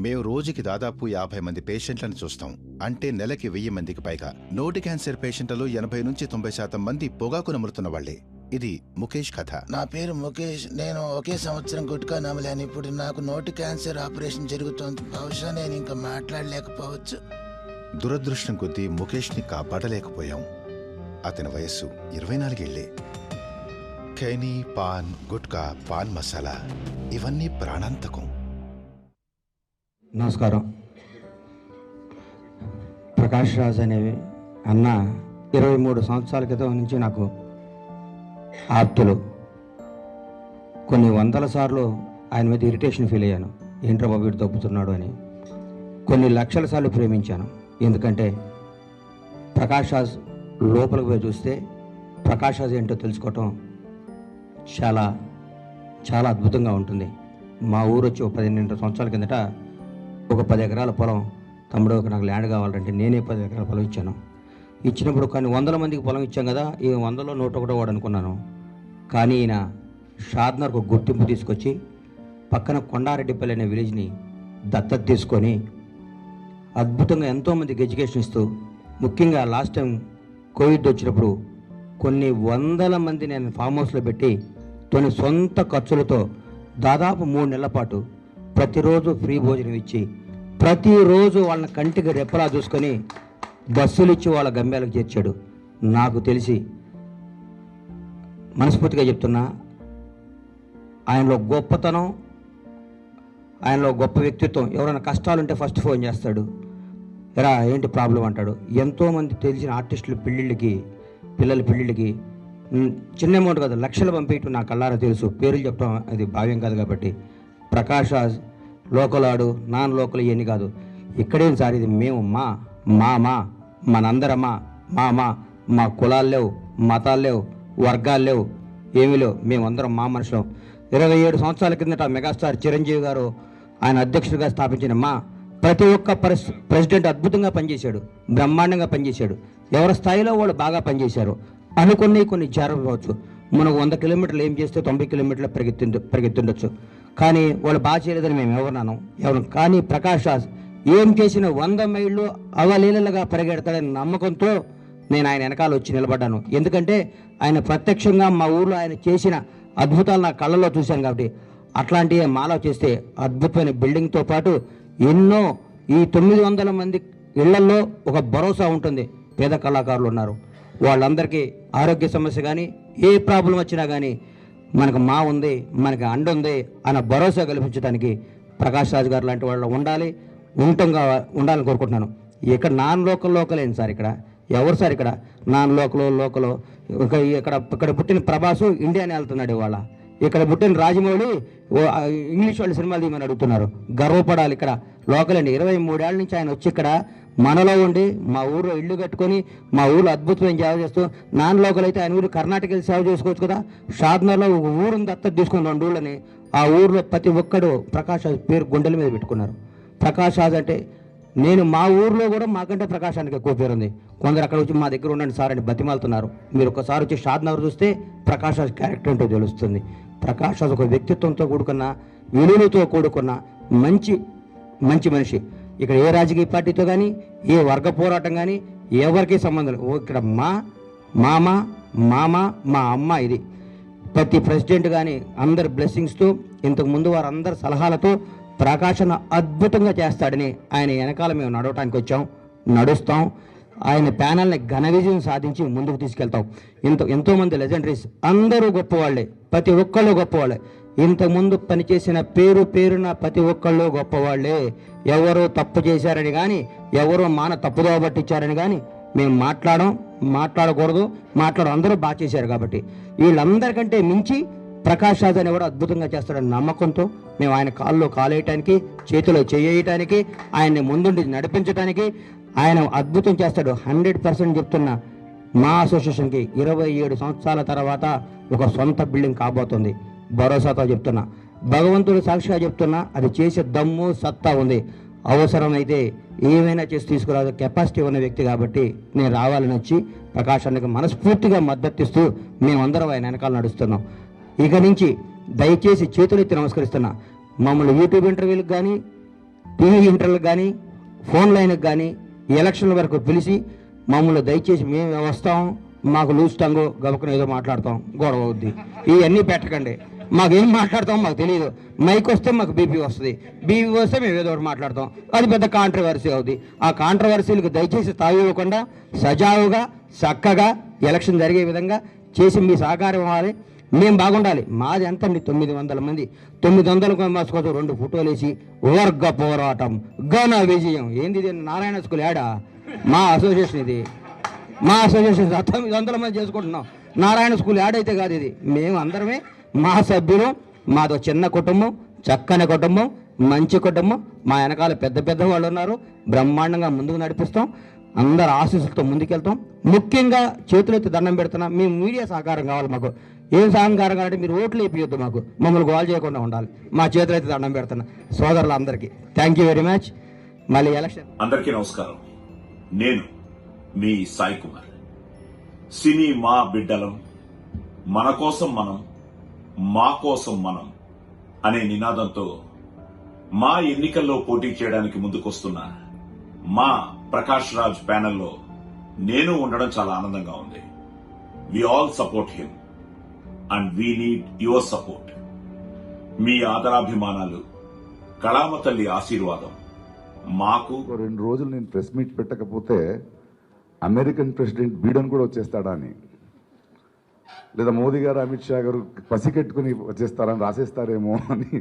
మేము రోజుకి దాదాపు 50 మంది పేషెంట్లను చూస్తాం. అంటే నెలకి 1000 మందికి పైగా. నోటి క్యాన్సర్ పేషెంట్లలో 80 నుంచి 90% మంది పొగాకు నములుతున్న వాళ్లే. ఇది ముఖేష్ కథ. నా పేరు ముఖేష్. నేను ఒకే సంవత్సరం గుట్కా నమలాను. ఇప్పుడు నాకు నోటి క్యాన్సర్ ఆపరేషన్ జరుగుతోంది. బహుశా నేను ఇంకా మాట్లాడలేకపోవచ్చు. దురదృష్టం కొద్దీ ముఖేష్ని కాపాడలేకపోయాం. అతని వయస్సు 24 ఏళ్లే. ఖైనీ, పాన్, గుట్కా, పాన్ మసాలా ఇవన్నీ ప్రాణాంతకం. నమస్కారం. ప్రకాష్ రాజ్ అనేవి అన్న 23 సంవత్సరాల క్రితం నుంచి నాకు ఆప్తులు. కొన్ని వందల సార్లు ఆయన మీద ఇరిటేషన్ ఫీల్ అయ్యాను. ఏంట్రా బాబు వీడు తప్పుతున్నాడు అని. కొన్ని లక్షల సార్లు ప్రేమించాను. ఎందుకంటే ప్రకాష్ రాజ్ లోపలికి పోయి చూస్తే ప్రకాష్ రాజ్ ఏంటో తెలుసుకోవటం చాలా చాలా అద్భుతంగా ఉంటుంది. మా ఊరు వచ్చి 12 సంవత్సరాల కిందట ఒక 10 ఎకరాల పొలం, తమ్ముడు నాకు ల్యాండ్ కావాలంటే నేనే 10 ఎకరాల పొలం ఇచ్చాను. ఇచ్చినప్పుడు కానీ 100 మందికి పొలం ఇచ్చాం కదా, ఈ 100లో 101 వాడు అనుకున్నాను. కానీ ఈయన షాద్నర్కు ఒక గుర్తింపు తీసుకొచ్చి పక్కన కొండారెడ్డిపల్లి అనే విలేజ్ని దత్తత తీసుకొని అద్భుతంగా ఎంతోమందికి ఎడ్యుకేషన్ ఇస్తూ, ముఖ్యంగా లాస్ట్ టైం కోవిడ్ వచ్చినప్పుడు కొన్ని వందల మంది నేను ఫామ్ హౌస్లో పెట్టి తన సొంత ఖర్చులతో దాదాపు 3 నెలల పాటు ప్రతిరోజు ఫ్రీ భోజనం ఇచ్చి ప్రతిరోజు వాళ్ళని కంటికి రెప్పలా చూసుకొని బస్సులు ఇచ్చి వాళ్ళ గమ్యాలకు చేర్చాడు. నాకు తెలిసి మనస్ఫూర్తిగా చెప్తున్నా, ఆయనలో గొప్పతనం, ఆయనలో గొప్ప వ్యక్తిత్వం. ఎవరైనా కష్టాలుంటే ఫస్ట్ ఫోన్ చేస్తాడు, ఎరా ఏంటి ప్రాబ్లం అంటాడు. ఎంతోమంది తెలిసిన ఆర్టిస్టులు పిల్లల పెళ్ళిళ్ళకి చిన్న అమౌంట్ కాదు, లక్షలు పంపించడం నా కళ్ళారా తెలుసు. పేర్లు చెప్పడం అది భావ్యం కాదు. కాబట్టి ప్రకాష్ రాజ్ లోకల్ ఆడు, నాన్ లోకల్ ఇవన్నీ కాదు. ఇక్కడేం సార్, ఇది మేము మనందరమ్మా, మా కులాలు లేవు, మతాలు లేవు, వర్గాలు లేవు, ఏమీ లేవు. మేమందరం మా మనుషులం. 27 సంవత్సరాల కిందట మెగాస్టార్ చిరంజీవి గారు ఆయన అధ్యక్షుడిగా స్థాపించిన ప్రతి ఒక్క ప్రెసిడెంట్ అద్భుతంగా పనిచేశాడు, బ్రహ్మాండంగా పనిచేశాడు. ఎవరి స్థాయిలో వాళ్ళు బాగా పనిచేశారు. కొన్ని జరగవచ్చు. మనకు 100 కిలోమీటర్లు ఏం చేస్తే 90 కిలోమీటర్లు పరిగెత్తుండొచ్చు. కానీ వాళ్ళు బాగా చేయలేదని మేము ఎవరు. కానీ ప్రకాష్ రాజ్ ఏం చేసిన 100 మైళ్ళు అవలీలలుగా పరిగెడతాడని నమ్మకంతో నేను ఆయన వెనకాల వచ్చి నిలబడ్డాను. ఎందుకంటే ఆయన ప్రత్యక్షంగా మా ఊర్లో ఆయన చేసిన అద్భుతాలు నా కళ్ళలో చూశాను. కాబట్టి అట్లాంటివి మాలో చేస్తే అద్భుతమైన బిల్డింగ్తో పాటు ఎన్నో ఈ 900 మంది ఇళ్లల్లో ఒక భరోసా ఉంటుంది. పేద కళాకారులు ఉన్నారు, వాళ్ళందరికీ ఆరోగ్య సమస్య కానీ ఏ ప్రాబ్లం వచ్చినా కానీ మనకు ఉంది, మనకి అండ ఉంది అన్న భరోసా కల్పించడానికి ప్రకాష్ రాజ్ గారు లాంటి వాళ్ళు ఉండాలని కోరుకుంటున్నాను. ఇక్కడ నాన్ లోకల్ ఏంటి సార్, ఇక్కడ ఎవరు సార్, ఇక్కడ నాన్ లోకల్ ఇక్కడ పుట్టిన ప్రభాసు ఇండియాని వెళ్తున్నాడు. ఇవాళ ఇక్కడ పుట్టిన రాజమౌళి ఇంగ్లీష్ వాళ్ళు సినిమాలు తీయమని అడుగుతున్నారు. గర్వపడాలి. ఇక్కడ లోకల్ అండి. 23 ఏళ్ళ నుంచి ఆయన వచ్చి ఇక్కడ మనలో ఉండి మా ఊళ్ళో ఇల్లు కట్టుకొని మా ఊళ్ళో అద్భుతమైన సేవ చేస్తూ, నాన్ లోకల్ అయితే ఆయన ఊరు కర్ణాటక వెళ్ళి సేవ చేసుకోవచ్చు కదా. షాద్నర్లో ఒక ఊరుని దత్తత తీసుకుని 2 ఊళ్ళని ఆ ఊర్లో ప్రతి ఒక్కడు ప్రకాష్ రాజ్ పేరు గుండెల మీద పెట్టుకున్నారు. ప్రకాష్ రాజ్ అంటే నేను మా ఊర్లో కూడా మాకంటే ప్రకాశానికి ఎక్కువ పేరు ఉంది. కొందరు అక్కడ వచ్చి మా దగ్గర ఉండండి సార్ అని బతిమాలుతున్నారు. మీరు ఒకసారి వచ్చి షాద్నగర్ చూస్తే ప్రకాష్ రాజ్ క్యారెక్టర్ ఏంటో తెలుస్తుంది. ప్రకాష్ రాజ్ ఒక వ్యక్తిత్వంతో కూడుకున్న, విలువలతో కూడుకున్న మంచి మనిషి. ఇక్కడ ఏ రాజకీయ పార్టీతో కానీ ఏ వర్గ పోరాటం కానీ ఎవరికి సంబంధం లేదు. ఇక్కడ మామ మా అమ్మ. ఇది ప్రతి ప్రెసిడెంట్ కానీ అందరి బ్లెస్సింగ్స్తో, ఇంతకుముందు వారందరి సలహాలతో ప్రకాశన అద్భుతంగా చేస్తాడని ఆయన వెనకాల మేము నడవటానికి నడుస్తాం. ఆయన ప్యానల్ని ఘన విజయం సాధించి ముందుకు తీసుకెళ్తాం. ఎంతోమంది లెజెండరీస్ అందరూ గొప్పవాళ్ళే, ప్రతి ఒక్కళ్ళు గొప్పవాళ్ళే. ఇంతకుముందు పనిచేసిన పేరున ప్రతి ఒక్కళ్ళు గొప్పవాళ్ళే. ఎవరో తప్పు చేశారని కానీ, ఎవరో తప్పుదోవ పట్టించారని కానీ మేము మాట్లాడకూడదు. అందరూ బాగా చేశారు. కాబట్టి వీళ్ళందరికంటే మించి ప్రకాష్ రాజ్ అనేవాడు అద్భుతంగా చేస్తాడని నమ్మకంతో మేము ఆయన కాల్లో కాలేయటానికి, చేతిలో చేయటానికి, ఆయన్ని ముందుండి నడిపించడానికి ఆయన అద్భుతం చేస్తాడు. 100% చెప్తున్నా, మా అసోసియేషన్కి 27 సంవత్సరాల తర్వాత ఒక సొంత బిల్డింగ్ కాబోతుంది. భరోసాతో చెప్తున్నా, భగవంతుడు సాక్షిగా చెప్తున్నా, అది చేసే దమ్ము సత్తా ఉంది. అవసరమైతే ఏమైనా చేసి తీసుకురా కెపాసిటీ ఉన్న వ్యక్తి. కాబట్టి నేను రావాలని వచ్చి ప్రకాశానికి మనస్ఫూర్తిగా మద్దతిస్తూ మేమందరం ఆయన వెనకాల నడుస్తున్నాం. ఇక నుంచి దయచేసి చేతులెత్తి నమస్కరిస్తున్నా. మమ్మల్ని యూట్యూబ్ ఇంటర్వ్యూలకు కానీ టీవీ ఇంటర్లకు కానీ ఫోన్ లైన్కి కానీ ఎలక్షన్ల వరకు పిలిచి మమ్మల్ని దయచేసి మేము వస్తాం, మాకు లూజ్ టంగు గబుకుని ఏదో మాట్లాడతాం, గొడవ అవుద్ది, ఇవన్నీ పెట్టకండి. మాకేం మాట్లాడతాం మాకు తెలియదు. మైక్ వస్తే మాకు బీపీ వస్తుంది, బీపీ వస్తే మేము ఏదో ఒకటి మాట్లాడతాం, అది పెద్ద కాంట్రవర్సీ అవుతుంది. ఆ కాంట్రవర్సీలకు దయచేసి తావి ఇవ్వకుండా సజావుగా చక్కగా ఎలక్షన్ జరిగే విధంగా చేసి మీ సహకారం ఇవ్వాలి. మేము బాగుండాలి. మాది ఎంత అండి, 900 మంది, 900 మెంబర్స్ కోసం 2 ఫోటోలు వేసి వర్గ పోరాటం ఘన విజయం. ఏంది ఇది? నారాయణ స్కూల్ యాడా? మా అసోసియేషన్ ఇది, మా అసోసియేషన్ 900 మంది చేసుకుంటున్నాం. నారాయణ స్కూల్ యాడ్ అయితే కాదు ఇది. మేము అందరమే మా సభ్యులు, మాదో చిన్న కుటుంబం, చక్కని కుటుంబం, మంచి కుటుంబం. మా వెనకాల పెద్ద పెద్ద వాళ్ళు ఉన్నారు. బ్రహ్మాండంగా ముందుకు నడిపిస్తాం. అందరు ఆశీస్సులతో ముందుకెళ్తాం. ముఖ్యంగా చేతులెత్తి దండం పెడుతున్నాం. మీ మీడియా సహకారం కావాలి మాకు. ఏం సహకారం కావాలంటే మీరు ఓట్లు వేయొద్దు, మాకు మమ్మల్ని గోల్ చేయకుండా ఉండాలి. మా చేతులెత్తి దండం పెడుతున్నా సోదరులందరికీ. Thank you very much. మళ్ళీ ఎలక్షన్. అందరికీ నమస్కారం. నేను మీ సాయి కుమార్. సినీ మా బిడ్డలం, మన కోసం మనం, మా కోసం మనం అనే నినాదంతో మా ఎన్నికల్లో పోటీ చేయడానికి ముందుకొస్తున్న మా ప్రకాష్ రాజ్ ప్యానెల్లో నేను ఉండడం చాలా ఆనందంగా ఉంది. We all support him and we need your support. మీ ఆదరాభిమానాలు, కళామ తల్లి ఆశీర్వాదం మాకు. 2 రోజులు నేను ప్రెస్ మీట్ పెట్టకపోతే అమెరికన్ ప్రెసిడెంట్ బీడెన్ కూడా వచ్చేస్తాడా అని, లేదా మోదీ గారు అమిత్ షా గారు పసికెట్టుకుని వచ్చేస్తారని రాసేస్తారేమో అని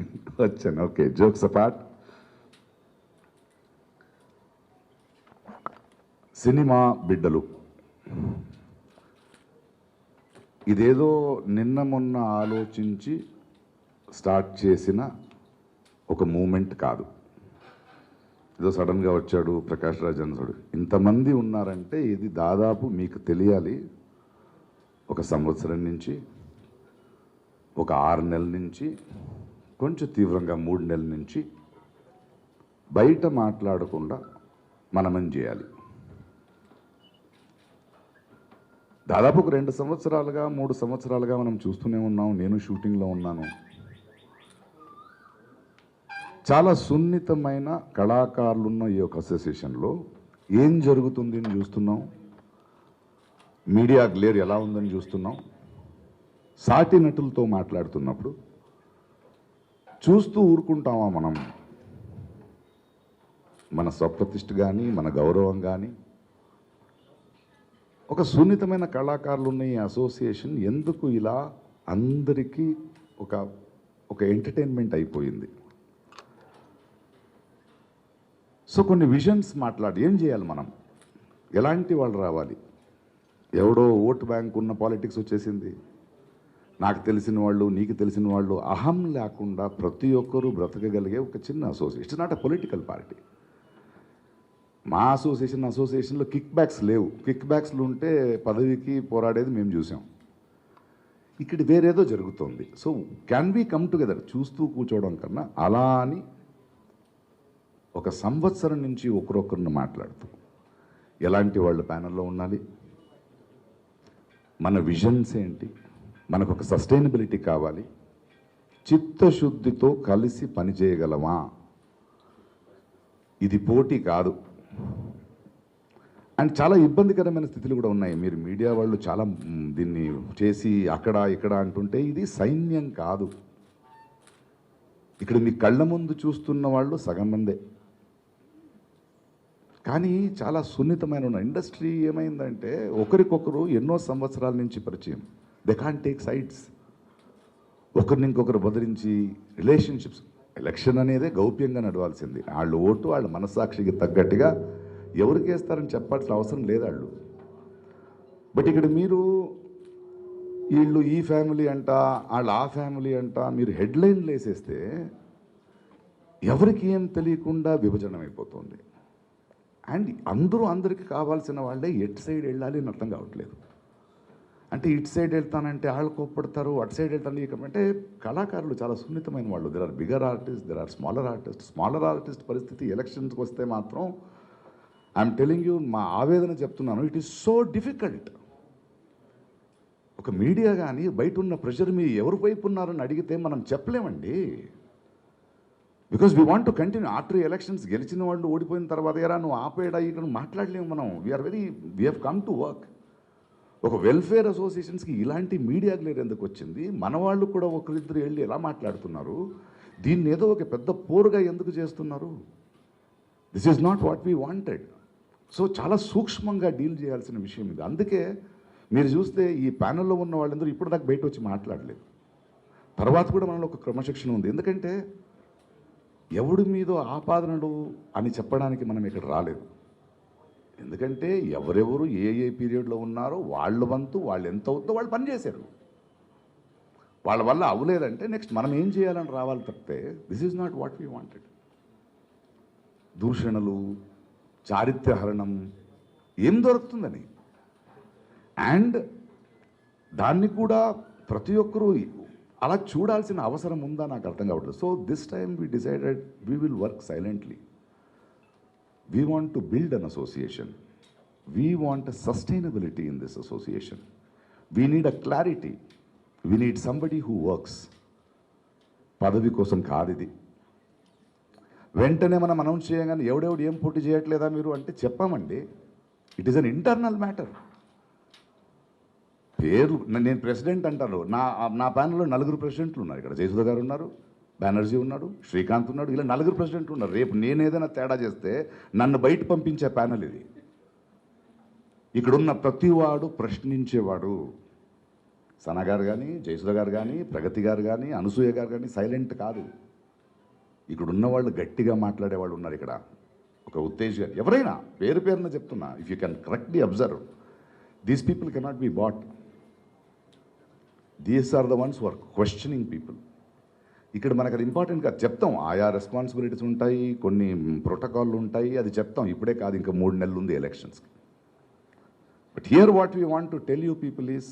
వచ్చాను. Okay, jokes apart. సినిమా బిడ్డలు ఇదేదో నిన్న మొన్న ఆలోచించి స్టార్ట్ చేసిన ఒక మూమెంట్ కాదు. ఏదో సడన్గా వచ్చాడు ప్రకాష్ రాజ్ అన్నాడు. ఇంతమంది ఉన్నారంటే ఇది దాదాపు మీకు తెలియాలి, ఒక సంవత్సరం నుంచి, ఒక 6 నెలల నుంచి, కొంచెం తీవ్రంగా 3 నెలల నుంచి బయట మాట్లాడకుండా మనమని చేయాలి. దాదాపు ఒక 2 సంవత్సరాలుగా 3 సంవత్సరాలుగా మనం చూస్తూనే ఉన్నాం. నేను షూటింగ్లో ఉన్నాను. చాలా సున్నితమైన కళాకారులున్న ఈ యొక్క అసోసియేషన్లో ఏం జరుగుతుంది అని చూస్తున్నాం. మీడియా గ్లేర్ ఎలా ఉందని చూస్తున్నాం. సాటి నటులతో మాట్లాడుతున్నప్పుడు చూస్తూ ఊరుకుంటామా మనం? మన స్వప్రతిష్ఠ కానీ, మన గౌరవం కానీ, ఒక సున్నితమైన కళాకారులు ఉన్న ఈ అసోసియేషన్ ఎందుకు ఇలా అందరికీ ఒక ఎంటర్టైన్మెంట్ అయిపోయింది? సో కొన్ని విజన్స్ మాట్లాడి ఏం చేయాలి మనం? ఎలాంటి వాళ్ళు రావాలి? ఎవడో ఓటు బ్యాంక్ ఉన్న పాలిటిక్స్ వచ్చేసింది. నాకు తెలిసిన వాళ్ళు, నీకు తెలిసిన వాళ్ళు, అహం లేకుండా ప్రతి ఒక్కరూ బ్రతకగలిగే ఒక చిన్న association. It's not a political party. మా అసోసియేషన్లో కిక్ బ్యాక్స్ లేవు. కిక్ బ్యాక్స్లు ఉంటే పదవికి పోరాడేది మేము చూసాం. ఇక్కడ వేరేదో జరుగుతోంది. So can we come together? చూస్తూ కూర్చోవడం కన్నా అలా అని ఒక సంవత్సరం నుంచి ఒకరొకరిని మాట్లాడుతూ ఎలాంటి వాళ్ళు ప్యానెల్లో ఉండాలి, మన విజన్స్ ఏంటి, మనకు ఒక సస్టైనబిలిటీ కావాలి, చిత్తశుద్ధితో కలిసి పనిచేయగలమా? ఇది పోటీ కాదు. అండ్ చాలా ఇబ్బందికరమైన స్థితులు కూడా ఉన్నాయి. మీరు మీడియా వాళ్ళు చాలా దీన్ని చేసి అక్కడ ఇక్కడ అంటుంటే ఇది సైన్యం కాదు. ఇక్కడ మీ కళ్ళ ముందు చూస్తున్న వాళ్ళు సగం మందే, కానీ చాలా సున్నితమైన ఇండస్ట్రీ ఏమైందంటే ఒకరికొకరు ఎన్నో సంవత్సరాల నుంచి పరిచయం. They can't take sides. ఒకరిని ఇంకొకరు బదిరించి రిలేషన్షిప్స్. ఎలక్షన్ అనేదే గౌప్యంగా నడవాల్సింది. వాళ్ళు ఓటు వాళ్ళ మనస్సాక్షికి తగ్గట్టుగా ఎవరికి వేస్తారని చెప్పాల్సిన అవసరం లేదు వాళ్ళు. బట్ ఇక్కడ మీరు వీళ్ళు ఈ ఫ్యామిలీ అంట, వాళ్ళు ఆ ఫ్యామిలీ అంట, మీరు హెడ్లైన్లు వేసేస్తే ఎవరికి ఏం తెలియకుండా విభజన అయిపోతుంది. అండ్ అందరికీ కావాల్సిన వాళ్ళే ఎటు సైడ్ వెళ్ళాలి అని అర్థం కావట్లేదు. అంటే ఇటు సైడ్ వెళ్తానంటే వాళ్ళు కోప్పడతారు, అటు సైడ్ వెళ్తాను. అంటే కళాకారులు చాలా సున్నితమైన వాళ్ళు. There are bigger artist, there are smaller artist. Smaller artist పరిస్థితి ఎలక్షన్స్కి వస్తే మాత్రం ఐఎమ్ టెలింగ్ యూ, మా ఆవేదన చెప్తున్నాను, ఇట్ ఈస్ సో డిఫికల్ట్. ఒక మీడియా కానీ బయట ఉన్న ప్రెషర్ మీ ఎవరి వైపు ఉన్నారని అడిగితే మనం చెప్పలేమండి. Because we want to continue after elections. గెలిచిన వాళ్ళు ఓడిపోయిన తర్వాత ఎరా నువ్వు ఆపేయడా ఇక్కడ మాట్లాడలేము మనం. We are we have come to work. ఒక వెల్ఫేర్ అసోసియేషన్స్కి ఇలాంటి మీడియా గ్లేర్ ఎందుకు వచ్చింది? మన వాళ్ళు కూడా ఒకరిద్దరు వెళ్ళి ఎలా మాట్లాడుతున్నారు? దీన్ని ఏదో ఒక పెద్ద పోరుగా ఎందుకు చేస్తున్నారు? This is not what we wanted. So చాలా సూక్ష్మంగా డీల్ చేయాల్సిన విషయం ఇది. అందుకే మీరు చూస్తే ఈ ప్యానెల్లో ఉన్న వాళ్ళందరూ ఇప్పటిదాకా బయట వచ్చి మాట్లాడలేదు. తర్వాత కూడా మనలో ఒక క్రమశిక్షణ ఉంది. ఎందుకంటే ఎవడి మీదో ఆపాదనలు అని చెప్పడానికి మనం ఇక్కడ రాలేదు. ఎందుకంటే ఎవరెవరు ఏ ఏ పీరియడ్లో ఉన్నారో వాళ్ళ వంతు వాళ్ళు ఎంత అవుతుందో వాళ్ళు పనిచేశారు. వాళ్ళ వల్ల అవ్వలేదంటే నెక్స్ట్ మనం ఏం చేయాలని రావాలి తప్పితే this is not what we wanted. దూషణలు, చారిత్రహరణం ఏం దొరుకుతుందని, అండ్ దాన్ని కూడా ప్రతి ఒక్కరూ అలా చూడాల్సిన అవసరం ఉందా నాకు అర్థం కావట్లేదు. So this time we decided we will work silently. We want to build an association. We want a sustainability in this association. We need a clarity. We need somebody who works. పదవి కోసం కాదు ఇది. వెంటనే మనం announce చేయగానే ఎవడెవడు ఏం పోటీ చేయట్లేదా మీరు అంటే చెప్పామండి. It is an internal matter. పేరు నేను ప్రెసిడెంట్ అంటాను. నా ప్యానెల్లో 4 ప్రెసిడెంట్లు ఉన్నారు. ఇక్కడ జయసుధ గారు ఉన్నారు, బెనర్జీ ఉన్నాడు, శ్రీకాంత్ ఉన్నాడు, ఇలా 4 ప్రెసిడెంట్లు ఉన్నారు. రేపు నేను ఏదైనా తేడా చేస్తే నన్ను బయట పంపించే ప్యానెల్ ఇది. ఇక్కడున్న ప్రతివాడు ప్రశ్నించేవాడు. సన గారు కానీ, జయసుధ గారు కానీ, ప్రగతి గారు కానీ, అనసూయ గారు కానీ సైలెంట్ కాదు. ఇక్కడున్న వాళ్ళు గట్టిగా మాట్లాడేవాళ్ళు ఉన్నారు. ఇక్కడ ఒక ఉత్తేజ్ గారు, ఎవరైనా పేరు పేరున చెప్తున్నా, if you can correctly observe, these people cannot be bought. These are the ones who are questioning people. ఇక్కడ మనకు అది ఇంపార్టెంట్గా చెప్తాం. ఆయా రెస్పాన్సిబిలిటీస్ ఉంటాయి, కొన్ని ప్రోటోకాల్లు ఉంటాయి, అది చెప్తాం. ఇప్పుడే కాదు, ఇంకా 3 నెలలు ఉంది ఎలక్షన్స్కి. But here what we want to tell you people is,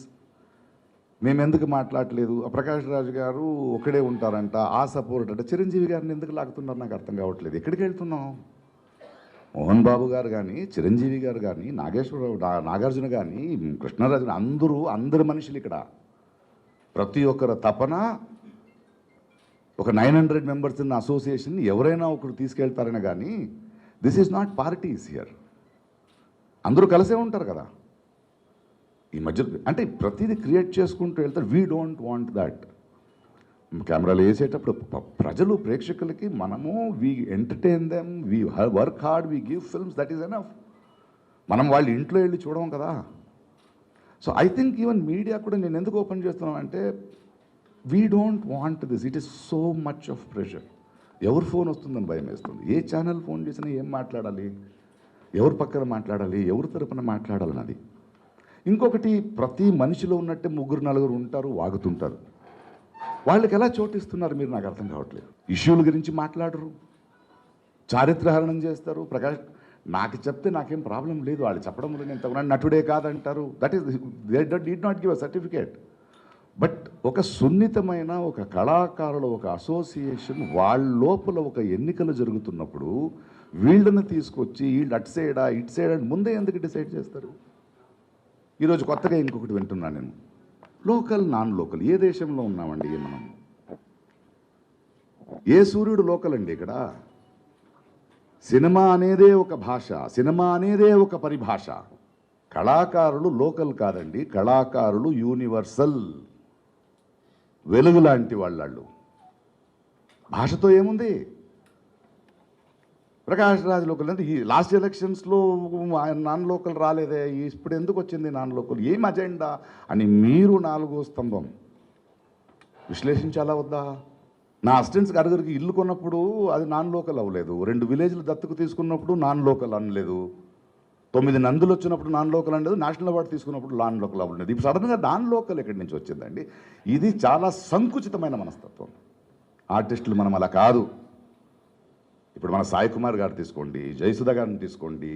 మేము ఎందుకు మాట్లాడలేదు, ప్రకాష్ రాజ్ గారు ఒకడే ఉంటారంట, ఆ సపోర్ట్ అంటే చిరంజీవి గారిని ఎందుకు లాగుతున్నారు నాకు అర్థం కావట్లేదు. ఎక్కడికి వెళ్తున్నాం? మోహన్ బాబు గారు కానీ, చిరంజీవి గారు కానీ, నాగార్జున కానీ, కృష్ణరాజు, అందరు మనుషులు ఇక్కడ. ప్రతి ఒక్కరి తపన ఒక 900 మెంబర్స్ ఉన్న అసోసియేషన్ ఎవరైనా ఒకరు తీసుకెళ్తారని, కానీ this is not parties here. అందరూ కలిసే ఉంటారు కదా. ఈ మధ్య అంటే ప్రతిదీ క్రియేట్ చేసుకుంటూ వెళ్తారు. We don't want that. కెమెరాలు వేసేటప్పుడు ప్రజలు, ప్రేక్షకులకి మనము we entertain them, we work hard, we give films, that is enough. మనం వాళ్ళ ఇంట్లో వెళ్ళి చూడడం కదా. So I think even media కూడా నేను ఎందుకు ఓపెన్ చేస్తున్నాను అంటే, we don't want this. It is so much of pressure. ఎవరు ఫోన్ వస్తుందని భయం వేస్తుంది. ఏ ఛానల్ ఫోన్ చేసినా ఏం మాట్లాడాలి, ఎవరు పక్కన మాట్లాడాలి, ఎవరి తరపున మాట్లాడాలన్నది. ఇంకొకటి, ప్రతి మనిషిలో ఉన్నట్టే 3-4 ఉంటారు, వాగుతుంటారు. వాళ్ళకి ఎలా చోటిస్తున్నారు మీరు నాకు అర్థం కావట్లేదు. ఇష్యూల గురించి మాట్లాడరు, చారిత్రహరణం చేస్తారు. ప్రకాష్ నాకు చెప్తే నాకేం ప్రాబ్లం లేదు, వాళ్ళు చెప్పడం వల్ల నేను తగిన నటుడే కాదంటారు. That is they did not give a certificate. But ఒక సున్నితమైన ఒక కళాకారుల ఒక అసోసియేషన్ వాళ్ళ లోపల ఒక ఎన్నికలు జరుగుతున్నప్పుడు వీళ్ళని తీసుకొచ్చి వీళ్ళు అటు సైడా ఇటు సైడ్ అని ముందే ఎందుకు డిసైడ్ చేస్తారు? ఈరోజు కొత్తగా ఇంకొకటి వింటున్నాను నేను, లోకల్ నాన్ లోకల్. ఏ దేశంలో ఉన్నామండి మనం? ఏ సూర్యుడు లోకల్ అండి ఇక్కడ? సినిమా అనేదే ఒక భాష, సినిమా అనేదే ఒక పరిభాష. కళాకారులు లోకల్ కాదండి, కళాకారులు యూనివర్సల్, వెలుగు లాంటి వాళ్ళు. భాషతో ఏముంది? ప్రకాష్ రాజ్ లోకల్ అంటే ఈ లాస్ట్ ఎలక్షన్స్లో ఆయన నాన్ లోకల్ రాలేదే, ఇప్పుడు ఎందుకు వచ్చింది నాన్ లోకల్, ఏం అజెండా అని మీరు 4వ స్తంభం విశ్లేషించాలా వద్దా? నా అసిస్టెంట్స్ గారికి ఇల్లు కొన్నప్పుడు అది నాన్ లోకల్ అవ్వలేదు, 2 విలేజ్లు దత్తుకు తీసుకున్నప్పుడు నాన్ లోకల్ అనలేదు, 9 నందులు వచ్చినప్పుడు నాన్ లోకల్ అనలేదు, నేషనల్ అవార్డు తీసుకున్నప్పుడు నాన్ లోకల్ అవ్వలేదు. ఇప్పుడు సడన్గా నాన్ లోకల్ ఎక్కడి నుంచి వచ్చిందండి? ఇది చాలా సంకుచితమైన మనస్తత్వం. ఆర్టిస్టులు మనం అలా కాదు. ఇప్పుడు మన సాయి కుమార్ గారు తీసుకోండి, జయసుధ గారిని తీసుకోండి,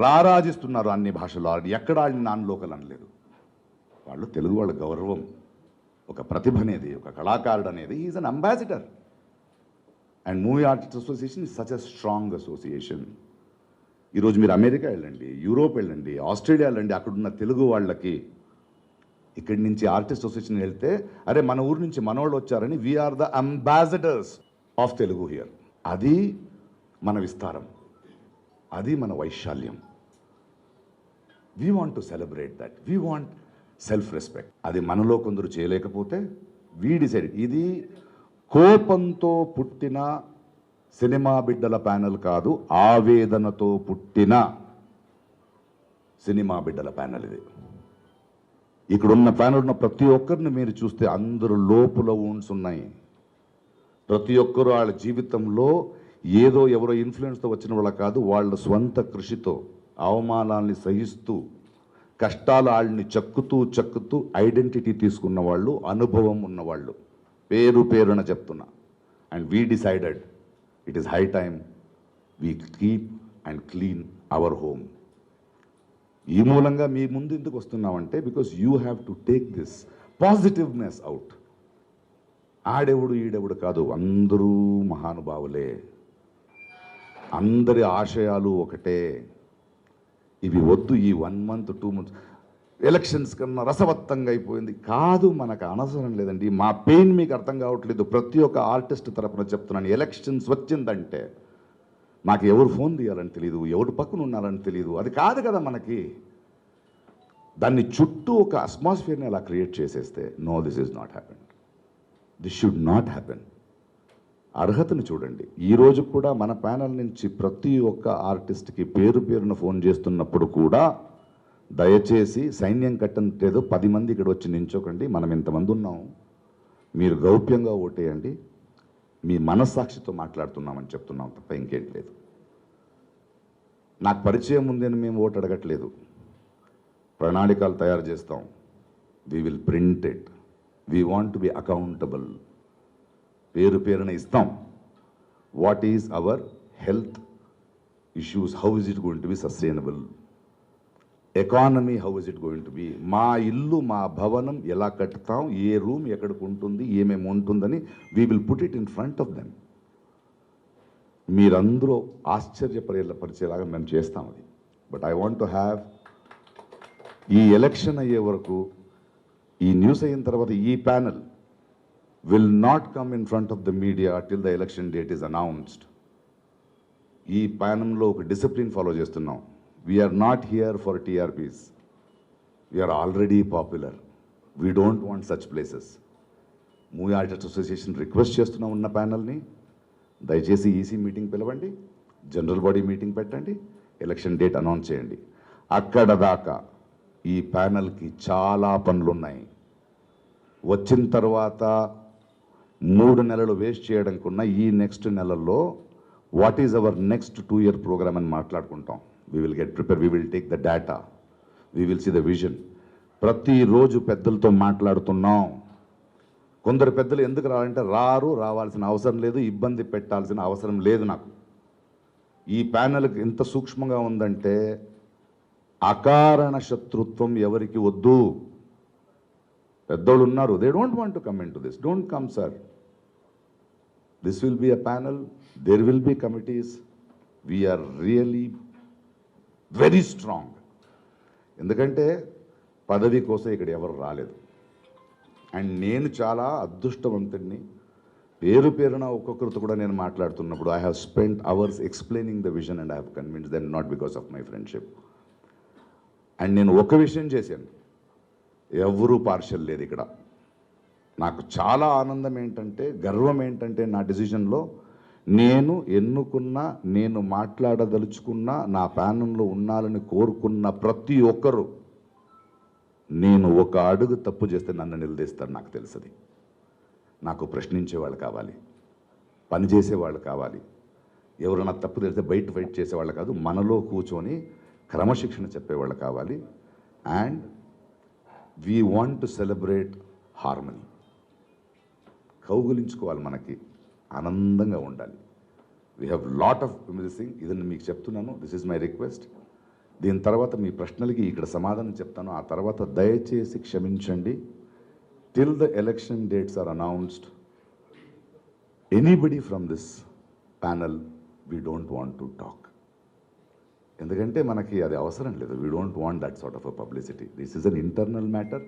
రారాజిస్తున్నారు అన్ని భాషల్లో. ఎక్కడ వాళ్ళని నాన్ లోకల్ అనలేదు. వాళ్ళు తెలుగు వాళ్ళ గౌరవం, ఒక ప్రతిభ అనేది, ఒక కళాకారుడు అనేది is an ambassador. And movie artist association is such a strong association. ఈరోజు మీరు అమెరికా వెళ్ళండి, యూరోప్ వెళ్ళండి, ఆస్ట్రేలియా వెళ్ళండి, అక్కడున్న తెలుగు వాళ్ళకి ఇక్కడి నుంచి ఆర్టిస్ట్ అసోసియేషన్ వెళ్తే, అరే మన ఊరు నుంచి మనోళ్ళు వచ్చారని we are the ambassadors of Telugu here. అది మన విస్తారం, అది మన వైశాల్యం. We want to celebrate that, we want self respect. అది మనలో కొందరు చేయలేకపోతే వీ డిసైడ్. ఇది కోపంతో పుట్టిన సినిమా బిడ్డల ప్యానెల్ కాదు, ఆవేదనతో పుట్టిన సినిమా బిడ్డల ప్యానెల్ ఇది. ఇక్కడున్న ప్యానెల్ ఉన్న ప్రతి ఒక్కరిని మీరు చూస్తే అందరూ లోపల wounds ఉన్నాయి. ప్రతి ఒక్కరు వాళ్ళ జీవితంలో ఏదో ఎవరో ఇన్ఫ్లుయెన్స్తో వచ్చిన వాళ్ళ కాదు, వాళ్ళ స్వంత కృషితో అవమానాల్ని సహిస్తూ కష్టాలు వాళ్ళని చక్కుతూ ఐడెంటిటీ తీసుకున్న వాళ్ళు, అనుభవం ఉన్నవాళ్ళు, పేరున చెప్తున్నా. And we decided it is high time we keep and clean our home. ఈ మూలంగా మీ ముందు ఎందుకు వస్తున్నామంటే because you have to take this positiveness out. ఆడెవడు ఈడెవడు కాదు, అందరూ మహానుభావులే, అందరి ఆశయాలు ఒకటే. ఇవి వద్దు, ఈ 1 month 2 months ఎలక్షన్స్ కన్నా రసవత్తంగా అయిపోయింది కాదు, మనకు అనవసరం లేదండి. మా పెయిన్ మీకు అర్థం కావట్లేదు. ప్రతి ఒక్క ఆర్టిస్ట్ తరపున చెప్తున్నాను, ఎలక్షన్స్ వచ్చిందంటే మాకు ఎవరు ఫోన్ తీయాలని తెలియదు, ఎవరు పక్కన ఉన్నారని తెలియదు. అది కాదు కదా మనకి. దాన్ని చుట్టూ ఒక అట్మాస్ఫియర్ని అలా క్రియేట్ చేసేస్తే no, this is not happen, this should not happen. అర్హతను చూడండి. ఈరోజు కూడా మన ప్యానల్ నుంచి ప్రతి ఒక్క ఆర్టిస్ట్కి పేరున ఫోన్ చేస్తున్నప్పుడు కూడా దయచేసి సైన్యం కట్టంటేదో 10 మంది ఇక్కడ వచ్చి నించోకండి, మనం ఇంతమంది ఉన్నాం, మీరు గౌప్యంగా ఓటేయండి, మీ మనస్సాక్షితో మాట్లాడుతున్నామని చెప్తున్నాం తప్ప ఇంకేం లేదు. నాకు పరిచయం ఉందని మేము ఓటు అడగట్లేదు. ప్రణాళికలు తయారు చేస్తాం, we will print it, we want to be accountable. పేరున ఇస్తాం. What is our health issues, how is it going to be sustainable, economy how is it going to be, మా ఇల్లు మా భవనం ఎలా కట్టుతాం, ఏ రూమ్ ఎక్కడికి ఉంటుంది, ఏమేమి ఉంటుందని we will put it in front of them. మీరందరూ ఆశ్చర్యపరిచేలాగా మేము చేస్తాం అది. But I want to have, ఈ ఎలక్షన్ అయ్యే వరకు, ఈ న్యూస్ అయిన తర్వాత ఈ panel will not come in front of the media till the election date is announced. ఈ ప్యానెల్లో ఒక డిసిప్లిన్ ఫాలో చేస్తున్నాం. We are not here for TRPs, we are already popular, we don't want such places. Movie artist association request చేస్తున్నాం ఉన్న ప్యానెల్ని, దయచేసి EC meeting పిలవండి, general body meeting పెట్టండి, ఎలక్షన్ డేట్ అనౌన్స్ చేయండి. అక్కడ దాకా ఈ ప్యానెల్కి చాలా పనులున్నాయి. వచ్చిన తర్వాత 3 నెలలు వేస్ట్ చేయడం కన్నా ఈ నెక్స్ట్ నెలల్లో what is our next 2-year program అని మాట్లాడుకుంటాం. We will get prepare, we will take the data, we will see the vision. ప్రతిరోజు పెద్దలతో మాట్లాడుతున్నాం. కొందరు పెద్దలు ఎందుకు రావాలంటే రావాల్సిన అవసరం లేదు, ఇబ్బంది పెట్టాల్సిన అవసరం లేదు. నాకు ఈ ప్యానెల్కి ఎంత సూక్ష్మంగా ఉందంటే అకారణ శత్రుత్వం ఎవరికి వద్దు. పెద్దోళ్ళు ఉన్నారు, they don't want to come in to this, don't come sir. This will be a panel, there will be committees, we are really very strong. ఎందుకంటే పదవి కోసం ఇక్కడ ఎవరు రాలేదు. అండ్ నేను చాలా అదృష్టవంతుడిని. పేరున ఒక్కొక్కరితో కూడా నేను మాట్లాడుతున్నప్పుడు I have spend hours explaining the vision and I have convince them, not because of my friendship. And నేను ఒక విషయం చేశాను, ఎవరూ పార్షల్ లేదు ఇక్కడ. నాకు చాలా ఆనందం ఏంటంటే, గర్వం ఏంటంటే, నా డిసిజన్లో నేను ఎన్నుకున్న, నేను మాట్లాడదలుచుకున్న, నా ప్యానెల్లో ఉండాలని కోరుకున్న ప్రతి ఒక్కరూ, నేను ఒక అడుగు తప్పు చేస్తే నన్ను నిలదీస్తారు. నాకు తెలుసది. నాకు ప్రశ్నించేవాళ్ళు కావాలి, పనిచేసేవాళ్ళు కావాలి. ఎవరైనా తప్పు తెలిస్తే బయట ఫైట్ చేసేవాళ్ళు కాదు, మనలో కూర్చొని క్రమశిక్షణ చెప్పేవాళ్ళు కావాలి. And we want to celebrate harmony. కౌగులించుకోవాలి, మనకి ఆనందంగా ఉండాలి. We have lot of thing. ఇదని మీకు చెప్తున్నాను, దిస్ ఈజ్ మై రిక్వెస్ట్. దీని తర్వాత మీ ప్రశ్నలకి ఇక్కడ సమాధానం చెప్తాను. ఆ తర్వాత దయచేసి క్షమించండి. Till the election dates are announced, anybody from this panel we don't want to talk. ఎందుకంటే మనకి అది అవసరం లేదు. We don't want that sort of a publicity. This is an internal matter.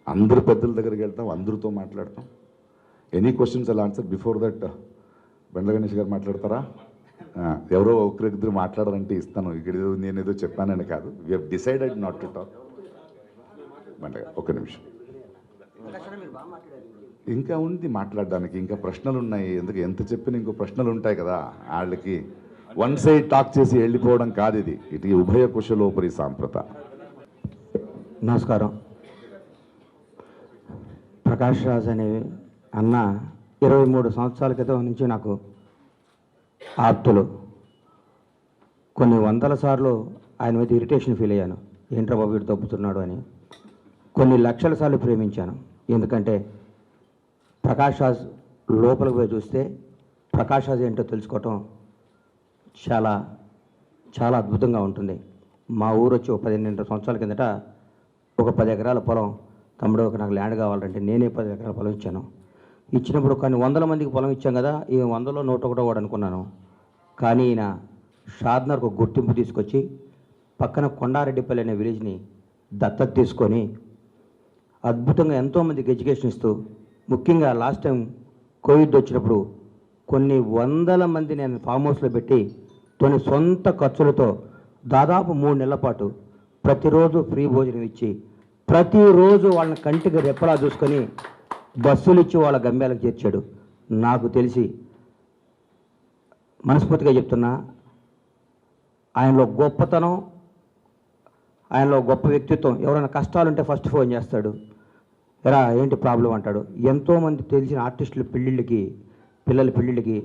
అందరు పెద్దల దగ్గరికి వెళ్తాం, అందరితో మాట్లాడతాం. Any questions I'll answer. Before that Bandla Ganesh గారు మాట్లాడతారా? ఎవరో ఒకరిద్దరు మాట్లాడారంటే ఇస్తాను. ఇక్కడ నేనేదో చెప్పానని కాదు. We have decided not to talk. Bandla గారు ఒక్క నిమిషం. ఇంకా ఉంది మాట్లాడడానికి, ఇంకా ప్రశ్నలు ఉన్నాయి. ఎందుకు ఎంత చెప్పినా ఇంకో ప్రశ్నలు ఉంటాయి కదా వాళ్ళకి. వన్ సైడ్ టాక్ చేసి వెళ్ళిపోవడం కాదు ఇది. ఇది ఉభయ కుశలోపరి సాంప్రత. నమస్కారం. ప్రకాష్ రాజ్ అనే అన్న 23 సంవత్సరాల క్రితం నుంచి నాకు ఆప్తులు. కొన్ని వందల సార్లు ఆయన మీద ఇరిటేషన్ ఫీల్ అయ్యాను. ఏంట్రా బాబు వీడు తప్పుతున్నాడు అని. కొన్ని లక్షల సార్లు ప్రేమించాను. ఎందుకంటే ప్రకాష్ రాజ్ లోపలికి పోయి చూస్తే ప్రకాష్ రాజ్ ఏంటో తెలుసుకోవటం చాలా చాలా అద్భుతంగా ఉంటుంది. మా ఊరు వచ్చి 18 సంవత్సరాల కిందట ఒక 10 ఎకరాల పొలం, తమ్ముడు ఒక నాకు ల్యాండ్ కావాలంటే నేనే 10 ఎకరాల పొలం ఇచ్చాను. ఇచ్చినప్పుడు కొన్ని 100 మందికి పొలం ఇచ్చాం కదా, ఈ 100లో 101 వాడు అనుకున్నాను. కానీ ఈయన షాద్నర్కు గుర్తింపు తీసుకొచ్చి పక్కన కొండారెడ్డిపల్లి అనే విలేజ్ని దత్తత తీసుకొని అద్భుతంగా ఎంతోమందికి ఎడ్యుకేషన్ ఇస్తూ, ముఖ్యంగా లాస్ట్ టైం కోవిడ్ వచ్చినప్పుడు కొన్ని 100 మంది నేను ఫామ్ హౌస్లో పెట్టి తన సొంత ఖర్చులతో దాదాపు 3 నెలల పాటు ప్రతిరోజు ఫ్రీ భోజనం ఇచ్చి ప్రతిరోజు వాళ్ళని కంటికి రెప్పలా చూసుకొని బస్సులు ఇచ్చి వాళ్ళ గమ్యాలకు చేర్చాడు. నాకు తెలిసి మనస్ఫూర్తిగా చెప్తున్నా, ఆయనలో గొప్పతనం, ఆయనలో గొప్ప వ్యక్తిత్వం. ఎవరైనా కష్టాలుంటే ఫస్ట్ ఫోన్ చేస్తాడు, ఎరా ఏంటి ప్రాబ్లం అంటాడు. ఎంతోమంది తెలిసిన ఆర్టిస్టుల పిల్లల పెళ్ళిళ్ళకి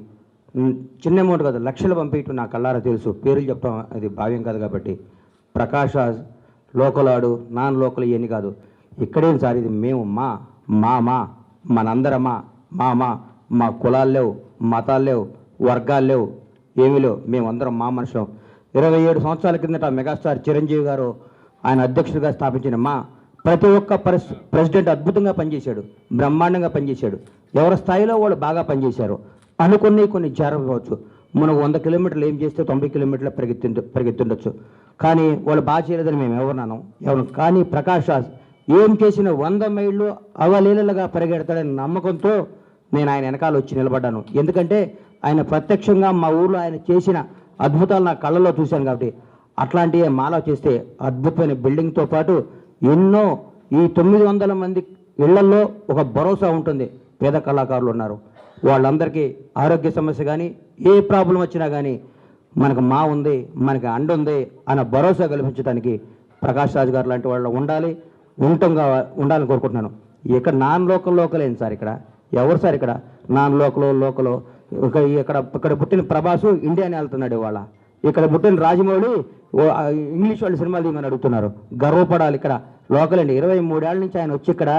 చిన్న అమౌంట్ కాదు, లక్షలు పంపించడం నా కళ్ళారా తెలుసు. పేర్లు చెప్పడం అది భావ్యం కాదు. కాబట్టి ప్రకాష్ రాజ్ లోకల్ ఆడు, నాన్ లోకల్ ఇవన్నీ కాదు. ఇక్కడేం సార్, ఇది మేము మనందరమా, మా కులాలు లేవు, మతాలు లేవు, వర్గాలు లేవు, ఏమీ లేవు, మేమందరం మా మనుషులం. 27 సంవత్సరాల కిందట మెగాస్టార్ చిరంజీవి గారు ఆయన అధ్యక్షుడిగా స్థాపించిన ప్రతి ఒక్క ప్రెసిడెంట్ అద్భుతంగా పనిచేశాడు, బ్రహ్మాండంగా పనిచేశాడు. ఎవరి స్థాయిలో వాళ్ళు బాగా పనిచేశారు. కొన్ని జరగవచ్చు. మనకు 100 కిలోమీటర్లు ఏం చేస్తే 90 కిలోమీటర్లు పరిగెత్తుండొచ్చు. కానీ వాళ్ళు బాగా చేయలేదని మేము ఎవరు. కానీ ప్రకాష్ రాజ్ ఏం చేసిన 100 మైళ్ళు అవలీలలుగా పరిగెడతాడని నమ్మకంతో నేను ఆయన వెనకాల వచ్చి నిలబడ్డాను. ఎందుకంటే ఆయన ప్రత్యక్షంగా మా ఊర్లో ఆయన చేసిన అద్భుతాలు నా కళ్ళలో చూశాను. కాబట్టి అట్లాంటివి మాలో చేస్తే అద్భుతమైన బిల్డింగ్తో పాటు ఎన్నో ఈ 900 మంది ఇళ్లల్లో ఒక భరోసా ఉంటుంది. పేద కళాకారులు ఉన్నారు, వాళ్ళందరికీ ఆరోగ్య సమస్య కానీ ఏ ప్రాబ్లం వచ్చినా కానీ మనకు ఉంది, మనకి అండ ఉంది అన్న భరోసా కల్పించడానికి ప్రకాష్ రాజ్ గారు లాంటి వాళ్ళు ఉండాలని కోరుకుంటున్నాను. ఇక్కడ నాన్ లోకల్ ఏంటి సార్, ఇక్కడ ఎవరు సార్, ఇక్కడ నాన్ లోకల్ ఇక్కడ పుట్టిన ప్రభాసు ఇండియాని వెళ్తున్నాడు ఇవాళ. ఇక్కడ పుట్టిన రాజమౌళి ఇంగ్లీష్ వాళ్ళు సినిమాలు తీయమని అడుగుతున్నారు. గర్వపడాలి. ఇక్కడ లోకల్ అండి. 23 ఏళ్ళ నుంచి ఆయన వచ్చి ఇక్కడ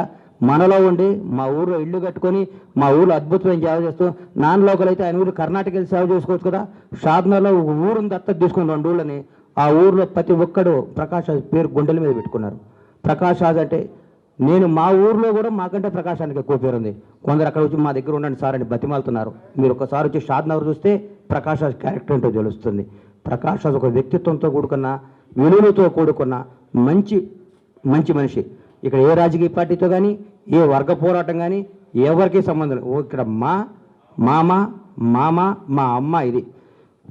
మనలో ఉండి మా ఊర్లో ఇల్లు కట్టుకొని మా ఊర్లో అద్భుతమైన సేవ చేస్తూ, నాన్ లోకల్ అయితే ఆయన ఊరు కర్ణాటక వెళ్ళి సేవ చేసుకోవచ్చు కదా. షాద్నర్లో ఒక ఊరుని దత్తత తీసుకుని 2 ఊళ్ళని ఆ ఊర్లో ప్రతి ఒక్కడు ప్రకాష్ రాజ్ పేరు గుండెల మీద పెట్టుకున్నారు. ప్రకాష్ రాజ్ అంటే నేను మా ఊర్లో కూడా మాకంటే ప్రకాశానికి ఎక్కువ పేరు ఉంది. కొందరు అక్కడ వచ్చి మా దగ్గర ఉండండి సార్ అని బతిమాలుతున్నారు. మీరు ఒకసారి వచ్చి షాద్నగర్ చూస్తే ప్రకాష్ రాజ్ క్యారెక్టర్ ఏంటో తెలుస్తుంది. ప్రకాష్ రాజ్ ఒక వ్యక్తిత్వంతో కూడుకున్న, విలువలతో కూడుకున్న మంచి మనిషి. ఇక్కడ ఏ రాజకీయ పార్టీతో కానీ ఏ వర్గ పోరాటం కానీ ఎవరికి సంబంధం లేదు. ఇక్కడ మామ మా అమ్మ. ఇది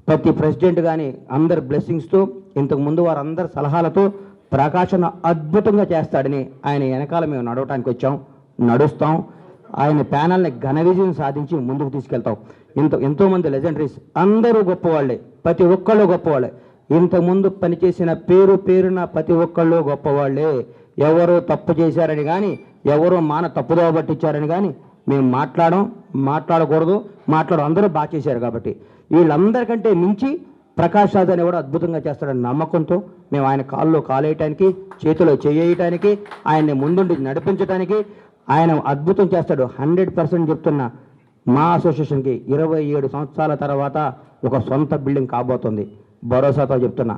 ప్రతి ప్రెసిడెంట్ కానీ అందరి బ్లెస్సింగ్స్తో, ఇంతకుముందు వారందరి సలహాలతో ప్రకాశన అద్భుతంగా చేస్తాడని ఆయన వెనకాల మేము నడవటానికి నడుస్తాం. ఆయన ప్యానల్ని ఘన విజయం సాధించి ముందుకు తీసుకెళ్తాం. ఎంతోమంది లెజెండరీస్ అందరూ గొప్పవాళ్ళే, ప్రతి ఒక్కళ్ళు గొప్పవాళ్ళే. ఇంతకుముందు పనిచేసిన పేరున ప్రతి ఒక్కళ్ళు గొప్పవాళ్ళే. ఎవరో తప్పు చేశారని కానీ, ఎవరో తప్పుదోవ పట్టించారని కానీ మేము మాట్లాడకూడదు. అందరూ బాగా చేశారు. కాబట్టి వీళ్ళందరికంటే మించి ప్రకాష్ రాజ్ అనేవాడు అద్భుతంగా చేస్తాడని నమ్మకంతో మేము ఆయన కాల్లో కాలేయటానికి, చేతిలో చేయటానికి, ఆయన్ని ముందుండి నడిపించడానికి ఆయన అద్భుతం చేస్తాడు. 100% చెప్తున్నా, మా అసోసియేషన్కి 27 సంవత్సరాల తర్వాత ఒక సొంత బిల్డింగ్ కాబోతుంది. భరోసాతో చెప్తున్నా,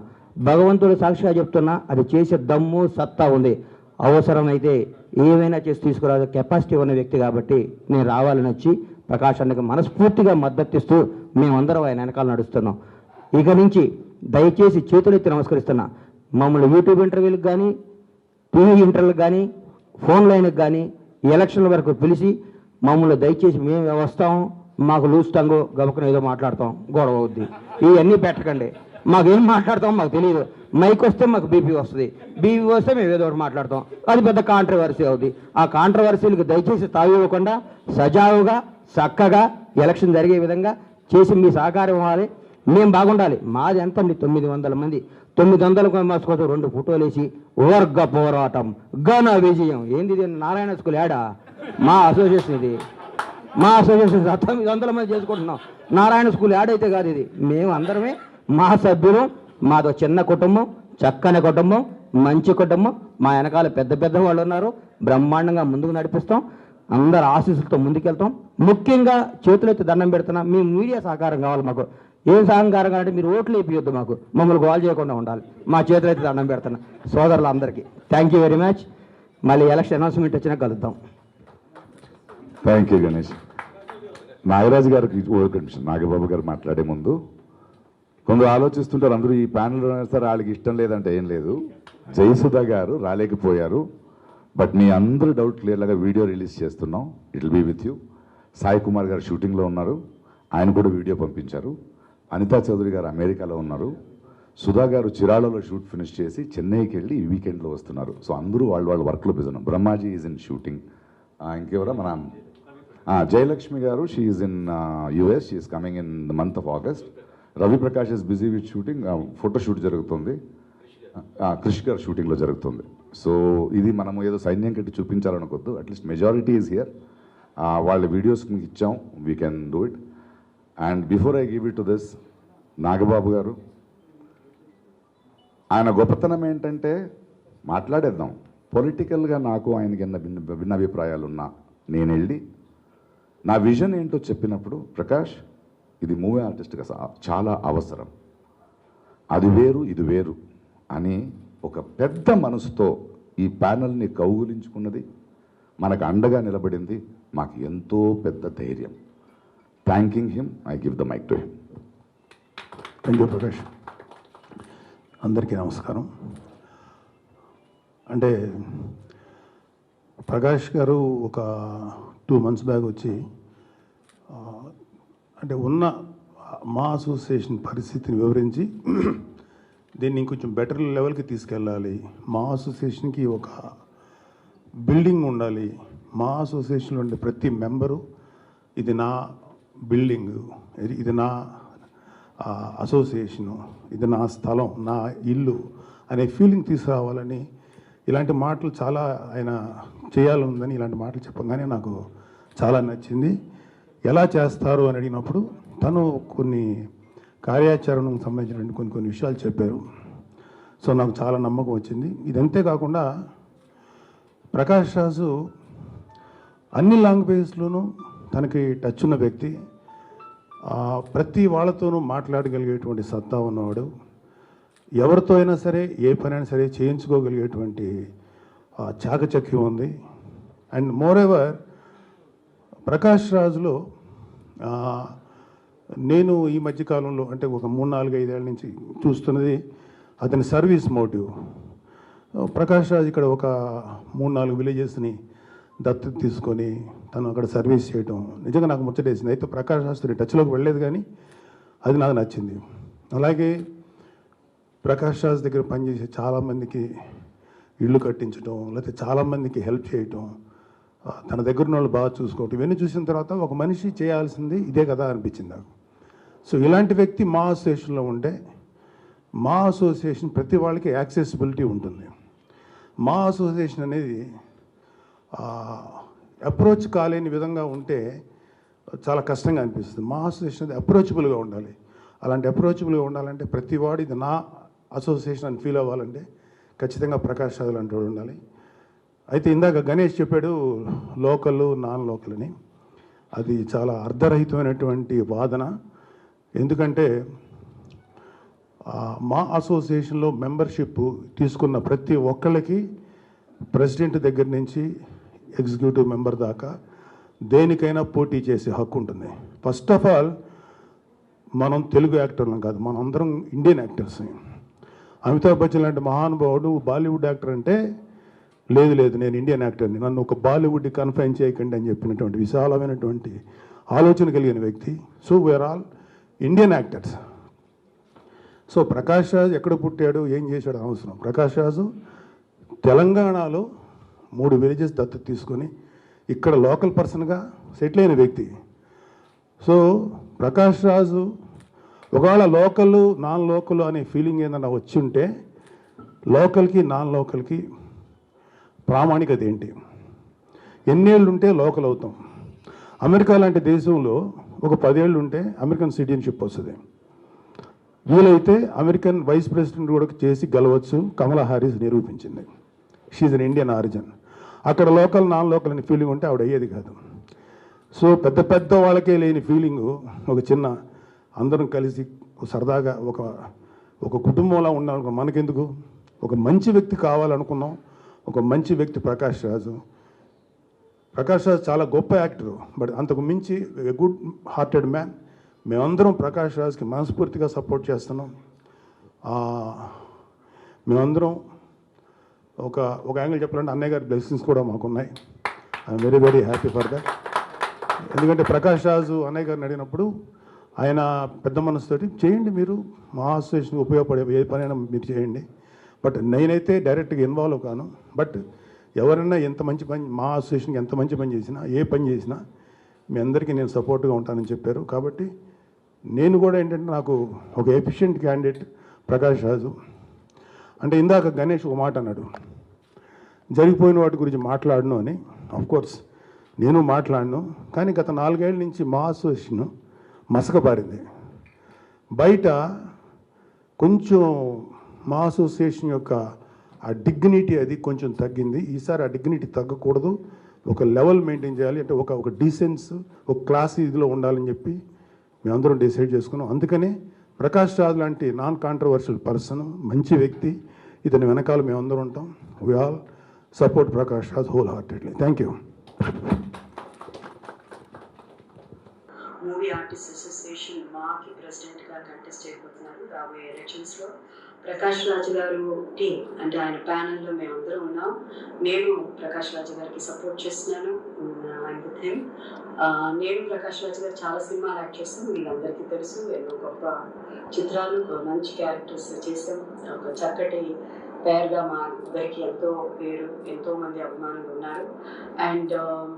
భగవంతుడు సాక్షిగా చెప్తున్నా, అది చేసే దమ్ము సత్తా ఉంది. అవసరమైతే ఏమైనా చేసి తీసుకురా కెపాసిటీ ఉన్న వ్యక్తి. కాబట్టి నేను రావాలని వచ్చి ప్రకాశానికి మనస్ఫూర్తిగా మద్దతిస్తూ మేమందరం ఆయన వెనకాల నడుస్తున్నాం. ఇక నుంచి దయచేసి చేతులెత్తి నమస్కరిస్తున్నా. మమ్మల్ని యూట్యూబ్ ఇంటర్వ్యూలకు కానీ, టీవీ ఇంటర్వ్యూలకు కానీ, ఫోన్ లైన్కి కానీ, ఎలక్షన్ల వరకు పిలిచి మమ్మల్ని దయచేసి మేము వస్తాం, మాకు లూజ్ టంగు గబుకుని ఏదో మాట్లాడతాం, గొడవ అవుద్ది. ఇవన్నీ పెట్టకండి. మాకేం మాట్లాడతాం మాకు తెలియదు. మైక్ వస్తే మాకు బీపీ వస్తుంది, బీపీ వస్తే మేము ఏదో ఒకటి మాట్లాడతాం, అది పెద్ద కాంట్రవర్సీ అవుద్ది. ఆ కాంట్రవర్సీలకు దయచేసి తావివ్వకుండా సజావుగా చక్కగా ఎలక్షన్ జరిగే విధంగా చేసి మీ సహకారం ఇవ్వాలి. మేము బాగుండాలి. మాది ఎంత అండి, 900 మంది. 900 మోసుకోవచ్చు 2 ఫోటోలు వేసి వర్గ పోరాటం ఘన విజయం. ఏంది ఇది? నారాయణ స్కూల్ యాడా? మా అసోసియేషన్ ఇది. మా అసోసియేషన్ 900 మంది చేసుకుంటున్నాం. నారాయణ స్కూల్ యాడ్ అయితే కాదు ఇది. మేము అందరమే మా సభ్యులు. మాదో చిన్న కుటుంబం, చక్కని కుటుంబం, మంచి కుటుంబం. మా వెనకాల పెద్ద పెద్ద వాళ్ళు ఉన్నారు. బ్రహ్మాండంగా ముందుకు నడిపిస్తాం. అందరు ఆశీస్సులతో ముందుకెళ్తాం. ముఖ్యంగా చేతులెత్తి దండం పెడుతున్నాం. మీ మీడియా సహకారం కావాలి మాకు. ఏం సహకారం కావాలంటే మీరు ఓట్లు వేయొద్దు, మాకు మమ్మల్ని గోల్ చేయకుండా ఉండాలి. మా చేతులైతే దండం పెడుతున్నా సోదరులందరికీ. Thank you very much. మళ్ళీ ఎలక్షన్ అనౌన్స్మెంట్ వచ్చినా కలుద్దాం. Thank you Ganesh. నాగరాజు గారికి కనిపిస్తుంది. నాగబాబు గారు మాట్లాడే ముందు కొందరు ఆలోచిస్తుంటారు, అందరూ ఈ ప్యానెల్ సార్ వాళ్ళకి ఇష్టం లేదంటే ఏం లేదు. జయసుధ గారు రాలేకపోయారు, బట్ మీ అందరూ డౌట్ క్లియర్గా వీడియో రిలీజ్ చేస్తున్నాం. It will be with you. Sai Kumar గారు షూటింగ్లో ఉన్నారు, ఆయన కూడా వీడియో పంపించారు. అనితా చౌదరి గారు అమెరికాలో ఉన్నారు. సుధా గారు చిరాలలో షూట్ ఫినిష్ చేసి చెన్నైకి వెళ్ళి ఈ వీకెండ్లో వస్తున్నారు. సో అందరూ వాళ్ళ వర్క్లో బిజీ ఉన్నారు. Brahmaji is in shooting. ఇంకెవరా మన జయలక్ష్మి గారు, she is in US, she is coming in the month of August. Ravi Prakash is busy with shooting, photo shoot జరుగుతుంది. క్రిష్ గారు షూటింగ్లో జరుగుతుంది. సో ఇది మనం ఏదో సైన్యం కట్టి చూపించాలనుకోద్దు. At least majority is here. వాళ్ళ వీడియోస్ మీకు ఇచ్చాం, we can do it. And before I give it to this, Nagababu గారు, ఆయన గొప్పతనం ఏంటంటే మాట్లాడేద్దాం. పొలిటికల్గా నాకు ఆయనకి భిన్న అభిప్రాయాలు ఉన్నా నేను వెళ్ళి నా విజన్ ఏంటో చెప్పినప్పుడు, ప్రకాష్ ఇది మూవీ ఆర్టిస్ట్గా చాలా అవసరం, అది వేరు ఇది వేరు అని ఒక పెద్ద మనసుతో ఈ ప్యానల్ని కౌగులించుకున్నది, మనకు అండగా నిలబడింది, మాకు ఎంతో పెద్ద ధైర్యం. Thanking him, I give the mic to him. Thank you Prakash. అందరికీ నమస్కారం. అంటే ప్రకాష్ గారు ఒక 2 months బ్యాక్ వచ్చి అంటే ఉన్న మా అసోసియేషన్ పరిస్థితిని వివరించి దీన్ని ఇంకొంచెం బెటర్ లెవెల్కి తీసుకెళ్ళాలి, మా అసోసియేషన్కి ఒక బిల్డింగ్ ఉండాలి, మా అసోసియేషన్లో ఉండే ప్రతి మెంబరు ఇది నా బిల్డింగ్, ఇది నా అసోసియేషను, ఇది నా స్థలం, నా ఇల్లు అనే ఫీలింగ్ తీసుకురావాలని ఇలాంటి మాటలు చాలా ఆయన చేయాలనుందని ఇలాంటి మాటలు చెప్పగానే నాకు చాలా నచ్చింది. ఎలా చేస్తారు అని అడిగినప్పుడు తను కొన్ని కార్యాచరణకు సంబంధించిన కొన్ని విషయాలు చెప్పారు. సో నాకు చాలా నమ్మకం వచ్చింది. ఇదంతే కాకుండా ప్రకాష్ రాజు అన్ని లాంగ్వేజ్లోనూ తనకి టచ్ ఉన్న వ్యక్తి, ప్రతి వాళ్ళతోనూ మాట్లాడగలిగేటువంటి సత్తా ఉన్నవాడు, ఎవరితో అయినా సరే ఏ పనైనా సరే చేయించుకోగలిగేటువంటి చాకచక్యం ఉంది. అండ్ మోరెవర్ ప్రకాష్ రాజులో నేను ఈ మధ్యకాలంలో అంటే ఒక 3-4-5 ఏళ్ళ నుంచి చూస్తున్నది అతని సర్వీస్ మోటివ్. ప్రకాష్ రాజు ఇక్కడ ఒక 3-4 విలేజెస్ని దత్తత తీసుకొని తను అక్కడ సర్వీస్ చేయడం నిజంగా నాకు ముచ్చటేసింది. అయితే ప్రకాష్ రాజుతో టచ్లోకి వెళ్ళలేదు, కానీ అది నాకు నచ్చింది. అలాగే ప్రకాష్ రాజు దగ్గర పనిచేసే చాలామందికి ఇళ్ళు కట్టించడం, లేకపోతే చాలామందికి హెల్ప్ చేయటం, తన దగ్గర ఉన్న వాళ్ళు బాగా చూసుకోవటం, ఇవన్నీ చూసిన తర్వాత ఒక మనిషి చేయాల్సింది ఇదే కదా అనిపించింది నాకు. సో ఇలాంటి వ్యక్తి మా అసోసియేషన్లో ఉంటే మా అసోసియేషన్ ప్రతి వాళ్ళకి యాక్సెసిబిలిటీ ఉంటుంది. మా అసోసియేషన్ అనేది అప్రోచ్ కాలేని విధంగా ఉంటే చాలా కష్టంగా అనిపిస్తుంది. మా అసోసియేషన్ అనేది అప్రోచబుల్గా ఉండాలి. అలాంటి అప్రోచబుల్గా ఉండాలంటే ప్రతి వాడు ఇది నా అసోసియేషన్ అని ఫీల్ అవ్వాలంటే ఖచ్చితంగా ప్రకాష్ రాజు లాంటి వాడు ఉండాలి. అయితే ఇందాక గణేష్ చెప్పాడు లోకల్ నాన్ లోకల్ అని. అది చాలా అర్ధరహితమైనటువంటి వాదన. ఎందుకంటే మా అసోసియేషన్లో మెంబర్షిప్ తీసుకున్న ప్రతి ఒక్కళ్ళకి ప్రెసిడెంట్ దగ్గర నుంచి ఎగ్జిక్యూటివ్ మెంబర్ దాకా దేనికైనా పోటీ చేసే హక్కు ఉంటుంది. ఫస్ట్ ఆఫ్ ఆల్ మనం తెలుగు యాక్టర్లం కాదు, మనం అందరం ఇండియన్ యాక్టర్స్. అమితాబ్ బచ్చన్ లాంటి మహానుభావుడు బాలీవుడ్ యాక్టర్ అంటే లేదు నేను ఇండియన్ యాక్టర్ని, నన్ను ఒక బాలీవుడ్కి కన్ఫైన్ చేయకండి అని చెప్పినటువంటి విశాలమైనటువంటి ఆలోచన కలిగిన వ్యక్తి. So we are all Indian actors. So Prakash Raj ఎక్కడ పుట్టాడు, ఏం చేశాడు అవసరం. ప్రకాష్ రాజు తెలంగాణలో 3 విలేజెస్ దత్తత తీసుకొని ఇక్కడ లోకల్ పర్సన్గా సెటిల్ అయిన వ్యక్తి. సో ప్రకాష్ రాజు ఒకవేళ లోకల్ నాన్ లోకల్ అనే ఫీలింగ్ ఏదన్నా వచ్చి ఉంటే లోకల్కి నాన్ లోకల్కి ప్రామాణికత ఏంటి, ఎన్నేళ్ళు ఉంటే లోకల్ అవుతాం. అమెరికా లాంటి దేశంలో ఒక 10 ఏళ్ళు ఉంటే అమెరికన్ సిటిజన్షిప్ వస్తుంది. వీలైతే అమెరికన్ వైస్ ప్రెసిడెంట్ కూడా చేసి గెలవచ్చు. కమలా హారిస్ నిరూపించింది. She's an Indian origin. అక్కడ లోకల్ నాన్ లోకల్ అనే ఫీలింగ్ ఉంటే ఆవిడ అయ్యేది కాదు. సో పెద్ద పెద్ద వాళ్ళకే లేని ఫీలింగు ఒక చిన్న అందరం కలిసి సరదాగా ఒక కుటుంబంలా ఉండాలనుకో. మనకెందుకు, ఒక మంచి వ్యక్తి కావాలనుకున్నాం. ఒక మంచి వ్యక్తి ప్రకాష్ రాజు. ప్రకాష్ రాజ్ చాలా గొప్ప యాక్టరు, బట్ అంతకు మించి ఎ గుడ్ హార్టెడ్ మ్యాన్. మేమందరం ప్రకాష్ రాజ్కి మనస్ఫూర్తిగా సపోర్ట్ చేస్తున్నాం. మేమందరం ఒక యాంగిల్ చెప్పాలంటే అన్నయ్య గారి బ్లెస్సింగ్స్ కూడా మాకున్నాయి. I'm very very happy for that. ఎందుకంటే ప్రకాష్ రాజు అన్నయ్య గారిని అడిగినప్పుడు ఆయన పెద్ద మనసుతోటి చేయండి, మీరు మా అసోసియేషన్కి ఉపయోగపడే ఏ పనైనా మీరు చేయండి. బట్ నేనైతే డైరెక్ట్గా ఇన్వాల్వ్ కాను. బట్ ఎవరైనా ఎంత మంచి పని, మా అసోసియేషన్కి ఎంత మంచి పని చేసినా, ఏ పని చేసినా మీ అందరికీ నేను సపోర్ట్గా ఉంటానని చెప్పారు. కాబట్టి నేను కూడా ఏంటంటే నాకు ఒక ఎఫిషియెంట్ క్యాండిడేట్ ప్రకాష్ రాజు. అంటే ఇందాక గణేష్ ఒక మాట అన్నాడు, జరిగిపోయిన వాటి గురించి మాట్లాడను అని. ఆఫ్కోర్స్ నేను మాట్లాడను, కానీ గత 4 ఏళ్ళ నుంచి మా అసోసియేషన్ మసకబారింది. బయట కొంచెం మా అసోసియేషన్ యొక్క ఆ డిగ్నిటీ అది కొంచెం తగ్గింది. ఈసారి ఆ డిగ్నిటీ తగ్గకూడదు, ఒక లెవెల్ మెయింటైన్ చేయాలి. అంటే ఒక డీసెన్స్, ఒక క్లాస్ ఇదిలో ఉండాలని చెప్పి మేమందరం డిసైడ్ చేసుకున్నాం. అందుకనే ప్రకాష్ రాజ్ లాంటి నాన్ కాంట్రవర్షియల్ పర్సన్, మంచి వ్యక్తి, ఇతని వెనకాల మేమందరం ఉంటాం. We all support Prakash Raj whole heartedly. Thank you. Movie artist association మాకి ప్రెసిడెంట్గా కంటెస్ట్ చేయబోతున్నారు రాబోయే ఎలక్షన్స్లో. ప్రకాష్ రాజ్ గారు టీం, అంటే ఆయన ప్యానెల్లో మేమందరం ఉన్నాం. నేను ప్రకాష్ రాజ్ గారికి సపోర్ట్ చేస్తున్నాను. నేను ప్రకాష్ రాజ్ గారు చాలా సినిమాలు యాక్ట్ చేస్తాం, వీళ్ళందరికీ తెలుసు. ఎన్నో గొప్ప చిత్రాలు, మంచి క్యారెక్టర్స్ చేసాం. ఒక చక్కటి పేరుగా మా అందరికి ఎంతో పేరు, ఎంతోమంది అభిమానులు ఉన్నారు. అండ్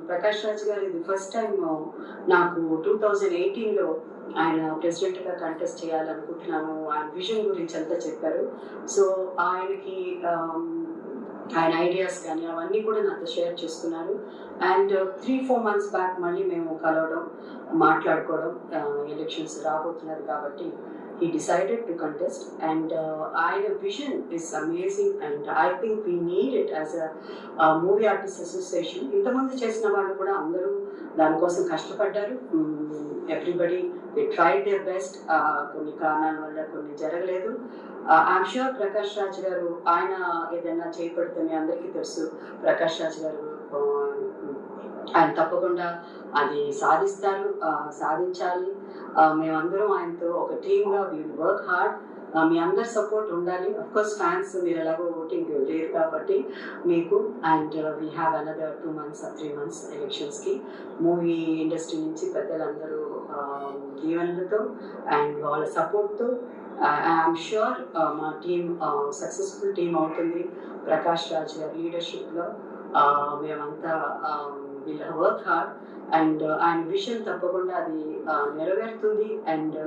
ప్రకాష్ రాజ్ గారు ఇది ఫస్ట్ టైం నాకు 2018లో ఆయన ప్రెసిడెంట్గా కంటెస్ట్ చేయాలనుకుంటున్నాను. ఆయన విజన్ గురించి అంతా చెప్పారు. సో ఆయనకి ఆయన ఐడియాస్ కానీ అవన్నీ కూడా నాతో షేర్ చేసుకున్నారు. అండ్ 3-4 months బ్యాక్ మళ్ళీ మేము కలవడం, మాట్లాడుకోవడం, ఎలక్షన్స్ రాబోతున్నారు కాబట్టి he decided to contest. And our vision is amazing, and I think we need it as a movie artist association. ఇంతమంది చేసిన వాళ్ళు కూడా అందరూ దానికోసం కష్టపడ్డారు. Everybody they tried their best. కొన్ని కారణాల వల్ల కొన్ని జరగలేదు. ఐఎమ్ షూర్ ప్రకాష్ రాజ్ గారు ఆయన ఏదైనా చేపడితే మీ అందరికీ తెలుసు, ప్రకాష్ రాజ్ గారు ఆయన తప్పకుండా అది సాధిస్తారు, సాధించాలి. మేమందరం ఆయనతో ఒక టీమ్గా విల్ వర్క్ హార్డ్. మీ అందరి సపోర్ట్ ఉండాలి. అఫ్కోర్స్ ఫ్యాన్స్ మీరు ఎలాగో ఓటింగ్ లేదు కాబట్టి మీకు. And we have another 2 months or 3 months ఎలక్షన్స్కి. మూవీ ఇండస్ట్రీ నుంచి పెద్దలందరూ దీవెనలతో అండ్ వాళ్ళ సపోర్ట్తో ఐఎమ్ షూర్ మా టీమ్ సక్సెస్ఫుల్ టీమ్ అవుతుంది. ప్రకాష్ రాజ్ గారి లీడర్షిప్లో మేమంతా విల్ వర్క్ హార్డ్. అండ్ ఆయన విషయం తప్పకుండా అది నెరవేరుతుంది. అండ్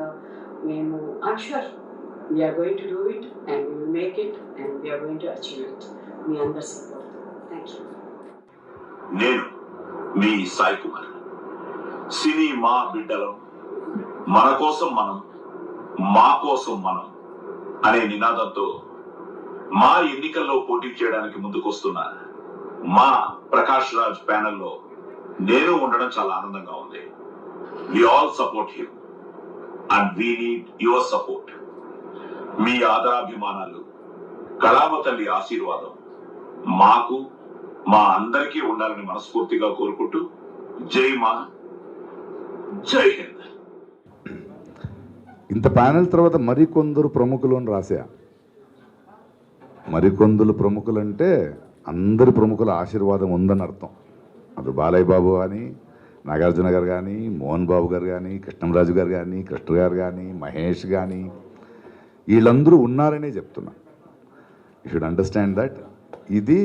మేము I'm sure we're going to do it and we will make it and we're going to achieve it. మీ అందరి సపోర్ట్. Thank you. నేను మీ సాయి కుమార్. సినీ మా బిడ్డలం, మన కోసం మనం, మా కోసం మనం అనే నినాదంతో మా ఎన్నికల్లో పోటీ చేయడానికి ముందుకొస్తున్న మా ప్రకాష్ రాజ్ ప్యానెల్లో నేను ఉండడం చాలా ఆనందంగా ఉంది. We all support him and we need your support. మీ ఆదరాభిమానాలు, కళామ తల్లి ఆశీర్వాదం మాకు, మా అందరికీ ఉండాలని మనస్ఫూర్తిగా కోరుకుంటూ జై మా, జై హింద్. ఇంత ప్యానెల్ తర్వాత మరికొందరు ప్రముఖులు అని రాసా. మరికొందరు ప్రముఖులంటే అందరి ప్రముఖుల ఆశీర్వాదం ఉందని అర్థం. అది బాలయ్య బాబు అని, నాగార్జున గారు కానీ, మోహన్ బాబు గారు కానీ, కృష్ణంరాజు గారు కానీ, కృష్ణ గారు కానీ, మహేష్ కానీ, వీళ్ళందరూ ఉన్నారనే చెప్తున్నా. యూ షుడ్ అండర్స్టాండ్ దట్ ఇది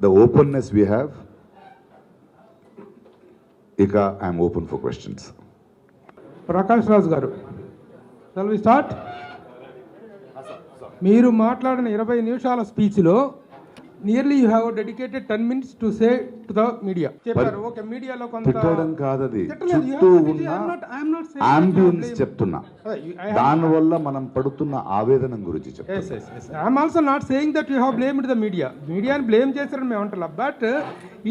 ద ఓపెన్నెస్ వీ హ్యావ్. ఇక I'm open for questions. Prakash Raj గారు, షల్ వి స్టార్ట్? మీరు మాట్లాడిన 20 నిమిషాల స్పీచ్లో nearly you have dedicated 10 minutes to say to the media. చెప్పారు ఓకే, మీడియాలో కొంత తిట్టడం కాదది, తిట్టలేదు. చుట్టూ You have to- ఉన్న I'm not saying that you ambience blame. చెప్తున్నా. I have- దానివల్ల మనం పడుతున్న ఆవేదన గురించి చెప్తున్నా. Yes. I'm also not saying that you have blamed the media. మీడియాని బ్లేమ్ చేశారని మేము అంటలా, but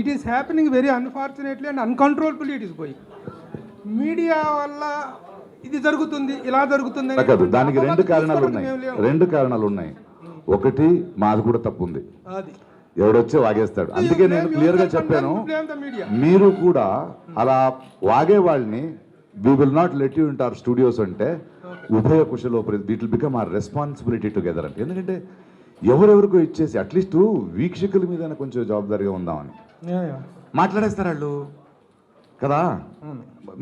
it is happening very unfortunately and uncontrollably it is going. Media వల్ల ఇది జరుగుతుంది, ఇలా జరుగుతుంది అని కాదు, దానికి అపవాదం రెండు కారణాలు తీసుకోవడం ఉన్నాయి. మేము లేము. రెండు కారణాలు ఉన్నాయి. ఒకటి మాది కూడా తప్పు ఉంది, అది ఎవడొచ్చే వాగేస్తాడు. అందుకే నేను క్లియర్ గా చెప్పాను, blame the media. మీరు కూడా అలా వాగే వాళ్ళని we will not let you into our studios అంటే ఉభయ కుశలోపరి it will become our responsibility together అంటే. ఎందుకంటే ఎవరెవరికో ఇచ్చేసి అట్లీస్ట్ వీక్షకుల మీద కొంచెం జవాబుదారీగా ఉందామని మాట్లాడేస్తారు వాళ్ళు కదా.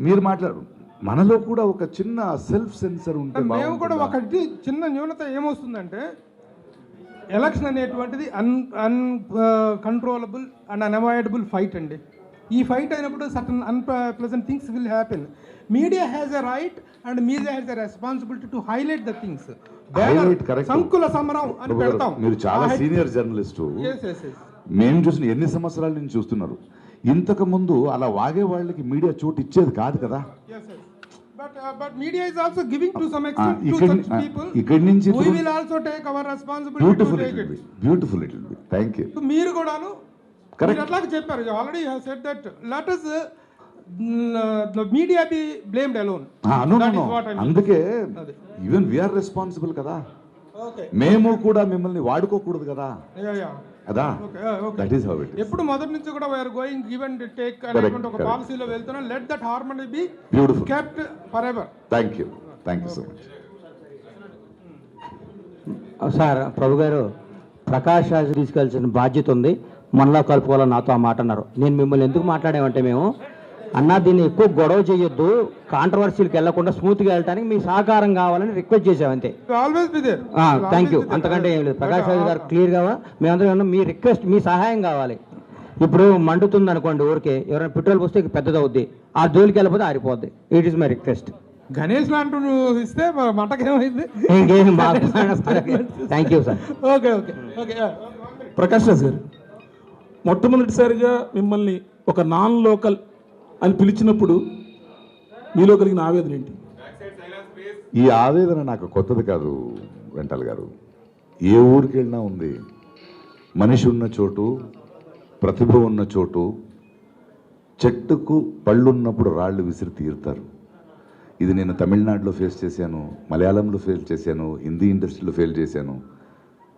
మీరు మాట్లాడు, మనలో కూడా ఒక చిన్న సెల్ఫ్ సెన్సర్ ఉంటే మేము కూడా బాగుంటుందా? ఒకటి చిన్న న్యూనత ఏమొస్తుందంటే, ఎలక్షన్ అనేటువంటిది కంట్రోలబుల్ అండ్ అన్అవాయిడబుల్ ఫైట్ అండి. ఈ ఫైట్ అయినప్పుడు certain unpleasant things will happen. Media has a right and media has a responsibility to highlight the things. Highlight, correct. సంకుల సమరం అని పెడతాం. మీరు చాలా సీనియర్ జర్నలిస్టు, మేము చూసిన ఎన్ని సంవత్సరాల నుంచి చూస్తున్నారు. ఇంతకు ముందు అలా వాగే వాళ్ళకి మీడియా చోటు ఇచ్చేది కాదు కదా. But media is also giving to some extent to ఇక్కడి- such people. ఇక్కడి నుంచి We will also take our responsibility beautiful to it take will it. Be, beautiful it will be. Thank you. మీరు కూడాను Correct. మీరు అట్లాగే చెప్పారు, already have said that let us the media be blamed alone. That is what I mean. అందుకే అదే. Even we're responsible కదా. Okay. మేము కూడా మిమ్మల్ని వాడుకోకూడదు కదా. Yeah. కదా, Okay. That is how it is. ఎప్పుడు మొదటి నుంచి కూడా we're going give and take Correct, అనేటువంటి ఒక correct. పాలసీలో వెళ్తున్నాం. Let that harmony be Beautiful. Kept forever. Thank you so much. Sir, Prabhu గారు, ప్రకాష్ రాజ్ తీసుకెళ్లాల్సిన బాధ్యత ఉంది, మనలో కలుపుకోవాలని నాతో ఆ మాట అన్నారు. నేను మిమ్మల్ని ఎందుకు మాట్లాడామంటే, మేము అన్నా దీన్ని ఎక్కువ గొడవ చేయొద్దు, కాంట్రవర్సీలకు వెళ్లకుండా స్మూత్గా వెళ్ళడానికి మీ సహకారం కావాలని రిక్వెస్ట్ చేసాం అంతే. Always be there. Thank you, అంతకంటే ఏం లేదు. ప్రకాష్ రాజ్ గారు క్లియర్గా మేమందరం ఉన్నాం, మీ రిక్వెస్ట్, మీ సహాయం కావాలి. ఇప్పుడు మండుతుంది అనుకోండి, ఊరికే ఎవరైనా పెట్రోల్ పోస్తే పెద్దదవుద్ది, ఆ జోలికి వెళ్ళిపోతే ఆరిపోద్ది. It is my request. Ganesh లాంటి నువ్వు ఇస్తే మటకేమైంది. Thank you sir. Okay. Prakash Raj గారు, మొట్టమొదటిసారిగా మిమ్మల్ని ఒక నాన్ లోకల్ అని పిలిచినప్పుడు మీలో కలిగిన ఆవేదన ఏంటి? ఈ ఆవేదన నాకు కొత్తది కాదు వెంటల్ గారు. ఏ ఊరికి వెళ్ళినా ఉంది. మనిషి ఉన్న చోటు, ప్రతిభ ఉన్న చోటు, చెట్టుకు పళ్ళున్నప్పుడు రాళ్ళు విసిరి తీరుతారు. ఇది నేను తమిళనాడులో ఫేస్ చేశాను, మలయాళంలో ఫేస్ చేశాను, హిందీ ఇండస్ట్రీలో ఫెయిల్ చేశాను,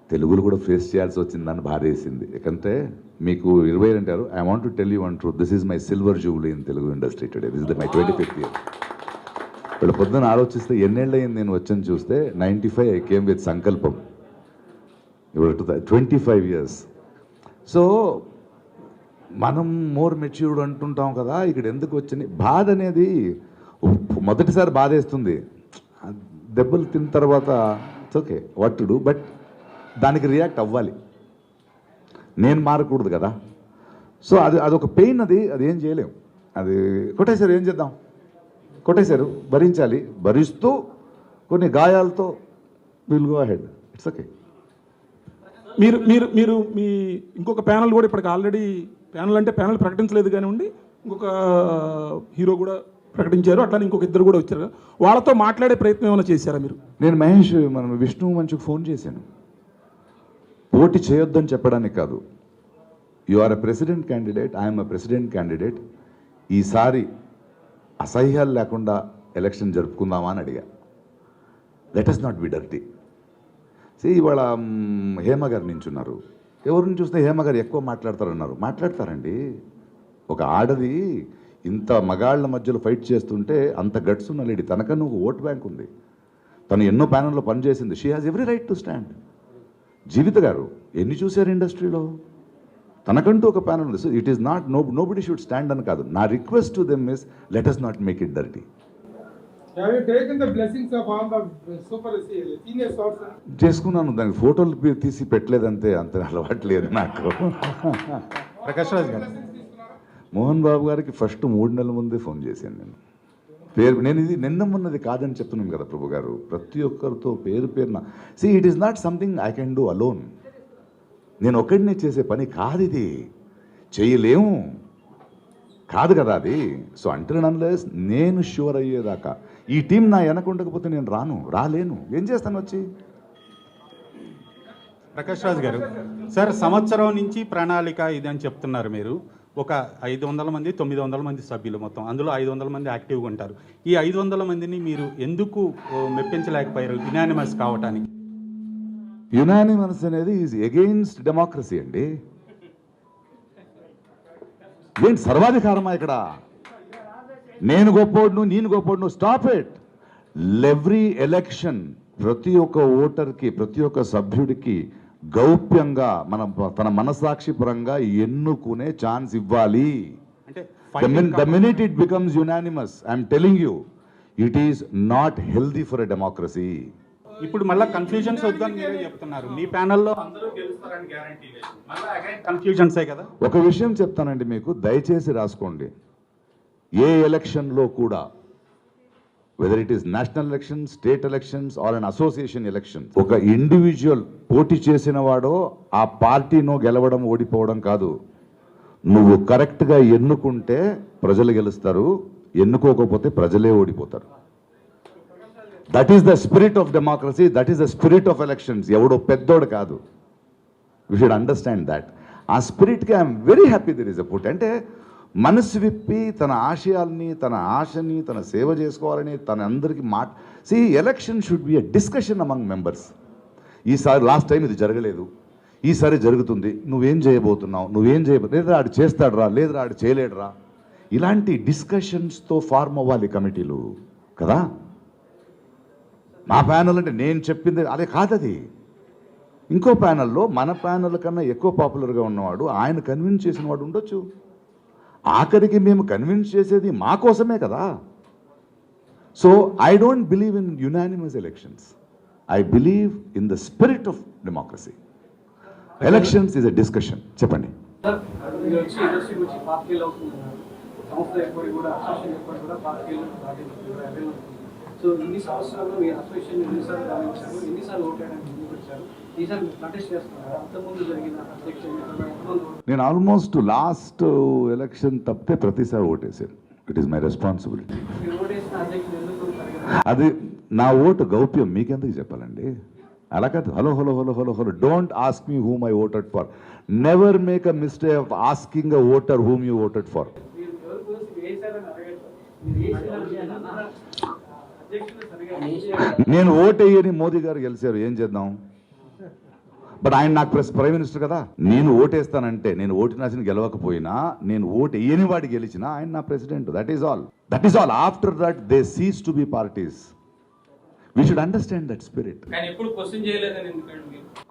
తెలుగులో కూడా ఫేస్ చేయాల్సి వచ్చింది. నన్ను బాధ వేసింది. ఎందుకంటే మీకు 20 అంటారు. I want to tell you one truth, this is my silver Jubilee in Telugu industry today. This is my 25th year. ఇప్పుడు పొద్దున ఆలోచిస్తే ఎన్నేళ్ళయింది నేను వచ్చని చూస్తే 95 ఐ కేమ్ విత్ సంకల్పం. ఇప్పుడు 25 years. సో మనం మోర్ మెచ్యూర్డ్ అంటుంటాం కదా, ఇక్కడ ఎందుకు వచ్చింది బాధ అనేది. మొదటిసారి బాధ వేస్తుంది, దెబ్బలు తిన్న తర్వాత it's okay what to do, but దానికి రియాక్ట్ అవ్వాలి. నేను మారకూడదు కదా. సో అదొక పెయిన్, అది ఏం చేయలేం. అది కొట్టేశారు, ఏం చేద్దాం, కొట్టేశారు, భరించాలి. భరిస్తూ కొన్ని గాయాలతో will go ahead. It's okay. మీరు మీరు మీరు మీ ఇంకొక ప్యానల్ కూడా ఇప్పటికి ఆల్రెడీ, ప్యానల్ అంటే ప్యానల్ ప్రకటించలేదు కానివ్వండి, ఇంకొక హీరో కూడా ప్రకటించారు, అట్లానే ఇంకొక ఇద్దరు కూడా వచ్చారు. వాళ్ళతో మాట్లాడే ప్రయత్నం ఏమైనా చేశారా మీరు? నేను మహేష్, మనం విష్ణు మంచుకు ఫోన్ చేశాను. పోటీ చేయొద్దని చెప్పడానికి కాదు. You are a president candidate, I'm a president candidate. ఈసారి అసహ్యాలు లేకుండా ఎలక్షన్ జరుపుకుందామా అని అడిగా. Let us not be dirty. ఇవాళ హేమ గారు నించున్నారు. ఎవరిని చూస్తే హేమ గారు ఎక్కువ మాట్లాడతారన్నారు. మాట్లాడతారండి. ఒక ఆడది ఇంత మగాళ్ళ మధ్యలో ఫైట్ చేస్తుంటే అంత గట్స్ ఉన్న లేడీ, తనకన్నా ఒక ఓట్ బ్యాంక్ ఉంది, తను ఎన్నో ప్యానల్లో పనిచేసింది. She has every right to stand. Jeevitha గారు ఎన్ని చూశారు ఇండస్ట్రీలో? తనకంటూ ఒక ప్యానల్ ఉంది. So it is not nobody should stand అని కాదు. నా request to them is let us not make it dirty. Have you taken the blessings of all the super senior stars? చేసుకున్నాను, దానికి ఫోటోలు తీసి పెట్టలేదంతే, అంత అలవాట్లేదు నాకు. ప్రకాష్ రాజ్ గారు, మోహన్ బాబు గారికి ఫస్ట్ 3 నెలల ముందే ఫోన్ చేశాను నేను. నేను ఇది నిన్నమ్మన్నది కాదని చెప్తున్నాను కదా ప్రభు గారు. ప్రతి ఒక్కరితో పేరున it is not something I can do alone. నేను ఒక్కడినే చేసే పని కాదు, ఇది చేయలేము కాదు కదా అది. సో అంటిల్ అన్లెస్ నేను షూర్ అయ్యేదాకా ఈ టీం నా వెనక ఉండకపోతే నేను రాలేను. ఏం చేస్తాను వచ్చి? ప్రకాష్ రాజ్ గారు, సార్ సంవత్సరం నుంచి ప్రణాళిక ఇది అని చెప్తున్నారు మీరు. ఒక 500 మంది 900 మంది సభ్యులు మొత్తం, అందులో 500 మంది యాక్టివ్గా ఉంటారు. ఈ 500 మందిని మీరు ఎందుకు మెప్పించలేకపోయారు యునానిమస్ కావటానికి? యునానిమస్ అనేది ఈజ్ అగెయిన్స్ట్ డెమోక్రసీ అండి. ఏంటి సర్వాధికారమా ఇక్కడ? నేను గొప్పోడును స్టాప్ ఇట్. ఎవ్రీ ఎలక్షన్ ప్రతి ఒక్క ఓటర్కి, ప్రతి ఒక్క సభ్యుడికి గౌప్యంగా తన మనసాక్షి పరంగా ఎన్నుకునే ఛాన్స్ ఇవ్వాలి. The minute it becomes unanimous, I'm telling you, it is not healthy for a democracy. ఇప్పుడు మళ్ళీ కన్ఫ్యూజన్స్ వద్దని మీరే చెప్తున్నారు. మీ ప్యానల్లో అందరూ గెలుస్తారని గ్యారంటీ లేదు, మళ్ళీ అగైన్ కన్ఫ్యూజన్సే కదా. ఒక విషయం చెప్తానండి మీకు, దయచేసి రాసుకోండి. ఏ ఎలక్షన్లో కూడా, whether it is national election, state elections or an association election, ఒక ఇండివిజువల్ పోటీ చేసిన వాడో ఆ పార్టీనో గెలవడం ఓడిపోవడం కాదు. నువ్వు కరెక్ట్గా ఎన్నుకుంటే ప్రజలు గెలుస్తారు, ఎన్నుకోకపోతే ప్రజలే ఓడిపోతారు. That is the spirit of democracy, that is the spirit of elections. ఎవడో పెద్దోడు కాదు. You should understand that. ఆ స్పిరిట్కి I'm very happy there is a put. అంటే మనసు విప్పి తన ఆశయాల్ని, తన ఆశని, తన సేవ చేసుకోవాలని తన అందరికీ election should be a discussion among members. ఈసారి లాస్ట్ టైం ఇది జరగలేదు, ఈసారి జరుగుతుంది, నువ్వేం చేయబోతున్నావు, లేదా ఆడు చేస్తాడురా, లేదా ఆడు చేయలేడురా, ఇలాంటి డిస్కషన్స్తో ఫార్మ్ అవ్వాలి కమిటీలు కదా. మా ప్యానల్ అంటే నేను చెప్పింది అదే కాదది. ఇంకో ప్యానల్లో మన ప్యానల్ కన్నా ఎక్కువ పాపులర్గా ఉన్నవాడు, ఆయన కన్విన్స్ చేసిన వాడు ఉండొచ్చు. ఆఖరికి మేము కన్విన్స్ చేసేది మా కోసమే కదా. So I don't believe in unanimous elections, I believe in the spirit of democracy. Elections is a discussion. చెప్పండి. సో ఇన్ని సంవత్సరాల్లో మీ అసోసియేషన్ ఎన్నిసార్లు గమనించారు, ఎన్నిసార్లు ఓటాడడానికి ముందుకు వచ్చారు, ఈసారి కంటెస్ట్ చేస్తున్నారు, అంతకుముందు జరిగిన అధ్యక్ష నేను ఆల్మోస్ట్ లాస్ట్ ఎలక్షన్ తప్పితే ప్రతిసారి ఓటేసాను. It is my responsibility. మీరు ఓటేసిన అధ్యక్షులు ఎందుకు అది నా ఓటు గౌప్యం, మీకెందుకు చెప్పాలండి? అలా కాదు. Hello, don't ask me whom I voted for. Never make a mistake of asking a voter whom you voted for. నేను ఓటు వేయని మోదీ గారు గెలిచారు, ఏం చేద్దాం? బట్ ఆయన నాకు ప్రైమ్ మినిస్టర్ కదా. నేను ఓటేస్తానంటే, నేను ఓటునాసిన గెలవకపోయినా, నేను ఓటు వేయని వాడు గెలిచినా ఆయన నా president. That is all. After that they cease to be parties. We should understand that spirit.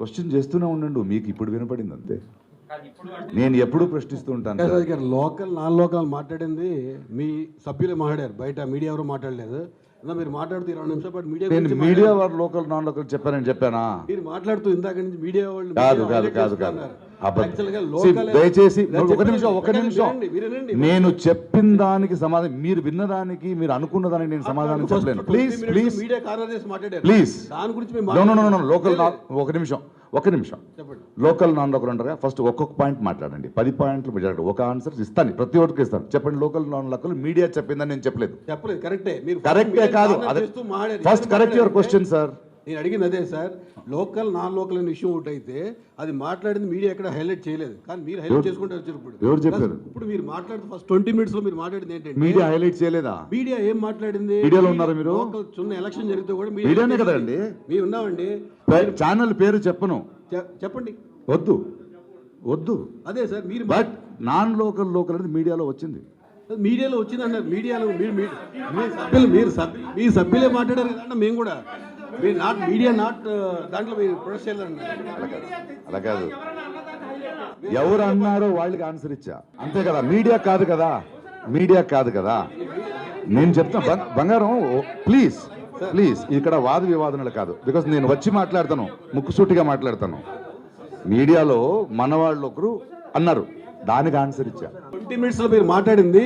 Question చేస్తూనే ఉండండి, మీకు ఇప్పుడు వినపడింది అంతే. నేను ఎప్పుడు ప్రశ్నిస్తూ ఉంటాను. లోకల్ నాన్ లోకల్ మాట్లాడింది మీ సభ్యులే మాట్లాడారు, బయట మీడియా ఎవరు మాట్లాడలేదు. మీరు మాట్లాడుతూ 20 నిమిషాలు పాటు మీడియా వారు లోకల్ నాన్ లోకల్ చెప్పానా? మీరు మాట్లాడుతూ ఇందాక నుంచి మీడియా వాళ్ళు దయచేసి ఒక నిమిషం. నేను చెప్పిన దానికి సమాధానం, మీరు విన్నదానికి, మీరు అనుకున్న దానికి నేను సమాధానం చెప్పలేను. ప్లీజ్ మీడియా కార్నర్ చేసి మాట్లాడారు, ప్లీజ్. దాని గురించి లోకల్ ఒక నిమిషం. లోకల్ నాన్ లోకల్ అంటారా? ఫస్ట్ ఒక్కొక్క పాయింట్ మాట్లాడండి. 10 పాయింట్లు మాట్లాడండి. ఒక ఆన్సర్ ఇస్తాను, ప్రతి ఒక్కరికి ఇస్తాను. చెప్పండి. లోకల్ నాన్ లోకల్ మీడియా చెప్పిందని నేను చెప్పలేదు. కరెక్టే కాదు. First correct your question sir. నేను అడిగింది అదే సార్. లోకల్ నాన్ లోకల్ అనే విషయం ఒకటి అయితే అది మాట్లాడింది మీడియా ఎక్కడ హైలైట్ చేయలేదు, కానీ మీరు హైలైట్ చేసుకుంటే వచ్చారు. ఎవరు చెప్పారు? ఇప్పుడు మీరు మాట్లాడుతూ ఫస్ట్ 20 minutes లో మీరు మాట్లాడింది ఏంటంటే మీడియా హైలైట్ చేయలేదా? మీడియా ఏం మాట్లాడింది? మీడియాలో ఉన్నారా మీరు? చిన్న ఎలక్షన్ జరిగితే కూడా మీడియానే కదండి. మేము ఉన్నామండి. ఛానల్ పేరు చెప్పను, చెప్పండి. వద్దు. అదే సార్ మీరు. బట్ నాన్ లోకల్ అనేది మీడియాలో వచ్చింది. మీడియాలో వచ్చింది అన్నారు. మీడియాలో మీ సభ్యులే మాట్లాడారు కదన్నా. మేము కూడా మీరు నాట్ మీడియా నాట్ దాంట్లో మీరు ప్రొడక్ట్ చేయాలన్నారు. అలా కాదు. ఎవరు అన్నారో వాళ్ళకి ఆన్సర్ ఇచ్చా, అంతే కదా. మీడియా కాదు కదా, మీడియా కాదు కదా. నేను చెప్తా బంగారం, ప్లీజ్ ప్లీజ్, ఇక్కడ వాద వివాదనలు కాదు. బికాస్ నేను వచ్చి మాట్లాడతాను, ముక్కుసూటిగా మాట్లాడతాను. మీడియాలో మన వాళ్ళు ఒకరు అన్నారు, దానికి ఆన్సర్ ఇచ్చా. 20 minutes మీరు మాట్లాడింది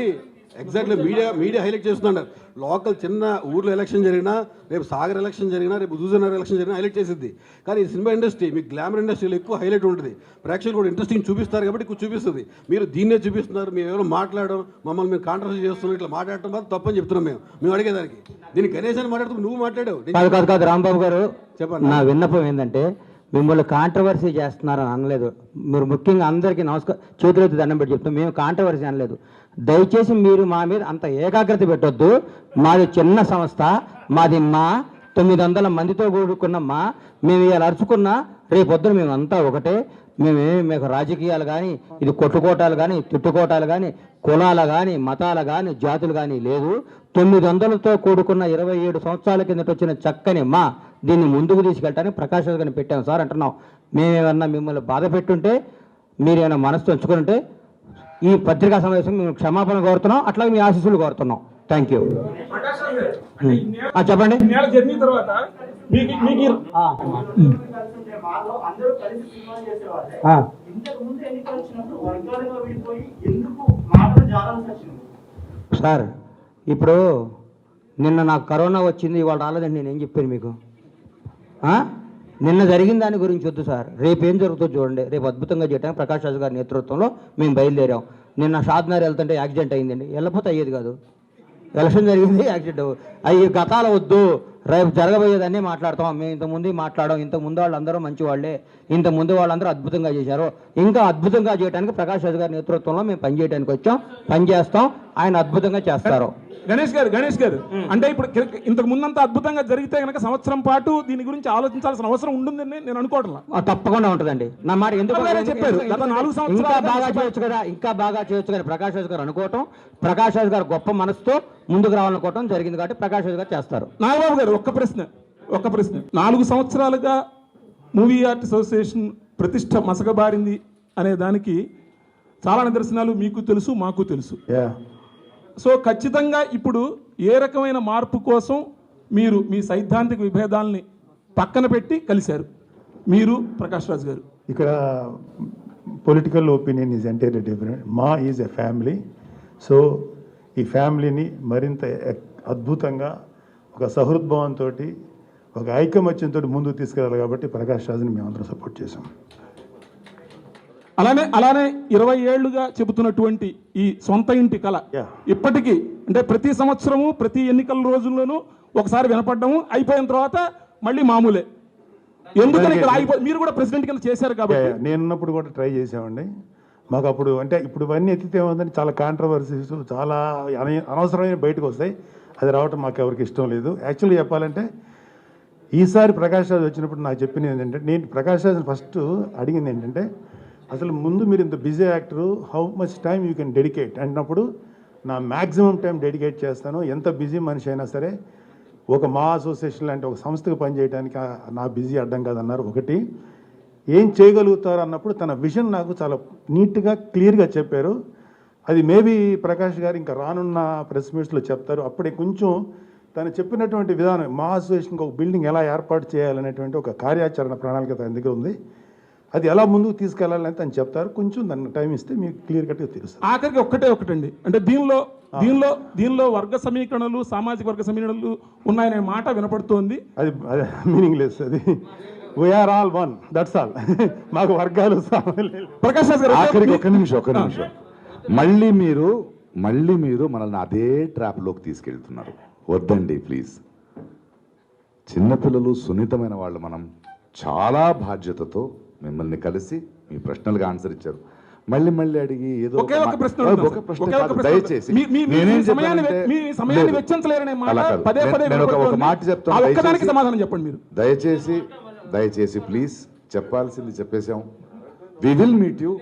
ఎగ్జాక్ట్లీ మీడియా హైలైట్ చేస్తున్నారు. లోకల్ చిన్న ఊర్లో ఎలక్షన్ జరిగినా, రేపు సాగర్ ఎలక్షన్ జరిగినా, రేపు హుజూర్నగర్ ఎలక్షన్ జరిగినా హైలైట్ చేసింది. కానీ ఈ సినిమా ఇండస్ట్రీ మీకు గ్లామర్ ఇండస్ట్రీలో ఎక్కువ హైలైట్ ఉంటుంది. ప్రేక్షకులు కూడా ఇంట్రెస్టింగ్ చూపిస్తారు కాబట్టి ఎక్కువ చూపిస్తుంది. మీరు దీన్నే చూపిస్తున్నారు. మేము ఎవరో మాట్లాడడం, మమ్మల్ని మేము కాంట్రవర్సీ చేస్తున్నాం, ఇట్లా మాట్లాడటం మాత్రం తప్పని చెప్తున్నాం మేము అడిగేదానికి. దీన్ని గణేష్ అని మాట్లాడుతూ నువ్వు మాట్లాడావు. కాదు రాంబాబు గారు, చెప్పండి. నా విన్నపం ఏంటంటే, మిమ్మల్ని కాంట్రవర్సీ చేస్తున్నారని అనలేదు. మీరు ముఖ్యంగా అందరికీ నమస్కారం, చేతులెత్తి దండం పెట్టి చెప్తాం, మేము కాంట్రవర్సీ అనలేదు. దయచేసి మీరు మా మీద అంత ఏకాగ్రత పెట్టొద్దు. మాది చిన్న సంస్థ, మాది 900 మందితో కూడుకున్నమ్మా. మేము ఇలా అరుచుకున్నా రేపొద్దున మేము అంతా ఒకటే. మీకు రాజకీయాలు కానీ, ఇది కొట్టుకోటాలు కానీ, తిట్టుకోటాలు కానీ, కులాలు కానీ, మతాలు కానీ, జాతులు కానీ లేదు. 900తో కూడుకున్న 27 సంవత్సరాల కిందట వచ్చిన చక్కని దీన్ని ముందుకు తీసుకెళ్ళడానికి ప్రకాష్ రాజ్ గారిని పెట్టాము సార్ అంటున్నాం. మేమేమన్నా మిమ్మల్ని బాధ పెట్టుంటే, మీరేమైనా మనసు తెచ్చుకుంటే ఈ పత్రికా సమావేశం మేము క్షమాపణ కోరుతున్నాం, అట్లాగే మీ ఆశీస్సులు కోరుతున్నాం. Thank you. చెప్పండి. జర్నీ తర్వాత సార్, ఇప్పుడు నిన్న నాకు కరోనా వచ్చింది, ఇవాళ రాలేదండి. నేనేం చెప్పాను మీకు? నిన్న జరిగిన దాని గురించి వద్దు సార్, రేపు ఏం జరుగుతుందో చూడండి. రేపు అద్భుతంగా చేయడానికి ప్రకాష్ రాజ్ గారి నేతృత్వంలో మేము బయలుదేరాం. నిన్న షాద్నగర్ వెళ్తుంటే యాక్సిడెంట్ అయిందండి. వెళ్ళకపోతే అయ్యేది కాదు. ఎలక్షన్ జరిగింది, యాక్సిడెంట్ అయ్యి గతాలు వద్దు, రేపు జరగబోయేదాన్ని మాట్లాడతాం. మేము ఇంతకుముందు మాట్లాడాం. ఇంతకుముందు వాళ్ళందరూ మంచి వాళ్ళే, ఇంతకుముందు వాళ్ళందరూ అద్భుతంగా చేశారు. ఇంకా అద్భుతంగా చేయడానికి ప్రకాష్ రాజ్ గారి నేతృత్వంలో మేము పనిచేయడానికి వచ్చాం, పనిచేస్తాం. ఆయన అద్భుతంగా చేస్తారు. గణేష్ గారు అంటే ఇప్పుడు ఇంతకు ముందంతా అద్భుతంగా జరిగితే కనుక సంవత్సరం పాటు దీని గురించి ఆలోచించాల్సిన అవసరం ఉంటుందని నేను అనుకోవట్లా. తప్పకుండా ఉంటుందండి. నా మాట ఎందుకు చెప్పారు, గత 4 సంవత్సరాలు ఇంకా బాగా చేయొచ్చు కదా ప్రకాష్ రాజ్ గారు అనుకోవటం, ప్రకాష్ రాజ్ గారు గొప్ప మనసుతో ముందుకు రావాలనుకోవటం జరిగింది కాబట్టి ప్రకాష్ రాజ్ గారు చేస్తారు. నాగబాబు గారు ఒక్క ప్రశ్న 4 సంవత్సరాలుగా మూవీ ఆర్ట్ అసోసియేషన్ ప్రతిష్ట మసకబారింది అనే దానికి చాలా నిదర్శనాలు మీకు తెలుసు, మాకు తెలుసు. సో ఖచ్చితంగా ఇప్పుడు ఏ రకమైన మార్పు కోసం మీరు మీ సైద్ధాంతిక విభేదాలని పక్కన పెట్టి కలిశారు మీరు ప్రకాష్ రాజ్ గారు? ఇక్కడ political opinion is entirely different. Is a family. So ఈ ఫ్యామిలీని మరింత అద్భుతంగా ఒక సహృద్భావంతో, ఒక ఐకమత్యంతో ముందుకు తీసుకెళ్ళాలి కాబట్టి ప్రకాష్ రాజ్ని మేమందరం సపోర్ట్ చేశాం. అలానే 20 ఏళ్లుగా చెబుతున్నటువంటి ఈ సొంత ఇంటి కళ ఇప్పటికీ అంటే ప్రతి సంవత్సరము ప్రతి ఎన్నికల రోజుల్లోనూ ఒకసారి వినపడ్డము, అయిపోయిన తర్వాత మళ్ళీ మామూలే. ఎందుకని ఇక్కడ మీరు కూడా ప్రెసిడెంట్ కింద చేశారు కాబట్టి. నేనున్నప్పుడు కూడా ట్రై చేసామండి. మాకు అప్పుడు అంటే ఇప్పుడు ఇవన్నీ ఎత్తితే ఏముందంటే చాలా కాంట్రవర్సీస్, చాలా అనవసరమైన బయటకు వస్తాయి. అది రావటం మాకు ఎవరికి ఇష్టం లేదు. యాక్చువల్గా చెప్పాలంటే ఈసారి ప్రకాష్ రాజ్ వచ్చినప్పుడు నాకు చెప్పింది ఏంటంటే, నేను ప్రకాష్ రాజ్ ఫస్ట్ అడిగింది ఏంటంటే, అసలు ముందు మీరు ఇంత busy actor, how much time you can dedicate అంటున్నప్పుడు, నా మ్యాక్సిమం టైం డెడికేట్ చేస్తాను. ఎంత బిజీ మనిషి అయినా సరే ఒక అసోసియేషన్ లాంటి ఒక సంస్థకు పనిచేయడానికి నా బిజీ అడ్డం కాదన్నారు. ఒకటి, ఏం చేయగలుగుతారు అన్నప్పుడు తన విజన్ నాకు చాలా నీట్గా క్లియర్గా చెప్పారు. అది మేబీ ప్రకాష్ గారు ఇంకా రానున్న ప్రెస్ మీట్స్లో చెప్తారు. అప్పుడే కొంచెం తను చెప్పినటువంటి విధానం, అసోసియేషన్కి ఒక బిల్డింగ్ ఎలా ఏర్పాటు చేయాలనేటువంటి ఒక కార్యాచరణ ప్రణాళిక తన దగ్గర ఉంది. అది ఎలా ముందుకు తీసుకెళ్లాలని తను చెప్తారు. కొంచెం దాన్ని టైం ఇస్తే మీకు క్లియర్ కట్గా తెలుస్తుంది. ఆఖరికి ఒకటండి, అంటే దీనిలో వర్గ సమీకరణలు, సామాజిక వర్గ సమీకరణలు ఉన్నాయనే మాట వినపడుతోంది. అది మీనింగ్ లెస్. అది we are all one, that's all. మాకు వర్గాలు ప్రకాష్ రాజ్ గారు ఆఖరికి ఒక్క నిమిషం మళ్ళీ మీరు మనల్ని అదే ట్రాప్లోకి తీసుకెళ్తున్నారు. వద్దండి ప్లీజ్. చిన్నపిల్లలు, సున్నితమైన వాళ్ళు, మనం చాలా బాధ్యతతో మిమ్మల్ని కలిసి మీ ప్రశ్నలుగా ఆన్సర్ ఇచ్చారు. మళ్ళీ అడిగి ఏదో ఒక ప్రశ్న దయచేసి ఒక మాట చెప్తాను. దయచేసి ప్లీజ్, చెప్పాల్సింది చెప్పేసాం. We will meet you.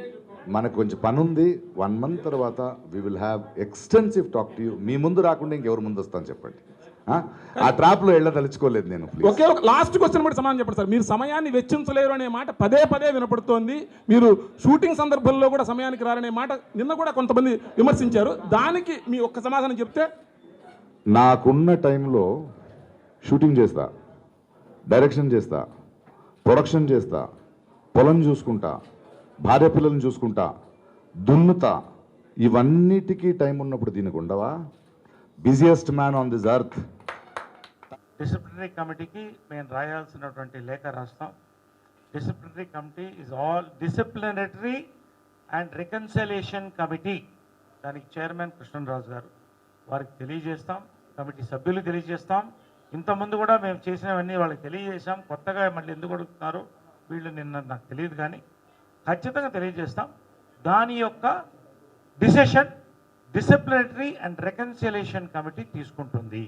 మనకు కొంచెం పని ఉంది. 1 month తర్వాత we will have extensive talk to you. మీ ముందు రాకుండా ఇంకెవరు ముందు వస్తాను చెప్పండి. ఆ ట్రాప్లో వెళ్ళదలుచుకోలేదు నేను. ఒకే ఒక లాస్ట్ క్వశ్చన్ కూడా సమాధానం చెప్పండి సార్. మీరు సమయాన్ని వెచ్చించలేరు అనే మాట పదే పదే వినపడుతోంది. మీరు షూటింగ్ సందర్భంలో కూడా సమయానికి రారనే మాట నిన్న కూడా కొంతమంది విమర్శించారు. దానికి మీ ఒక్క సమాధానం చెప్తే. నాకున్న టైంలో షూటింగ్ చేస్తా, డైరెక్షన్ చేస్తా, ప్రొడక్షన్ చేస్తా, పొలం చూసుకుంటా, భార్య పిల్లల్ని చూసుకుంటా, దున్నుతా. ఇవన్నిటికీ టైం ఉన్నప్పుడు దీనికి ఉండవా? Busiest man on this earth. Disciplinary కమిటీకి మేము రాయాల్సినటువంటి లేఖ రాస్తాం. Disciplinary committee is all disciplinary and reconciliation committee. దానికి చైర్మన్ కృష్ణరాజు గారు, వారికి తెలియజేస్తాం. కమిటీ సభ్యులు తెలియజేస్తాం. ఇంతకుముందు కూడా మేము చేసినవన్నీ వాళ్ళకి తెలియజేసాం. కొత్తగా మళ్ళీ ఎందుకు అడుగుతున్నారు వీళ్ళు నిన్న నాకు తెలియదు, కానీ ఖచ్చితంగా తెలియజేస్తాం. దాని యొక్క decision disciplinary and reconciliation committee తీసుకుంటుంది.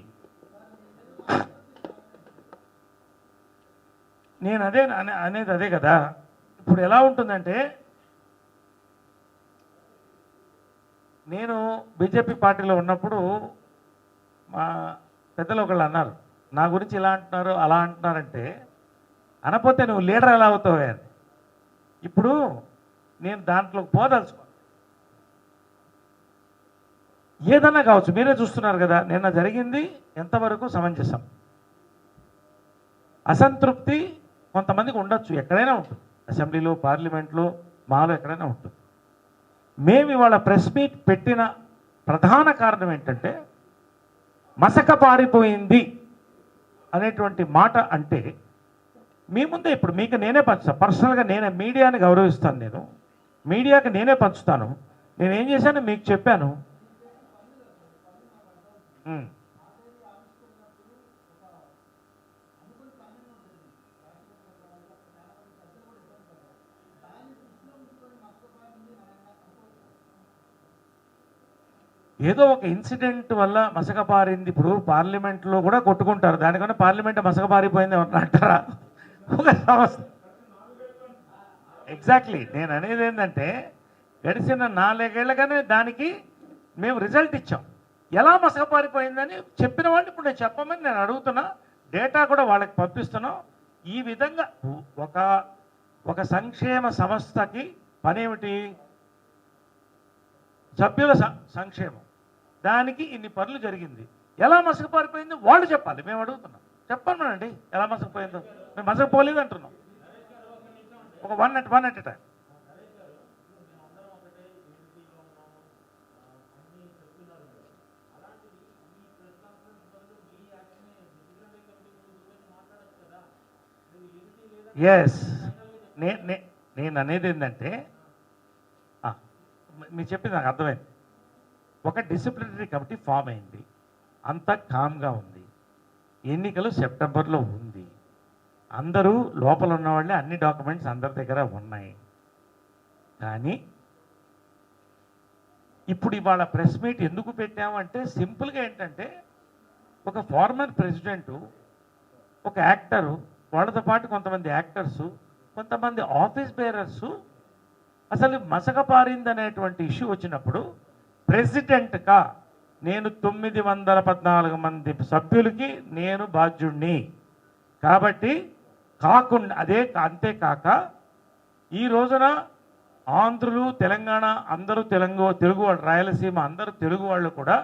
నేను అనేది అదే కదా. ఇప్పుడు ఎలా ఉంటుందంటే, నేను బీజేపీ పార్టీలో ఉన్నప్పుడు మా పెద్దలు ఒకళ్ళు అన్నారు, నా గురించి ఇలా అంటున్నారు అలా అంటున్నారంటే, అనపోతే నువ్వు లీడర్ ఎలా అవుతావే అని. ఇప్పుడు నేను దాంట్లో పోదలుచుకో, ఏదన్నా కావచ్చు. మీరే చూస్తున్నారు కదా నిన్న జరిగింది ఎంతవరకు సమంజసం. అసంతృప్తి కొంతమందికి ఉండొచ్చు, ఎక్కడైనా ఉంటుంది. అసెంబ్లీలో, పార్లమెంట్లో, మాలో ఎక్కడైనా ఉంటుంది. మేము ఇవాళ ప్రెస్ మీట్ పెట్టిన ప్రధాన కారణం ఏంటంటే, మసక పారిపోయింది అనేటువంటి మాట అంటే మీ ముందే ఇప్పుడు మీకు నేనే పంచుతాను. పర్సనల్గా నేనే మీడియాని గౌరవిస్తాను. నేను మీడియాకి నేనే పంచుతాను. నేనేం చేశాను మీకు చెప్పాను. ఏదో ఒక ఇన్సిడెంట్ వల్ల మసక పారింది. ఇప్పుడు పార్లమెంట్లో కూడా కొట్టుకుంటారు, దానికన్నా పార్లమెంట్ మసక పారిపోయింది ఎవరన్నా అంటారా? ఒక సమస్య. ఎగ్జాక్ట్లీ నేను అనేది ఏంటంటే, గడిచిన 4 ఏళ్ళగానే దానికి మేము రిజల్ట్ ఇచ్చాం. ఎలా మసక పారిపోయిందని చెప్పిన వాళ్ళు ఇప్పుడు నేను చెప్పమని నేను అడుగుతున్నా. డేటా కూడా వాళ్ళకి పంపిస్తున్నాం. ఈ విధంగా ఒక సంక్షేమ సంస్థకి పనేమిటి? సభ్యుల సంక్షేమం. దానికి ఇన్ని పనులు జరిగింది. ఎలా మసక పారిపోయిందో వాళ్ళు చెప్పాలి. మేము అడుగుతున్నాం, చెప్పమనండి ఎలా మసకపోయిందో. మేము మసకపోలేదు అంటున్నాం. ఒక వన్ అట్ టైం. ఎస్, నేను అనేది ఏంటంటే, మీరు చెప్పింది నాకు అర్థమైంది. ఒక డిసిప్లినరీ కమిటీ ఫామ్ అయింది, అంతా కామ్గా ఉంది. ఎన్నికలు సెప్టెంబర్లో ఉంది. అందరూ లోపల ఉన్న వాళ్ళే, అన్ని డాక్యుమెంట్స్ అందరి దగ్గర ఉన్నాయి. కానీ ఇప్పుడు ఇవాళ ప్రెస్ మీట్ ఎందుకు పెట్టామంటే, సింపుల్గా ఏంటంటే, ఒక ఫార్మర్ ప్రెసిడెంటు, ఒక యాక్టరు, వాళ్ళతో పాటు కొంతమంది యాక్టర్సు, కొంతమంది ఆఫీస్ బేరర్సు అసలు మసక పారిందనేటువంటి ఇష్యూ వచ్చినప్పుడు ప్రెసిడెంట్గా నేను 914 మంది సభ్యులకి నేను బాధ్యుణ్ణి. కాబట్టి కాకుండా అంతేకాక ఈ రోజున ఆంధ్రులు, తెలంగాణ అందరూ తెలుగు వాళ్ళు, రాయలసీమ అందరూ తెలుగు వాళ్ళు కూడా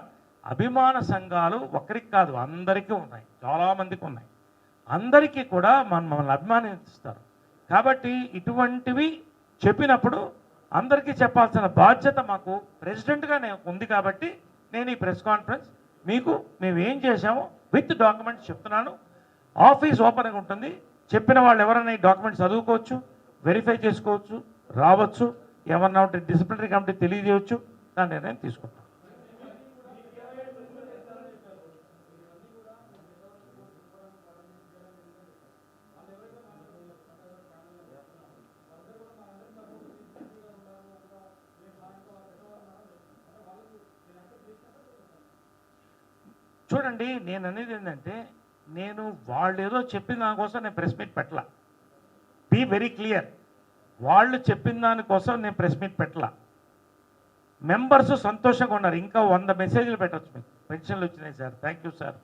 అభిమాన సంఘాలు ఒకరికి కాదు అందరికీ ఉన్నాయి, చాలామందికి ఉన్నాయి. అందరికీ కూడా మమ్మల్ని అభిమానిస్తారు. కాబట్టి ఇటువంటివి చెప్పినప్పుడు అందరికీ చెప్పాల్సిన బాధ్యత మాకు ప్రెసిడెంట్గా ఉంది. కాబట్టి నేను ఈ ప్రెస్ కాన్ఫరెన్స్ మీకు మేము ఏం చేశామో విత్ డాక్యుమెంట్స్ చెప్తున్నాను. ఆఫీస్ ఓపెన్గా ఉంటుంది. చెప్పిన వాళ్ళు ఎవరైనా ఈ డాక్యుమెంట్స్ చదువుకోవచ్చు, వెరిఫై చేసుకోవచ్చు, రావచ్చు. ఏమన్నా ఉంటే డిసిప్లినరీ కమిటీ తెలియజేయవచ్చు. దాని నిర్ణయం తీసుకుంటాం. చూడండి, నేను అనేది ఏంటంటే, నేను వాళ్ళు ఏదో చెప్పిన దానికోసం నేను ప్రెస్ మీట్ పెట్టలా. Be very clear. వాళ్ళు చెప్పిన దానికోసం నేను ప్రెస్ మీట్ పెట్టలా. మెంబర్స్ సంతోషంగా ఉన్నారు. ఇంకా 100 మెసేజ్లు పెట్టచ్చు. మీకు పెన్షన్లు వచ్చినాయి సార్, థ్యాంక్ యూ సార్,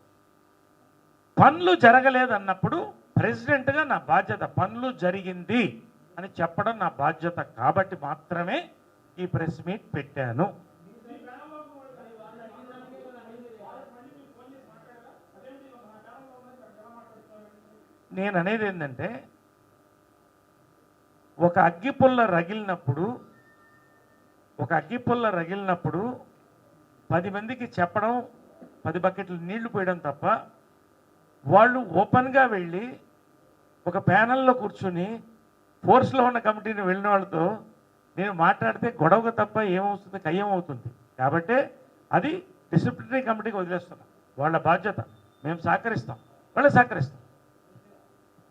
పనులు జరగలేదన్నప్పుడు ప్రెసిడెంట్గా నా బాధ్యత, పనులు జరిగింది అని చెప్పడం నా బాధ్యత కాబట్టి మాత్రమే ఈ ప్రెస్ మీట్ పెట్టాను. నేను అనేది ఏంటంటే, ఒక అగ్గిపుల్ల రగిలినప్పుడు 10 మందికి చెప్పడం, 10 బకెట్లు నీళ్లు పోయడం తప్ప, వాళ్ళు ఓపెన్గా వెళ్ళి ఒక ప్యానల్లో కూర్చుని ఫోర్స్లో ఉన్న కమిటీని వెళ్ళిన వాళ్ళతో నేను మాట్లాడితే గొడవకు తప్ప ఏమవుతుంది, కయ్యం అవుతుంది. కాబట్టి అది డిసిప్లినరీ కమిటీకి వదిలేస్తున్నాం. వాళ్ళ బాధ్యత. మేము సహకరిస్తాం, వాళ్ళు సహకరిస్తాం.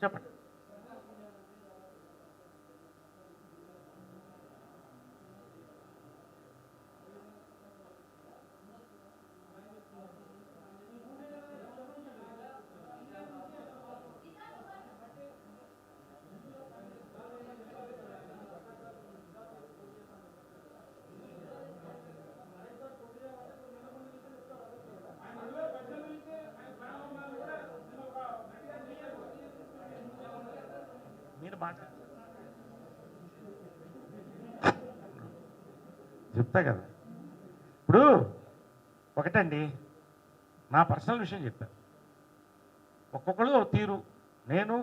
చెప్పండి. మీరు చెప్తా కదా. ఇప్పుడు ఒకటండి, నా పర్సనల్ విషయం చెప్పాను. ఒక్కొక్కరు ఒక తీరు. నేను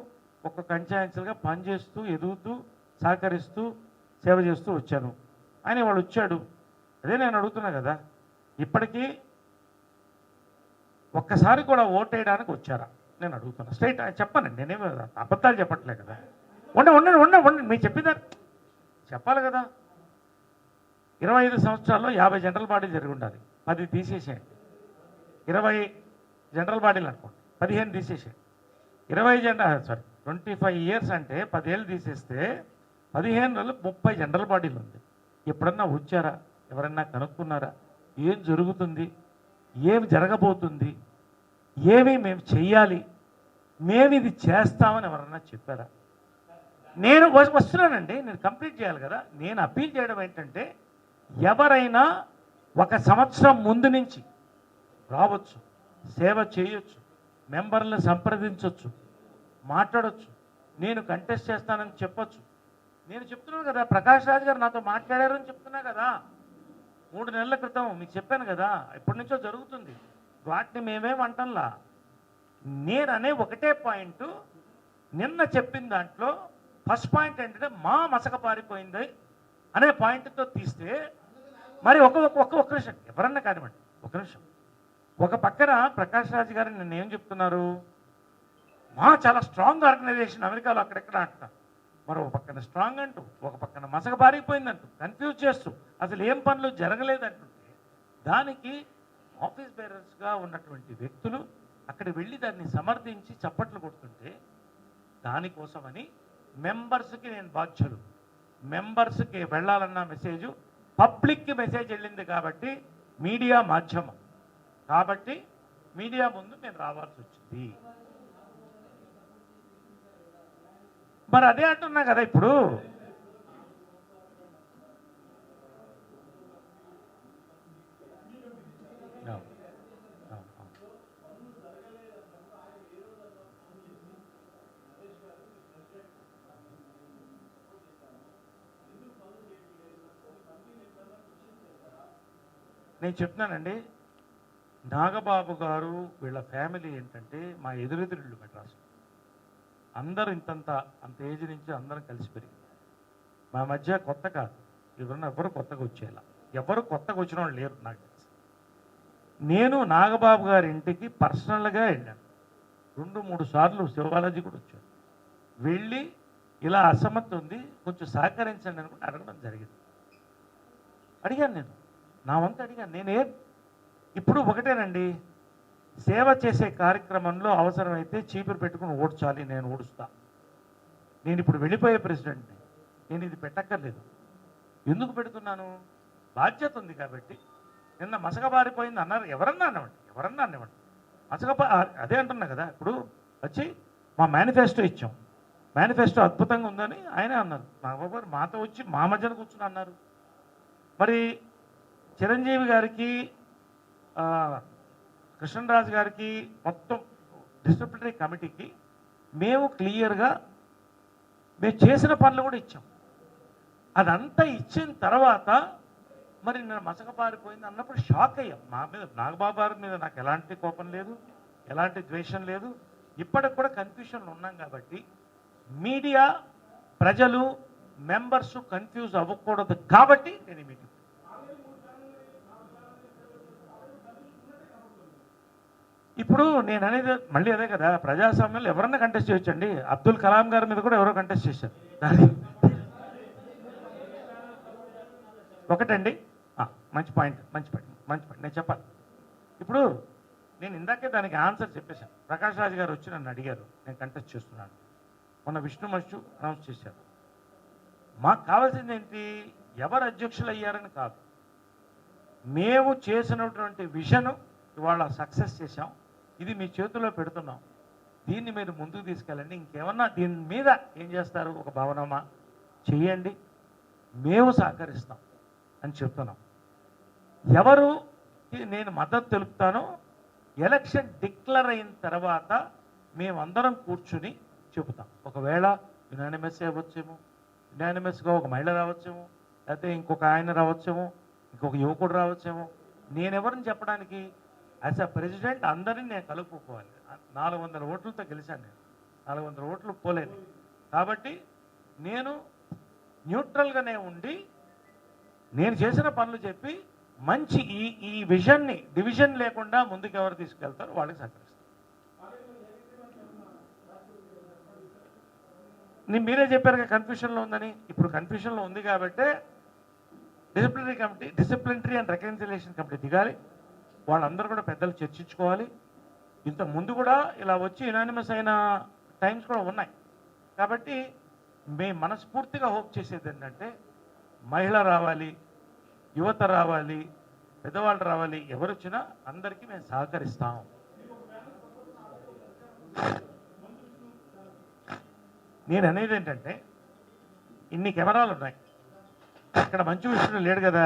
ఒక్కొక్క అంచెంచెలుగా పనిచేస్తూ, ఎదుగుతూ, సహకరిస్తూ, సేవ చేస్తూ వచ్చాను. ఆయన వాడు వచ్చాడు. అదే నేను అడుగుతున్నా కదా, ఇప్పటికీ ఒక్కసారి కూడా ఓటేయడానికి వచ్చారా నేను అడుగుతున్నా. స్ట్రైట్ చెప్పానండి, నేనేమి అబద్ధాలు చెప్పట్లే కదా. ఉండండి మీరు చెప్పిందా చెప్పాలి కదా. 25 సంవత్సరాల్లో 50 జనరల్ బాడీలు జరిగి ఉండాలి. 10 తీసేసేయండి. 20 జనరల్ బాడీలు అనుకోండి, 15 తీసేసేయండి. 25 ఇయర్స్ అంటే 10 ఏళ్ళు తీసేస్తే 15 నెలలు 30 జనరల్ బాడీలు ఉంది. ఎప్పుడన్నా వచ్చారా? ఎవరన్నా కనుక్కున్నారా? ఏం జరుగుతుంది, ఏమి జరగబోతుంది, ఏమి మేము చెయ్యాలి, మేము ఇది చేస్తామని ఎవరన్నా చెప్పారా? నేను వస్తున్నానండి, నేను కంప్లీట్ చేయాలి కదా. నేను అప్పీల్ చేయడం ఏంటంటే, ఎవరైనా 1 సంవత్సరం ముందు నుంచి రావచ్చు, సేవ చేయొచ్చు, మెంబర్లను సంప్రదించవచ్చు, మాట్లాడవచ్చు, నేను కంటెస్ట్ చేస్తానని చెప్పొచ్చు. నేను చెప్తున్నాను కదా, ప్రకాష్ రాజ్ గారు నాతో మాట్లాడారని చెప్తున్నా కదా. 3 నెలల క్రితం మీకు చెప్పాను కదా, ఎప్పటి నుంచో జరుగుతుంది. వాటిని మేమేమంటంలా. నేను అనే ఒకటే పాయింట్, నిన్న చెప్పిన దాంట్లో ఫస్ట్ పాయింట్ ఏంటంటే మా మసక పారిపోయింది అనే పాయింట్తో తీస్తే, మరి ఒక్క నిమిషం ఎవరన్నా కానివ్వండి, ఒక నిమిషం. ఒక పక్కన ప్రకాష్ రాజ్ గారు నిన్న ఏం చెప్తున్నారు, మా చాలా స్ట్రాంగ్ ఆర్గనైజేషన్ అమెరికాలో అక్కడెక్కడ అంటున్నారు. మరో పక్కన స్ట్రాంగ్ అంటూ, ఒక పక్కన మసక పారిపోయిందంటూ, కన్ఫ్యూజ్ చేస్తూ, అసలు ఏం పనులు జరగలేదంటుంటే, దానికి ఆఫీస్ బేరర్స్గా ఉన్నటువంటి వ్యక్తులు అక్కడ వెళ్ళి దాన్ని సమర్థించి చప్పట్లు కొడుతుంటే, దానికోసమని మెంబర్స్కి నేను బాధ్యులు. మెంబర్స్కి వెళ్ళాలన్న మెసేజ్ పబ్లిక్కి మెసేజ్ వెళ్ళింది కాబట్టి, మీడియా మాధ్యమం కాబట్టి మీడియా ముందు నేను రావాల్సి వచ్చింది. మరి అదే అంటున్నా కదా ఇప్పుడు. నేను చెప్తున్నానండి, నాగబాబు గారు వీళ్ళ ఫ్యామిలీ ఏంటంటే మా ఎదురెదురిళ్ళు మెడ్రాసు. అందరూ అంత ఏజ్ నుంచి అందరం కలిసి పెరిగింది. మా మధ్య కొత్త కాదు, ఎవరు కొత్తగా వచ్చేలా, ఎవరు కొత్తగా వచ్చిన వాళ్ళు లేరు నాకు తెలుసు. నేను నాగబాబు గారి ఇంటికి పర్సనల్గా వెళ్ళాను. 2-3 సార్లు శివాలజీ కూడా వచ్చాను. వెళ్ళి ఇలా అసమర్థం ఉంది, కొంచెం సహకరించండి అనుకుంటే అడగడం జరిగింది. అడిగాను, నేను నా వంతు అడిగాను. ఇప్పుడు ఒకటేనండి, సేవ చేసే కార్యక్రమంలో అవసరమైతే చీపురు పెట్టుకుని ఓడ్చాలి, నేను ఓడుస్తా. నేను ఇప్పుడు వెళ్ళిపోయే ప్రెసిడెంట్ని, నేను ఇది పెట్టక్కర్లేదు. ఎందుకు పెడుతున్నాను? బాధ్యత ఉంది కాబట్టి. నిన్న మసకబారిపోయింది అన్నారు, ఎవరన్నా అన్నవాడు అదే అంటున్నా కదా. ఇప్పుడు వచ్చి మా మేనిఫెస్టో ఇచ్చాం, మేనిఫెస్టో అద్భుతంగా ఉందని ఆయన అన్నారు. నాగబాబు గారు మాతో వచ్చి మా మధ్యన కూర్చుని అన్నారు. మరి చిరంజీవి గారికి, కృష్ణరాజు గారికి మొత్తం డిసిప్లినరీ కమిటీకి మేము క్లియర్గా మేము చేసిన పనులు కూడా ఇచ్చాం. అదంతా ఇచ్చిన తర్వాత మరి నేను మసకపారిపోయింది అన్నప్పుడు షాక్ అయ్యాం. మా మీద నాగబాబు గారి మీద నాకు ఎలాంటి కోపం లేదు, ఎలాంటి ద్వేషం లేదు. ఇప్పటికి కూడా కన్ఫ్యూషన్లో ఉన్నాం కాబట్టి మీడియా, ప్రజలు, మెంబర్స్ కన్ఫ్యూజ్ అవ్వకూడదు కాబట్టి నేను ఈ మీటింగ్. ఇప్పుడు నేను అనేది మళ్ళీ అదే కదా, ప్రజాస్వామ్యంలో ఎవరన్నా కంటెస్ట్ చేయొచ్చండి. అబ్దుల్ కలాం గారి మీద కూడా ఎవరో కంటెస్ట్ చేశారు. ఒకటండి, మంచి పాయింట్ నేను చెప్పాలి. ఇప్పుడు నేను ఇందాకే దానికి ఆన్సర్ చెప్పేశాను. ప్రకాష్ రాజ్ గారు వచ్చి నన్ను అడిగారు, నేను కంటెస్ట్ చేస్తున్నాను. మొన్న విష్ణు మచ్చు అనౌన్స్ చేశారు. మాకు కావాల్సింది ఏంటి, ఎవరు అధ్యక్షులు అయ్యారని కాదు, మేము చేసినటువంటి విజన్ ఇవాళ సక్సెస్ చేశాం, ఇది మీ చేతుల్లో పెడుతున్నాం, దీన్ని మీరు ముందుకు తీసుకెళ్ళండి. ఇంకేమన్నా దీని మీద ఏం చేస్తారు, ఒక భవనమా చేయండి, మేము సహకరిస్తాం అని చెప్తున్నాం. ఎవరు నేను మద్దతు తెలుపుతానో ఎలక్షన్ డిక్లేర్ అయిన తర్వాత మేమందరం కూర్చుని చెబుతాం. ఒకవేళ యునానిమస్ అవ్వచ్చేమో, యునానిమస్గా ఒక మహిళ రావచ్చేమో, లేకపోతే ఇంకొక ఆయన రావచ్చేమో, ఇంకొక యువకుడు రావచ్చేమో. నేనెవరిని చెప్పడానికి, యాజ్ అ ప్రెసిడెంట్ అందరినీ నేను కలుపుకోవాలి. 400 ఓట్లతో గెలిచాను. నేను 400 ఓట్లు పోలేదు. కాబట్టి నేను న్యూట్రల్గానే ఉండి నేను చేసిన పనులు చెప్పి మంచి ఈ విజన్ని డివిజన్ లేకుండా ముందుకు ఎవరు తీసుకెళ్తారో వాళ్ళకి సహకరిస్తాను. మీరే చెప్పారు కన్ఫ్యూషన్లో ఉందని. ఇప్పుడు కన్ఫ్యూషన్లో ఉంది కాబట్టి disciplinary committee, disciplinary and reconciliation committee దిగాలి. వాళ్ళందరూ కూడా పెద్దలు చర్చించుకోవాలి. ఇంత ముందు కూడా ఇలా వచ్చి యునానిమస్ అయిన టైమ్స్ కూడా ఉన్నాయి. కాబట్టి మేము మనస్ఫూర్తిగా హోప్ చేసేది ఏంటంటే మహిళ రావాలి, యువత రావాలి, పెద్దవాళ్ళు రావాలి, ఎవరు వచ్చినా అందరికీ మేము సహకరిస్తాం. నేను అనేది ఏంటంటే ఇన్ని కెమెరాలు ఉన్నాయి, ఇక్కడ మంచు విష్ణు లేడు కదా,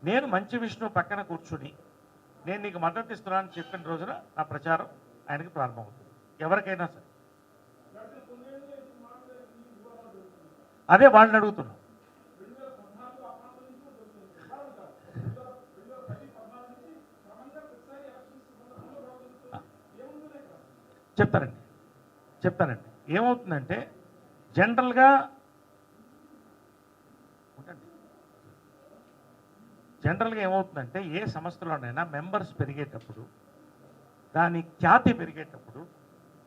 నేను మంచు విష్ణు పక్కన కూర్చుని నేను నీకు మద్దతు ఇస్తున్నానని చెప్పిన రోజున నా ప్రచారం ఆయనకి ప్రారంభమవుతుంది. ఎవరికైనా సరే అదే వాళ్ళని అడుగుతున్నాం. చెప్తానండి. ఏమవుతుందంటే జనరల్గా ఏమవుతుందంటే ఏ సంస్థలోనైనా మెంబర్స్ పెరిగేటప్పుడు, దాని ఖ్యాతి పెరిగేటప్పుడు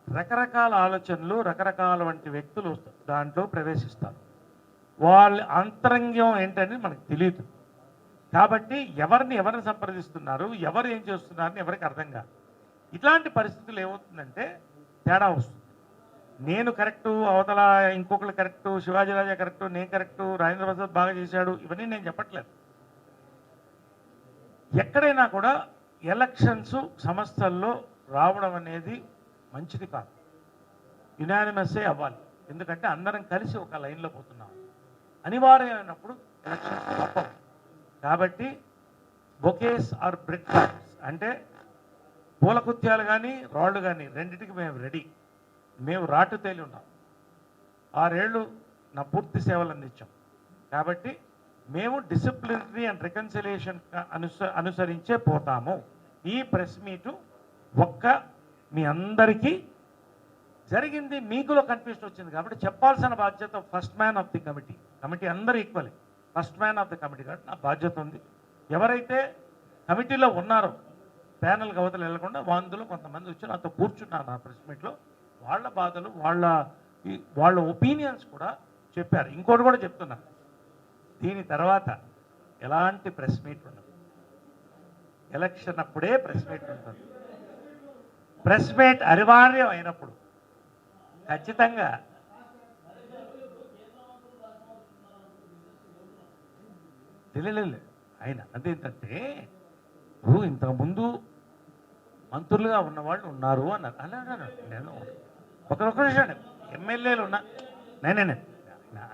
రకరకాల ఆలోచనలు, రకరకాల వంటి వ్యక్తులు దాంట్లో ప్రవేశిస్తారు. వాళ్ళ అంతరంగం ఏంటని మనకు తెలియదు. కాబట్టి ఎవరిని సంప్రదిస్తున్నారు, ఎవరు ఏం చేస్తున్నారని ఎవరికి అర్థం కాదు. ఇట్లాంటి పరిస్థితులు ఏమవుతుందంటే తేడా వస్తుంది. నేను కరెక్టు, అవతల ఇంకొకరు కరెక్టు, శివాజీరాజా కరెక్టు, నేను కరెక్టు, రాజేంద్ర ప్రసాద్ బాగా చేశాడు, ఇవన్నీ నేను చెప్పట్లేదు. ఎక్కడైనా కూడా ఎలక్షన్స్ సంస్థల్లో రావడం అనేది మంచిది కాదు. యునానిమస్సే అవ్వాలి. ఎందుకంటే అందరం కలిసి ఒక లైన్లో పోతున్నాం. అనివార్యమైనప్పుడు ఎలక్షన్స్ తప్పవు. కాబట్టి బొకేస్ ఆర్ బ్రెడ్ క్రాకర్స్ అంటే పూలకుత్యాలు కానీ రాళ్ళు కానీ రెండింటికి మేము రెడీ. మేము రాటు తేలి ఉన్నాం. 6 ఏళ్ళు నా పూర్తి సేవలు అందించాం. కాబట్టి మేము డిసిప్లినరీ అండ్ రికన్సిలియేషన్ అనుసరించే పోతాము. ఈ ప్రెస్ మీటు మీ అందరికీ జరిగింది, మీకులో కన్ఫ్యూషన్ వచ్చింది కాబట్టి చెప్పాల్సిన బాధ్యత first man of the committee అందరూ equally first man of the committee కాబట్టి నా బాధ్యత ఉంది. ఎవరైతే కమిటీలో ఉన్నారో ప్యానల్కి అవతల వెళ్లకుండా అందులో కొంతమంది వచ్చి నాతో కూర్చున్నారు నా ప్రెస్ మీట్లో. వాళ్ళ బాధలు, వాళ్ళ ఒపీనియన్స్ కూడా చెప్పారు. ఇంకోటి కూడా చెప్తున్నారు, దీని తర్వాత ఎలాంటి ప్రెస్ మీట్ ఉండదు. ఎలక్షన్ అప్పుడే ప్రెస్ మీట్ ఉంటుంది. ప్రెస్ మీట్ అనివార్యం అయినప్పుడు ఖచ్చితంగా తెలియలేదు. ఆయన అదేంటంటే ఇప్పుడు ఇంతకుముందు మంత్రులుగా ఉన్నవాళ్ళు ఉన్నారు అన్నారు. అలా నేను ఒక విషయం ఎమ్మెల్యేలు ఉన్నా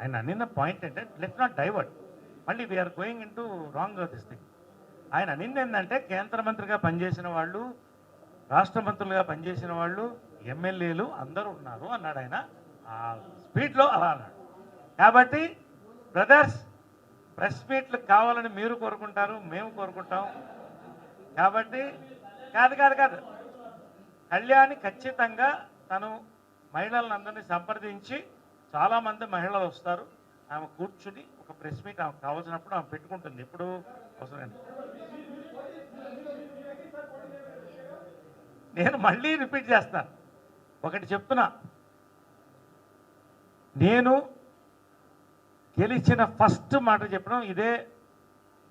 ఆయన అనిన పాయింట్ అంటే లెట్స్ నాట్ డైవర్ట్. మళ్ళీ we are going in to wrong this thing. ఆయన అనింది ఏంటంటే కేంద్ర మంత్రిగా పనిచేసిన వాళ్ళు, రాష్ట్ర మంత్రులుగా పనిచేసిన వాళ్ళు, ఎమ్మెల్యేలు అందరూ ఉన్నారు అన్నాడు ఆయన. ఆ స్పీడ్లో అలా అన్నాడు. కాబట్టి బ్రదర్స్, ప్రెస్ మీట్లు కావాలని మీరు కోరుకుంటారు, మేము కోరుకుంటాం. కాబట్టి కాదు కళ్యాణి ఖచ్చితంగా తను మహిళలందరినీ సంప్రదించి, చాలామంది మహిళలు వస్తారు, ఆమె కూర్చుని ఒక ప్రెస్ మీట్ ఆమెకు కావాల్సినప్పుడు ఆమె పెట్టుకుంటుంది. ఎప్పుడు అవసరం. నేను మళ్ళీ రిపీట్ చేస్తాను, ఒకటి చెప్తున్నా, నేను గెలిచిన ఫస్ట్ మాట చెప్పడం ఇదే,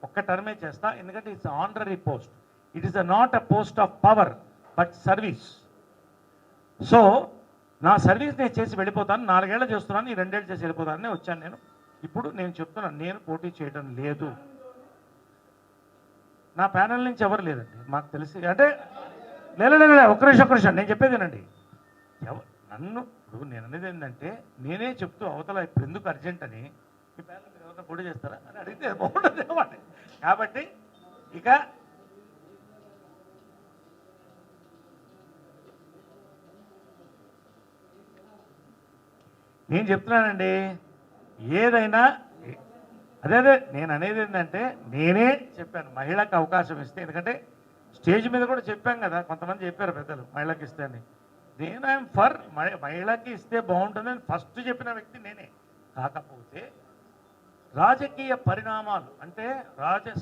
ఒక్క టర్మే చేస్తా. ఎందుకంటే it's honorary post, it is not a post of power but service. So నా సర్వీస్ నేను చేసి వెళ్ళిపోతాను. 4 ఏళ్ళు చేస్తున్నాను, ఈ 2 ఏళ్ళు చేసి వెళ్ళిపోతానని వచ్చాను నేను. ఇప్పుడు నేను చెప్తున్నాను, నేను పోటీ చేయడం లేదు. నా ప్యానల్ నుంచి ఎవరు లేదండి మాకు తెలిసి. అంటే లేదు ఒక్క నిమిషం నేను చెప్పేదేనండి. నన్ను ఇప్పుడు నేను అనేది ఏంటంటే, నేనే చెప్తూ అవతల ఇప్పుడు ఎందుకు అర్జెంట్ అని, మీ ప్యానల్ మీరు ఎవరైనా పోటీ చేస్తారా అని అడిగితే బాగుంటుంది అన్నమాట. కాబట్టి ఇక నేను చెప్తున్నానండి, ఏదైనా అదే నేను అనేది ఏంటంటే, నేనే చెప్పాను మహిళకు అవకాశం ఇస్తే. ఎందుకంటే స్టేజ్ మీద కూడా చెప్పాం కదా, కొంతమంది చెప్పారు పెద్దలు మహిళకి ఇస్తే అని. నేను ఐఎమ్ ఫర్ మహిళకి ఇస్తే బాగుంటుందని ఫస్ట్ చెప్పిన వ్యక్తి నేనే. కాకపోతే రాజకీయ పరిణామాలు అంటే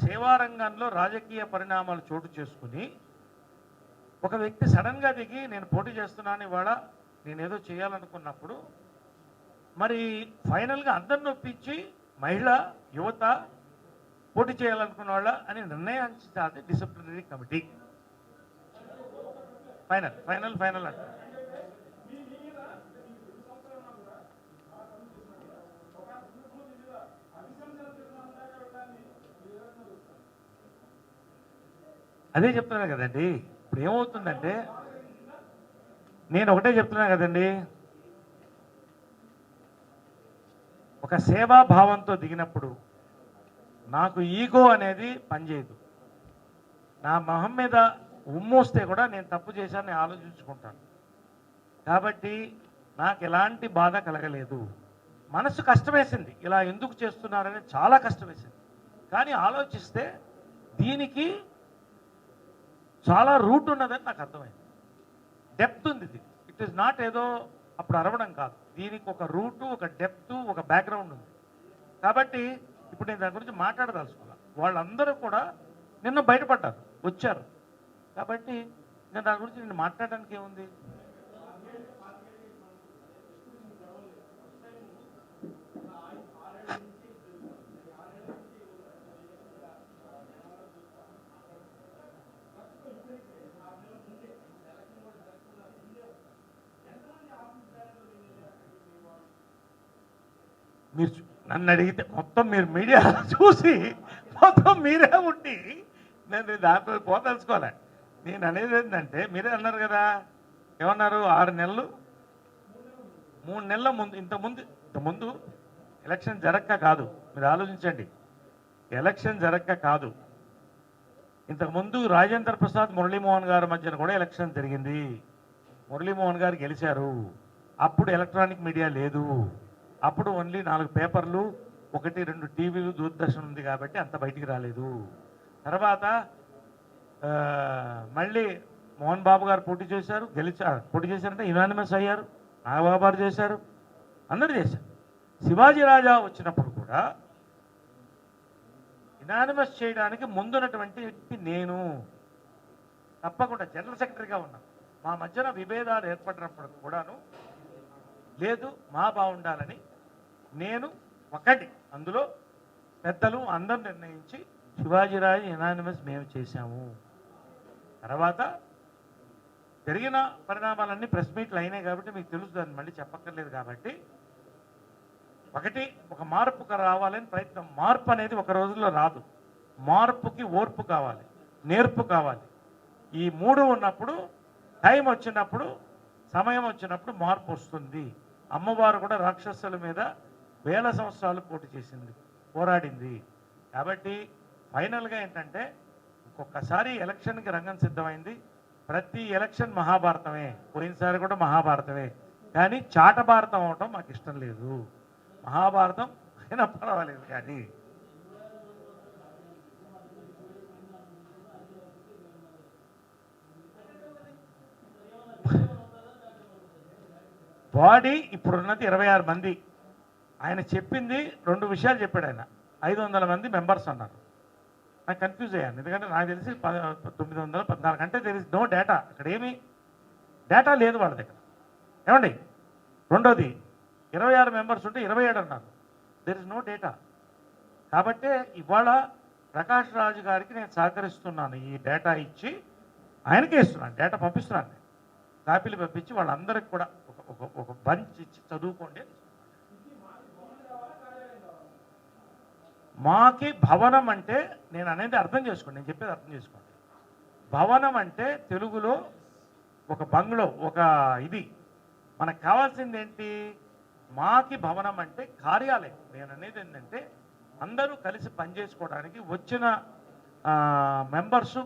సేవా రంగంలో రాజకీయ పరిణామాలు చోటు చేసుకుని ఒక వ్యక్తి సడన్గా దిగి నేను పోటీ చేస్తున్నాను ఇవాళ, నేనేదో చేయాలనుకున్నప్పుడు మరి ఫైనల్గా అందరిని ఒప్పించి మహిళ యువత పోటీ చేయాలనుకున్న వాళ్ళ అని నిర్ణయించాలి డిసిప్లినరీ కమిటీ. ఫైనల్ అంటే అదే చెప్తున్నాను కదండి. ఇప్పుడు ఏమవుతుందంటే, నేను ఒకటే చెప్తున్నాను కదండి, ఒక సేవా భావంతో దిగినప్పుడు నాకు ఈగో అనేది పనిచేయదు. నా మొహం మీద ఉమ్మోస్తే కూడా నేను తప్పు చేశానని ఆలోచించుకుంటాను. కాబట్టి నాకు ఎలాంటి బాధ కలగలేదు. మనసు కష్టమేసింది, ఇలా ఎందుకు చేస్తున్నారని చాలా కష్టం వేసింది. కానీ ఆలోచిస్తే దీనికి చాలా రూట్ ఉన్నదని నాకు అర్థమైంది. డెప్త్ ఉంది ఇది. ఇట్ ఈస్ నాట్ ఏదో అప్పుడు అరవడం కాదు, దీనికి ఒక రూటు, ఒక డెప్త్, ఒక బ్యాక్గ్రౌండ్ ఉంది. కాబట్టి ఇప్పుడు నేను దాని గురించి మాట్లాడదలుచుకున్నాను. వాళ్ళందరూ కూడా నిన్న బయటపడ్డారు, వచ్చారు. కాబట్టి నేను దాని గురించి నేను మాట్లాడడానికి ఏముంది. మీరు నన్ను అడిగితే మొత్తం మీరు మీడియా చూసి మొత్తం మీరే ఉండి నేను దాంట్లో పోదలుచుకోలే. నేను అనేది ఏంటంటే, మీరే అన్నారు కదా, ఏమన్నారు, 6 నెలలు 3 నెలల ముందు ఇంతకుముందు ఎలక్షన్ జరక్క కాదు, మీరు ఆలోచించండి, ఎలక్షన్ జరక్క కాదు, ఇంతకుముందు రాజేంద్ర ప్రసాద్ మురళీమోహన్ గారి మధ్యన కూడా ఎలక్షన్ జరిగింది. మురళీమోహన్ గారు గెలిచారు. అప్పుడు ఎలక్ట్రానిక్ మీడియా లేదు, అప్పుడు ఓన్లీ 4 పేపర్లు, 1-2 టీవీలు, దూరదర్శన్ ఉంది కాబట్టి అంత బయటికి రాలేదు. తర్వాత మళ్ళీ మోహన్ బాబు గారు పోటీ చేశారంటే యునానిమస్ అయ్యారు, నాగబాబు గారు చేశారు, అందరూ చేశారు. శివాజీ రాజా వచ్చినప్పుడు కూడా యునానిమస్ చేయడానికి ముందున్నటువంటి వ్యక్తి నేను. తప్పకుండా జనరల్ సెక్రటరీగా ఉన్నాను. మా మధ్యన విభేదాలు ఏర్పడినప్పుడు కూడాను లేదు, మా బాగుండాలని నేను ఒకటి, అందులో పెద్దలు అందరూ నిర్ణయించి శివాజీరాజు యునానిమస్ మేము చేశాము. తర్వాత జరిగిన పరిణామాలన్నీ ప్రెస్ మీట్లు అయినాయి కాబట్టి మీకు తెలుసు, దాన్ని మళ్ళీ చెప్పక్కర్లేదు. కాబట్టి ఒకటి, ఒక మార్పుకు రావాలని ప్రయత్నం. మార్పు అనేది ఒక రోజుల్లో రాదు. మార్పుకి ఓర్పు కావాలి, నేర్పు కావాలి. ఈ 3 ఉన్నప్పుడు, టైం వచ్చినప్పుడు, సమయం వచ్చినప్పుడు మార్పు వస్తుంది. అమ్మవారు కూడా రాక్షసుల మీద 1000 సంవత్సరాలు పోరాడింది. కాబట్టి ఫైనల్గా ఏంటంటే, ఇంకొకసారి ఎలక్షన్కి రంగం సిద్ధమైంది. ప్రతి ఎలక్షన్ మహాభారతమే, పోయినసారి కూడా మహాభారతమే, కానీ చాట భారతం అవటం మాకు ఇష్టం లేదు. మహాభారతం అయినా పర్వాలేదు, కానీ బాడీ ఇప్పుడున్నది 26 మంది. ఆయన చెప్పింది 2 విషయాలు చెప్పాడు. ఆయన 500 మంది మెంబర్స్ అన్నారు. నాకు కన్ఫ్యూజ్ అయ్యాను, ఎందుకంటే నాకు తెలిసి 914 అంటే తెలిసి నో డేటా, అక్కడ ఏమీ డేటా లేదు వాళ్ళ దగ్గర. ఏమండి, రెండోది 26 మెంబర్స్ ఉంటే 27 అన్నారు. There is no data. కాబట్టే ఇవాళ ప్రకాష్ రాజు గారికి నేను సహకరిస్తున్నాను. ఈ డేటా ఇచ్చి ఆయనకే ఇస్తున్నాను, డేటా పంపిస్తున్నాను, కాపీలు పంపించి వాళ్ళందరికి కూడా ఒక బంచ్ ఇచ్చి చదువుకోండి. మాకి భవనం అంటే, నేను అనేది అర్థం చేసుకోండి, నేను చెప్పేది అర్థం చేసుకోండి. భవనం అంటే తెలుగులో ఒక బంగ్లో, ఒక ఇది. మనకు కావాల్సింది ఏంటి? మాకి భవనం అంటే కార్యాలయం. నేను అనేది ఏంటంటే అందరూ కలిసి పనిచేసుకోవడానికి, వచ్చిన మెంబర్సు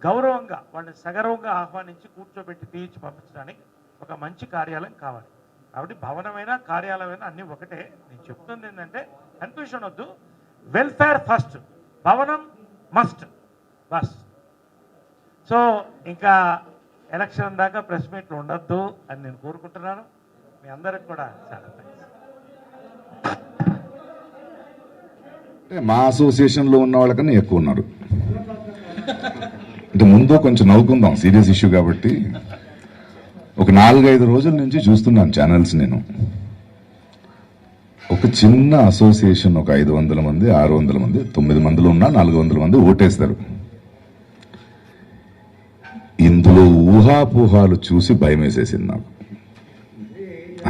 గౌరవంగా వాళ్ళని సగౌరవంగా ఆహ్వానించి కూర్చోబెట్టి తీర్చి పంపించడానికి ఒక మంచి కార్యాలయం కావాలి. కాబట్టి భవనమైనా కార్యాలయమైనా అన్నీ ఒకటే. నేను చెప్తుంది ఏంటంటే కన్ఫ్యూషన్ వద్దు, వెల్ఫేర్ ఫస్ట్, భవనం మస్ట్, బస్. సో ఇంకా ఎలక్షన్ దాకా ప్రెస్ మీట్లు ఉండొద్దు అని నేను కోరుకుంటున్నాను. మీ అందరికి కూడా చాలా అంటే మా అసోసియేషన్లో ఉన్న వాళ్ళకన్నా ఎక్కువ ఉన్నారు. అంటే ముందు కొంచెం నవ్వుకుందాం, సీరియస్ ఇష్యూ కాబట్టి. ఒక 4-5 రోజుల నుంచి చూస్తున్నాను ఛానల్స్. నేను ఒక చిన్న అసోసియేషన్, ఒక 500 మంది, 600 మంది, 9 మందిలో ఉన్నా 400 మంది ఓటేస్తారు. ఇందులో ఊహాపోహాలు చూసి భయం వేసేసింది నాకు.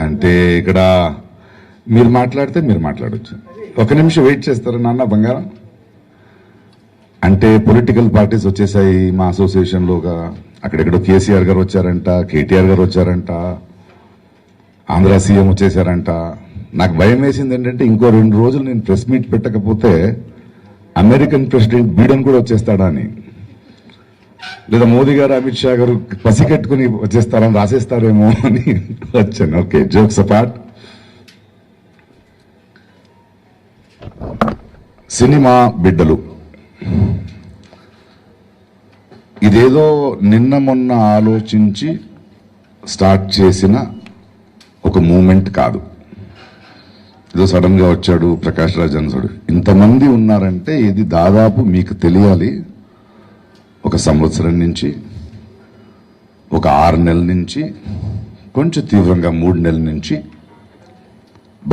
అంటే ఇక్కడ మీరు మాట్లాడితే మీరు మాట్లాడొచ్చు, 1 నిమిషం వెయిట్ చేస్తారా నాన్న బంగారం? అంటే పొలిటికల్ పార్టీస్ వచ్చేసాయి మా అసోసియేషన్లోగా. అక్కడెక్కడో కేసీఆర్ గారు వచ్చారంట, కేటీఆర్ గారు వచ్చారంట, ఆంధ్ర సీఎం వచ్చేసారంట. నాకు భయం వేసింది ఏంటంటే ఇంకో 2 రోజులు నేను ప్రెస్ మీట్ పెట్టకపోతే అమెరికన్ ప్రెసిడెంట్ బైడెన్ కూడా వచ్చేస్తాడా అని, లేదా మోదీ గారు, అమిత్ షా గారు పసిగట్టుకుని వచ్చేస్తారని రాసేస్తారేమో అని వచ్చాను. Okay, jokes apart. సినిమా బిడ్డలు ఇదేదో నిన్న మొన్న ఆలోచించి స్టార్ట్ చేసిన ఒక మూమెంట్ కాదు. ఏదో సడన్ గా వచ్చాడు ప్రకాష్ రాజ్ అన్సుడు. ఇంతమంది ఉన్నారంటే ఇది దాదాపు మీకు తెలియాలి, ఒక సంవత్సరం నుంచి, ఒక 6 నెలల నుంచి, కొంచెం తీవ్రంగా 3 నెలల నుంచి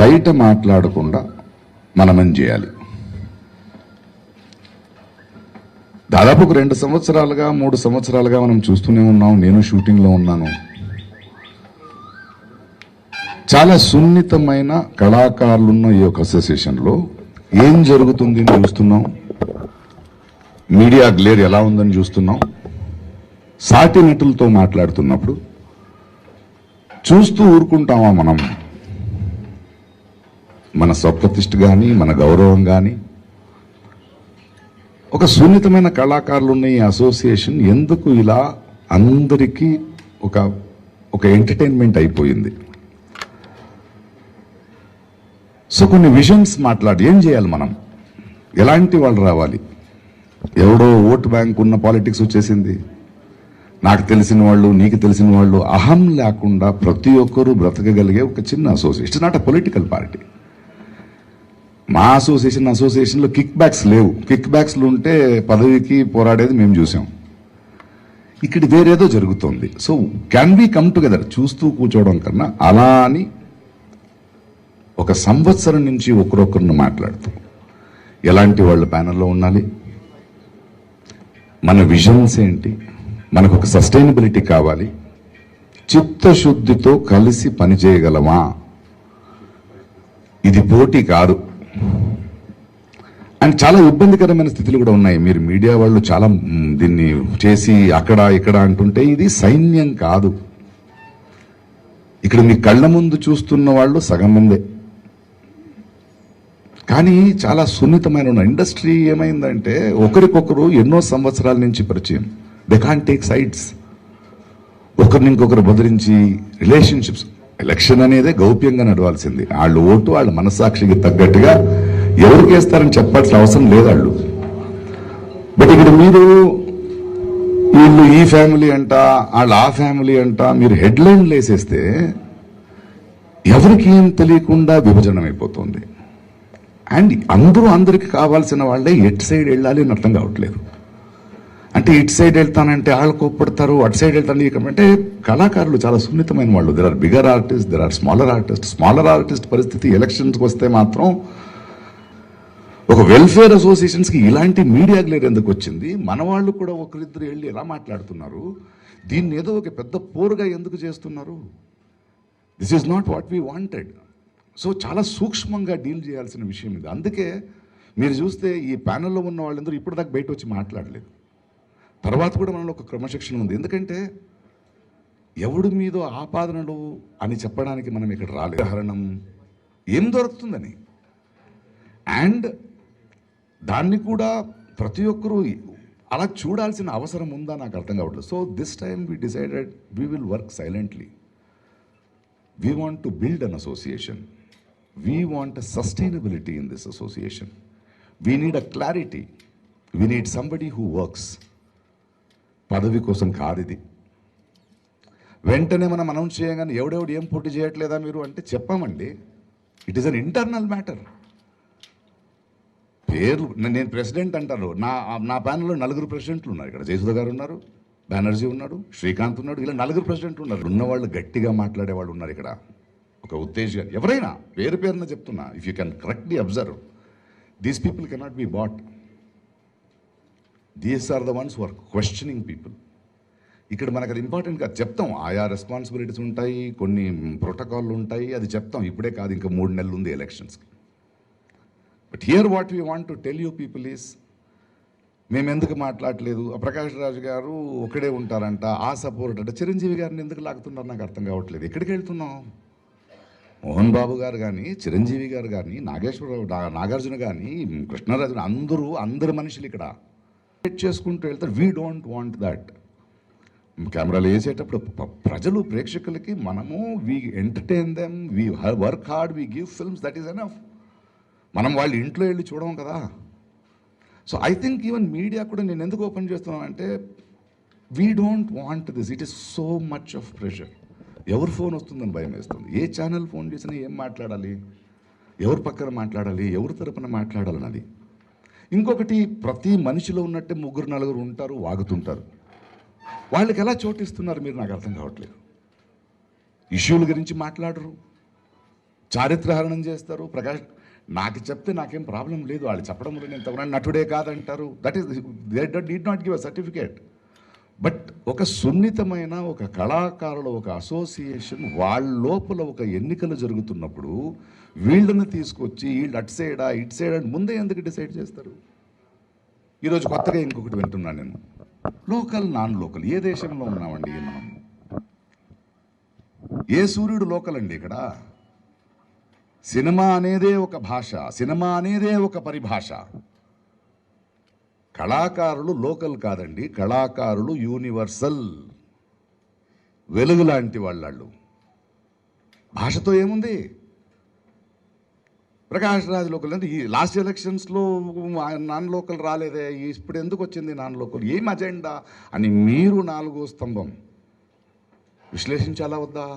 బయట మాట్లాడకుండా మనమని చేయాలి. దాదాపు ఒక 2 సంవత్సరాలుగా 3 సంవత్సరాలుగా మనం చూస్తూనే ఉన్నాం. నేను షూటింగ్లో ఉన్నాను. చాలా సున్నితమైన కళాకారులున్న ఈ యొక్క అసోసియేషన్లో ఏం జరుగుతుంది అని చూస్తున్నాం. మీడియా గ్లేర్ ఎలా ఉందని చూస్తున్నాం. సాటి నటులతో మాట్లాడుతున్నప్పుడు చూస్తూ ఊరుకుంటామా మనం? మన స్వప్రతిష్ఠ కానీ, మన గౌరవం కానీ, ఒక సున్నితమైన కళాకారులు ఉన్న ఈ అసోసియేషన్ ఎందుకు ఇలా అందరికీ ఒక ఎంటర్టైన్మెంట్ అయిపోయింది? సో కొన్ని విజన్స్ మాట్లాడి ఏం చేయాలి మనం? ఎలాంటి వాళ్ళు రావాలి? ఎవడో ఓటు బ్యాంక్ ఉన్న పాలిటిక్స్ వచ్చేసింది. నాకు తెలిసిన వాళ్ళు, నీకు తెలిసిన వాళ్ళు, అహం లేకుండా ప్రతి ఒక్కరూ బ్రతకగలిగే ఒక చిన్న association. It's not a political party. మా అసోసియేషన్లో కిక్ బ్యాక్స్ లేవు. కిక్ బ్యాక్స్లు ఉంటే పదవికి పోరాడేది మేము చూసాం. ఇక్కడ వేరేదో జరుగుతోంది. So can be come together? చూస్తూ కూర్చోవడం కన్నా అలా అని ఒక సంవత్సరం నుంచి ఒకరొకరిని మాట్లాడుతూ ఎలాంటి వాళ్ళు ప్యానల్లో ఉండాలి, మన విజన్స్ ఏంటి, మనకు ఒక సస్టైనబిలిటీ కావాలి, చిత్తశుద్ధితో కలిసి పనిచేయగలమా? ఇది పోటీ కాదు. అండ్ చాలా ఇబ్బందికరమైన స్థితులు కూడా ఉన్నాయి. మీరు మీడియా వాళ్ళు చాలా దీన్ని చేసి అక్కడ ఇక్కడ అంటుంటే ఇది సైన్యం కాదు. ఇక్కడ మీ కళ్ళ ముందు చూస్తున్న వాళ్ళు సగం మందే. కానీ చాలా సున్నితమైన ఇండస్ట్రీ ఏమైందంటే ఒకరికొకరు ఎన్నో సంవత్సరాల నుంచి పరిచయం. They can't take sides. ఒకరిని ఇంకొకరు బెదిరించి రిలేషన్షిప్స్, ఎలక్షన్ అనేదే గౌప్యంగా నడవాల్సింది. వాళ్ళు ఓటు వాళ్ళ మనస్సాక్షికి తగ్గట్టుగా ఎవరికి వేస్తారని చెప్పాల్సిన అవసరం లేదు వాళ్ళు. బట్ ఇక్కడ మీరు వీళ్ళు ఈ ఫ్యామిలీ అంట, వాళ్ళు ఆ ఫ్యామిలీ అంట, మీరు హెడ్లైన్లు వేసేస్తే ఎవరికి ఏం తెలియకుండా విభజన అయిపోతుంది. అండ్ అందరూ అందరికి కావాల్సిన వాళ్ళే ఎట్ సైడ్ వెళ్ళాలి అని అర్థం కావట్లేదు. అంటే ఇటు సైడ్ వెళ్తానంటే వాళ్ళు కోప్పడతారు, అటు సైడ్ వెళ్తాను అంటే కళాకారులు చాలా సున్నితమైన వాళ్ళు. There are bigger artist, there are smaller artist. Smaller artist పరిస్థితి ఎలక్షన్స్కి వస్తే మాత్రం ఒక వెల్ఫేర్ అసోసియేషన్స్కి ఇలాంటి మీడియా గ్లేర్ ఎందుకు వచ్చింది? మన వాళ్ళు కూడా ఒకరిద్దరు వెళ్ళి ఎలా మాట్లాడుతున్నారు, దీన్ని ఏదో ఒక పెద్ద పోరుగా ఎందుకు చేస్తున్నారు? This is not what we wanted. So చాలా సూక్ష్మంగా డీల్ చేయాల్సిన విషయం ఇది. అందుకే మీరు చూస్తే ఈ ప్యానెల్లో ఉన్న వాళ్ళందరూ ఇప్పటిదాకా బయట వచ్చి మాట్లాడలేదు. తర్వాత కూడా మనలో ఒక క్రమశిక్షణ ఉంది. ఎందుకంటే ఎవడి మీద ఆపాదనలు అని చెప్పడానికి మనం ఇక్కడ రాలేదు. ఉదాహరణం ఏం దొరుకుతుందని, అండ్ దాన్ని కూడా ప్రతి ఒక్కరూ అలా చూడాల్సిన అవసరం ఉందా నాకు అర్థం కావట్లేదు. So this time we decided we will work silently. We want to build an association. We want a sustainability in this association. We need a clarity. We need somebody who works. పదవి కోసం కాదు ఇది. వెంటనే మనం announce చేయగానే ఎవడెవడు ఏం పోటీ చేయట్లేదా మీరు అంటే చెప్పామండి. It is an internal matter. పేర్లు నేను ప్రెసిడెంట్ అంటారు. నా ప్యానెల్లో 4 ప్రెసిడెంట్లు ఉన్నారు. ఇక్కడ జయసుధ గారు ఉన్నారు, బెనర్జీ ఉన్నాడు, శ్రీకాంత్ ఉన్నాడు, ఇలా 4 ప్రెసిడెంట్లు ఉన్నారు. ఉన్నవాళ్ళు గట్టిగా మాట్లాడేవాళ్ళు ఉన్నారు ఇక్కడ. ఒక ఉత్తేజ్ గారు ఎవరైనా పేరు పేరున చెప్తున్నా, if you can correctly observe, these people cannot be bought. These are the ones who are questioning people. ఇక్కడ మనకు అది ఇంపార్టెంట్గా చెప్తాం. ఆయా రెస్పాన్సిబిలిటీస్ ఉంటాయి, కొన్ని ప్రోటోకాల్లు ఉంటాయి, అది చెప్తాం. ఇప్పుడే కాదు, ఇంకా 3 నెలలు ఉంది ఎలక్షన్స్కి. But here what we want to tell you people is, మేము ఎందుకు మాట్లాడలేదు, ప్రకాష్ రాజు గారు ఒకడే ఉంటారంట, ఆ సపోర్ట్ అంటే చిరంజీవి గారిని ఎందుకు లాగుతున్నారు నాకు అర్థం కావట్లేదు. ఎక్కడికి వెళ్తున్నాం? మోహన్ బాబు గారు కానీ, చిరంజీవి గారు కానీ, నాగార్జున కానీ, కృష్ణరాజు, అందరు మనుషులు ఇక్కడ చేసుకుంటూ వెళ్తారు. We don't want that. కెమెరాలు వేసేటప్పుడు ప్రజలు, ప్రేక్షకులకి మనము we entertain them, we work hard, we give films, that is enough. మనం వాళ్ళ ఇంట్లో వెళ్ళి చూడడం కదా. So I think even media కూడా నేను ఎందుకు ఓపెన్ చేస్తున్నానంటే, we don't want this. It is so much of pressure. ఎవరు ఫోన్ వస్తుందని భయం వేస్తుంది. ఏ ఛానల్ ఫోన్ చేసినా ఏం మాట్లాడాలి, ఎవరు పక్కన మాట్లాడాలి, ఎవరి తరపున మాట్లాడాలన్నది. ఇంకొకటి, ప్రతి మనిషిలో ఉన్నట్టే 3-4 ఉంటారు, వాగుతుంటారు. వాళ్ళకి ఎలా చోటిస్తున్నారు మీరు నాకు అర్థం కావట్లేదు. ఇష్యూల గురించి మాట్లాడరు, చారిత్రహరణం చేస్తారు. ప్రకాష్ నాకు చెప్తే నాకేం ప్రాబ్లం లేదు, వాళ్ళు చెప్పడం వల్ల నేను తగిన నటుడే కాదంటారు. That is they need not give a certificate. But ఒక సున్నితమైన ఒక కళాకారుల ఒక అసోసియేషన్ వాళ్ళ లోపల ఒక ఎన్నికలు జరుగుతున్నప్పుడు వీళ్ళని తీసుకొచ్చి వీళ్ళు అటు సైడా ఇటు సైడ్ అని ముందే ఎందుకు డిసైడ్ చేస్తారు? ఈరోజు కొత్తగా ఇంకొకటి వింటున్నాను నేను, లోకల్ నాన్ లోకల్. ఏ దేశంలో ఉన్నామండి మనం? ఏ సూర్యుడు లోకల్ అండి ఇక్కడ? సినిమా అనేదే ఒక భాష, సినిమా అనేదే ఒక పరిభాష. కళాకారులు లోకల్ కాదండి, కళాకారులు యూనివర్సల్, వెలుగు లాంటి వాళ్ళు. భాషతో ఏముంది? ప్రకాష్ రాజ్ లోకల్ అంటే ఈ లాస్ట్ ఎలక్షన్స్లో నాన్ లోకల్ రాలేదే, ఇప్పుడు ఎందుకు వచ్చింది నాన్ లోకల్, ఏం అజెండా అని మీరు 4వ స్తంభం విశ్లేషించాలా వద్దా?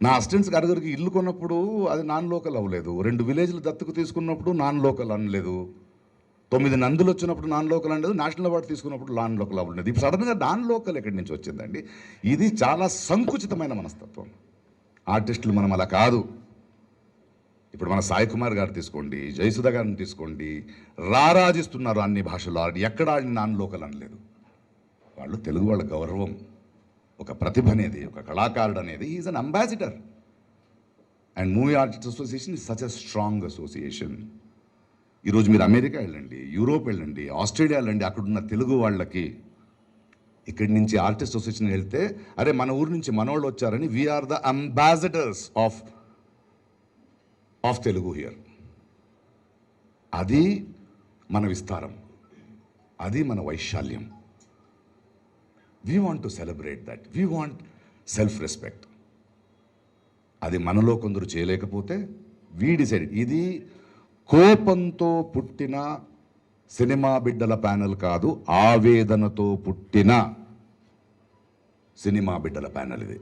నా అసిస్టెంట్స్ గారికి ఇల్లు కొన్నప్పుడు అది నాన్ లోకల్ అవ్వలేదు. 2 విలేజ్లు దత్తుకు తీసుకున్నప్పుడు నాన్ లోకల్ అనలేదు. 9 నందులు వచ్చినప్పుడు నాన్ లోకల్ అనలేదు. నేషనల్ అవార్డు తీసుకున్నప్పుడు నాన్ లోకల్ అవ్వలేదు. ఇప్పుడు సడన్గా నాన్ లోకల్ ఎక్కడి నుంచి వచ్చిందండి? ఇది చాలా సంకుచితమైన మనస్తత్వం. ఆర్టిస్టులు మనం అలా కాదు. ఇప్పుడు మన సాయి కుమార్ గారు తీసుకోండి, జయసుధ గారిని తీసుకోండి, రారాజిస్తున్నారు అన్ని భాషల్లో. ఎక్కడ నాన్ లోకల్ అనలేదు. వాళ్ళు తెలుగు వాళ్ళ గౌరవం, ఒక ప్రతిభ అనేది, ఒక కళాకారుడు అనేది is an ambassador. And movie artist association is such a strong association. ఈరోజు మీరు అమెరికా వెళ్ళండి, యూరోప్ వెళ్ళండి, ఆస్ట్రేలియా వెళ్ళండి, అక్కడున్న తెలుగు వాళ్ళకి ఇక్కడి నుంచి ఆర్టిస్ట్ అసోసియేషన్ వెళ్తే, అరే మన ఊరు నుంచి మనోళ్ళు వచ్చారని, we are the ambassadors of Telugu here. అది మన విస్తారం, అది మన వైశాల్యం. We want to celebrate that. We want self respect. అది మనలో కొందరు చేయలేకపోతే వీ డిసైడ్. ఇది కోపంతో పుట్టిన సినిమా బిడ్డల ప్యానెల్ కాదు, ఆవేదనతో పుట్టిన సినిమా బిడ్డల ప్యానెల్ ఇది.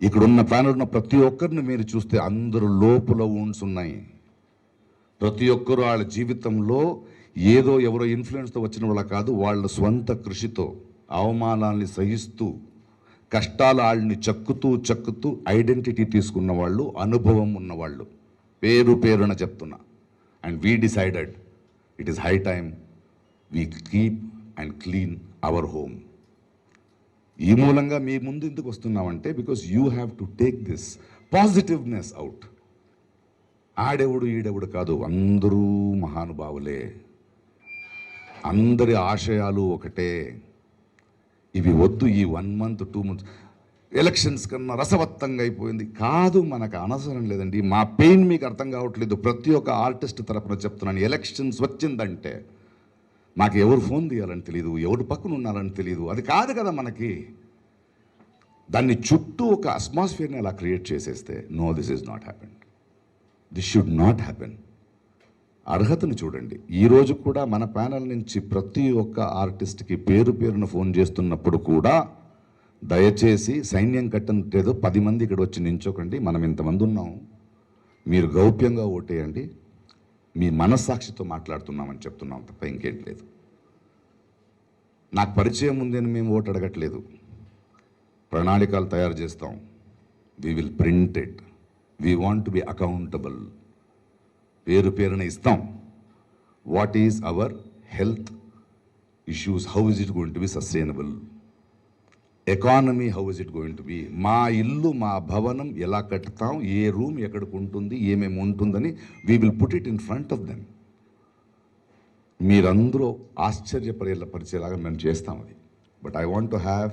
ఇక్కడున్న ప్యానెల్ ఉన్న ప్రతి ఒక్కరిని మీరు చూస్తే అందరూ లోపల wounds ఉన్నాయి. ప్రతి ఒక్కరు వాళ్ళ జీవితంలో ఏదో ఎవరో ఇన్ఫ్లుయెన్స్తో వచ్చిన వాళ్ళ కాదు, వాళ్ళ స్వంత కృషితో అవమానాల్ని సహిస్తూ కష్టాల వాళ్ళని చక్కుతూ ఐడెంటిటీ తీసుకున్న వాళ్ళు, అనుభవం ఉన్నవాళ్ళు, పేరున చెప్తున్నా. And we decided it is high time we keep and clean our home. ఈ మూలంగా మీ ముందు ఎందుకు వస్తున్నామంటే because you have to take this positiveness out. ఆడెవడు ఈడెవడు కాదు, అందరూ మహానుభావులే, అందరి ఆశయాలు ఒకటే. ఇవి వద్దు. ఈ 1 month 2 months ఎలక్షన్స్ కన్నా రసవత్తంగా అయిపోయింది కాదు, మనకు అనవసరం లేదండి. మా పెయిన్ మీకు అర్థం కావట్లేదు. ప్రతి ఒక్క ఆర్టిస్ట్ తరపున చెప్తున్నాను, ఎలక్షన్స్ వచ్చిందంటే మాకు ఎవరు ఫోన్ తీయాలని తెలియదు, ఎవరు పక్కన ఉన్నారని తెలియదు. అది కాదు కదా మనకి. దాన్ని చుట్టూ ఒక అట్మాస్ఫియర్ని అలా క్రియేట్ చేసేస్తే no, this is not happen, this should not happen. అర్హతను చూడండి. ఈరోజు కూడా మన ప్యానల్ నుంచి ప్రతి ఒక్క ఆర్టిస్ట్కి పేరున ఫోన్ చేస్తున్నప్పుడు కూడా దయచేసి సైన్యం కట్టేదో 10 మంది ఇక్కడ వచ్చి నించోకండి, మనం ఇంతమంది ఉన్నాం, మీరు గౌప్యంగా ఓటేయండి, మీ మనస్సాక్షితో మాట్లాడుతున్నామని చెప్తున్నాం తప్ప ఇంకేం లేదు. నాకు పరిచయం ఉందని మేము ఓటు అడగట్లేదు. ప్రణాళికలు తయారు చేస్తాం, we will print it, we want to be accountable. పేరున ఇస్తాం. What is our health issues, how is it going to be sustainable, economy how is it going to be, మా ఇల్లు మా భవనం ఎలా కట్టుతాం, ఏ రూమ్ ఎక్కడికి ఉంటుంది, ఏమేమి ఉంటుందని we will put it in front of them. మీరందరూ పరిచేలాగా మేము చేస్తాం అది. But I want to have,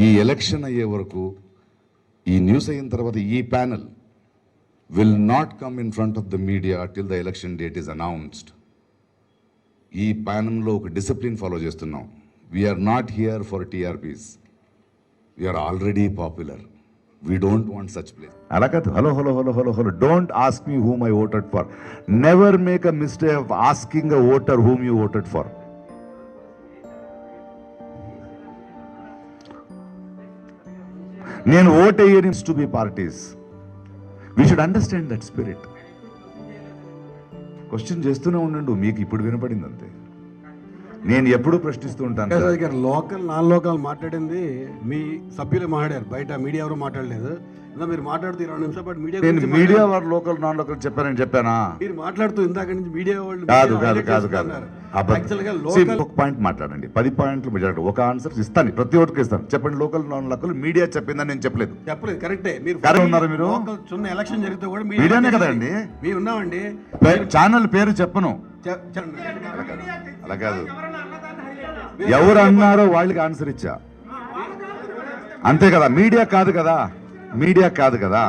ఈ ఎలక్షన్ అయ్యే వరకు, ఈ న్యూస్ అయిన తర్వాత ఈ panel will not come in front of the media till the election date is announced. ఈ ప్యానెల్లో ఒక డిసిప్లిన్ ఫాలో చేస్తున్నాం. We are not here for TRPs. We're already popular. We don't want such place. అలా కాదు. Hello don't ask me whom I voted for. Never make a mistake of asking a voter whom you voted for. నేను ఓటేయని to be parties. We should understand that spirit. Question చేస్తూనే ఉండండు, మీకు ఇప్పుడు వినపడింది అంతే. నేను ఎప్పుడూ ప్రశ్నిస్తూ ఉంటాను. లోకల్ నాన్ లోకల్ మాట్లాడింది మీ సభ్యులు మాట్లాడారు, బయట మీడియా ఎవరు మాట్లాడలేదు. మీరు మాట్లాడుతూ 20 నిమిషాల పాటు మీడియా వారు లోకల్ నాన్ లోకల్ చెప్పానా? మీరు మాట్లాడుతూ ఇందాక నుంచి మీడియా వాళ్ళు ఒక పాయింట్ మాట్లాడండి, 10 పాయింట్లు మాట్లాడండి, ఒక ఆన్సర్ ఇస్తాను, ప్రతి ఒక్కరికి ఇస్తాను. చెప్పండి. లోకల్ నాన్ లోకల్ మీడియా చెప్పిందని నేను చెప్పలేదు. కరెక్టే. మీరు ఉన్నారు, మీరు చిన్న ఎలక్షన్ జరిగితే కూడా మీడియానే కదండి. మేము ఉన్నామండి. ఛానల్ పేరు చెప్పను. అలా కాదు, ఎవరు అన్నారో వాళ్ళకి ఆన్సర్ ఇచ్చా, అంతే కదా. మీడియా కాదు కదా.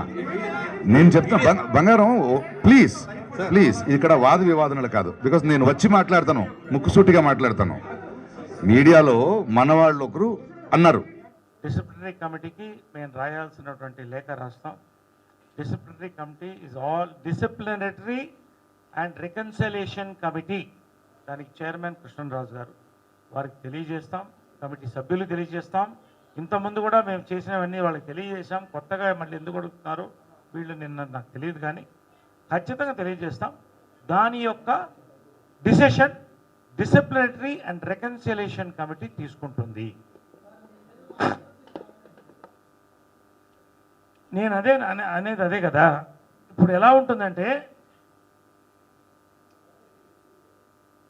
నేను చెప్తాను బంగారం, ప్లీజ్ ఇక్కడ వాద వివాదనలు కాదు. బికాస్ నేను వచ్చి మాట్లాడతాను, ముక్కుసూటిగా మాట్లాడతాను. మీడియాలో మన వాళ్ళు ఒకరు అన్నారు. డిసిప్లినరీ కమిటీకి మేము రాయాల్సినటువంటి లేఖ రాస్తాం. Disciplinary committee is all disciplinary and reconciliation committee. దానికి చైర్మన్ కృష్ణరాజు గారు, వారికి తెలియజేస్తాం, కమిటీ సభ్యులు తెలియజేస్తాం. ఇంతకుముందు కూడా మేము చేసినవన్నీ వాళ్ళకి తెలియజేసాం. కొత్తగా మళ్ళీ ఎందుకు అడుగుతున్నారు వీళ్ళు నిన్న నాకు తెలియదు, కానీ ఖచ్చితంగా తెలియజేస్తాం. దాని యొక్క decision disciplinary and reconciliation committee తీసుకుంటుంది. నేను అనేది అదే కదా. ఇప్పుడు ఎలా ఉంటుందంటే,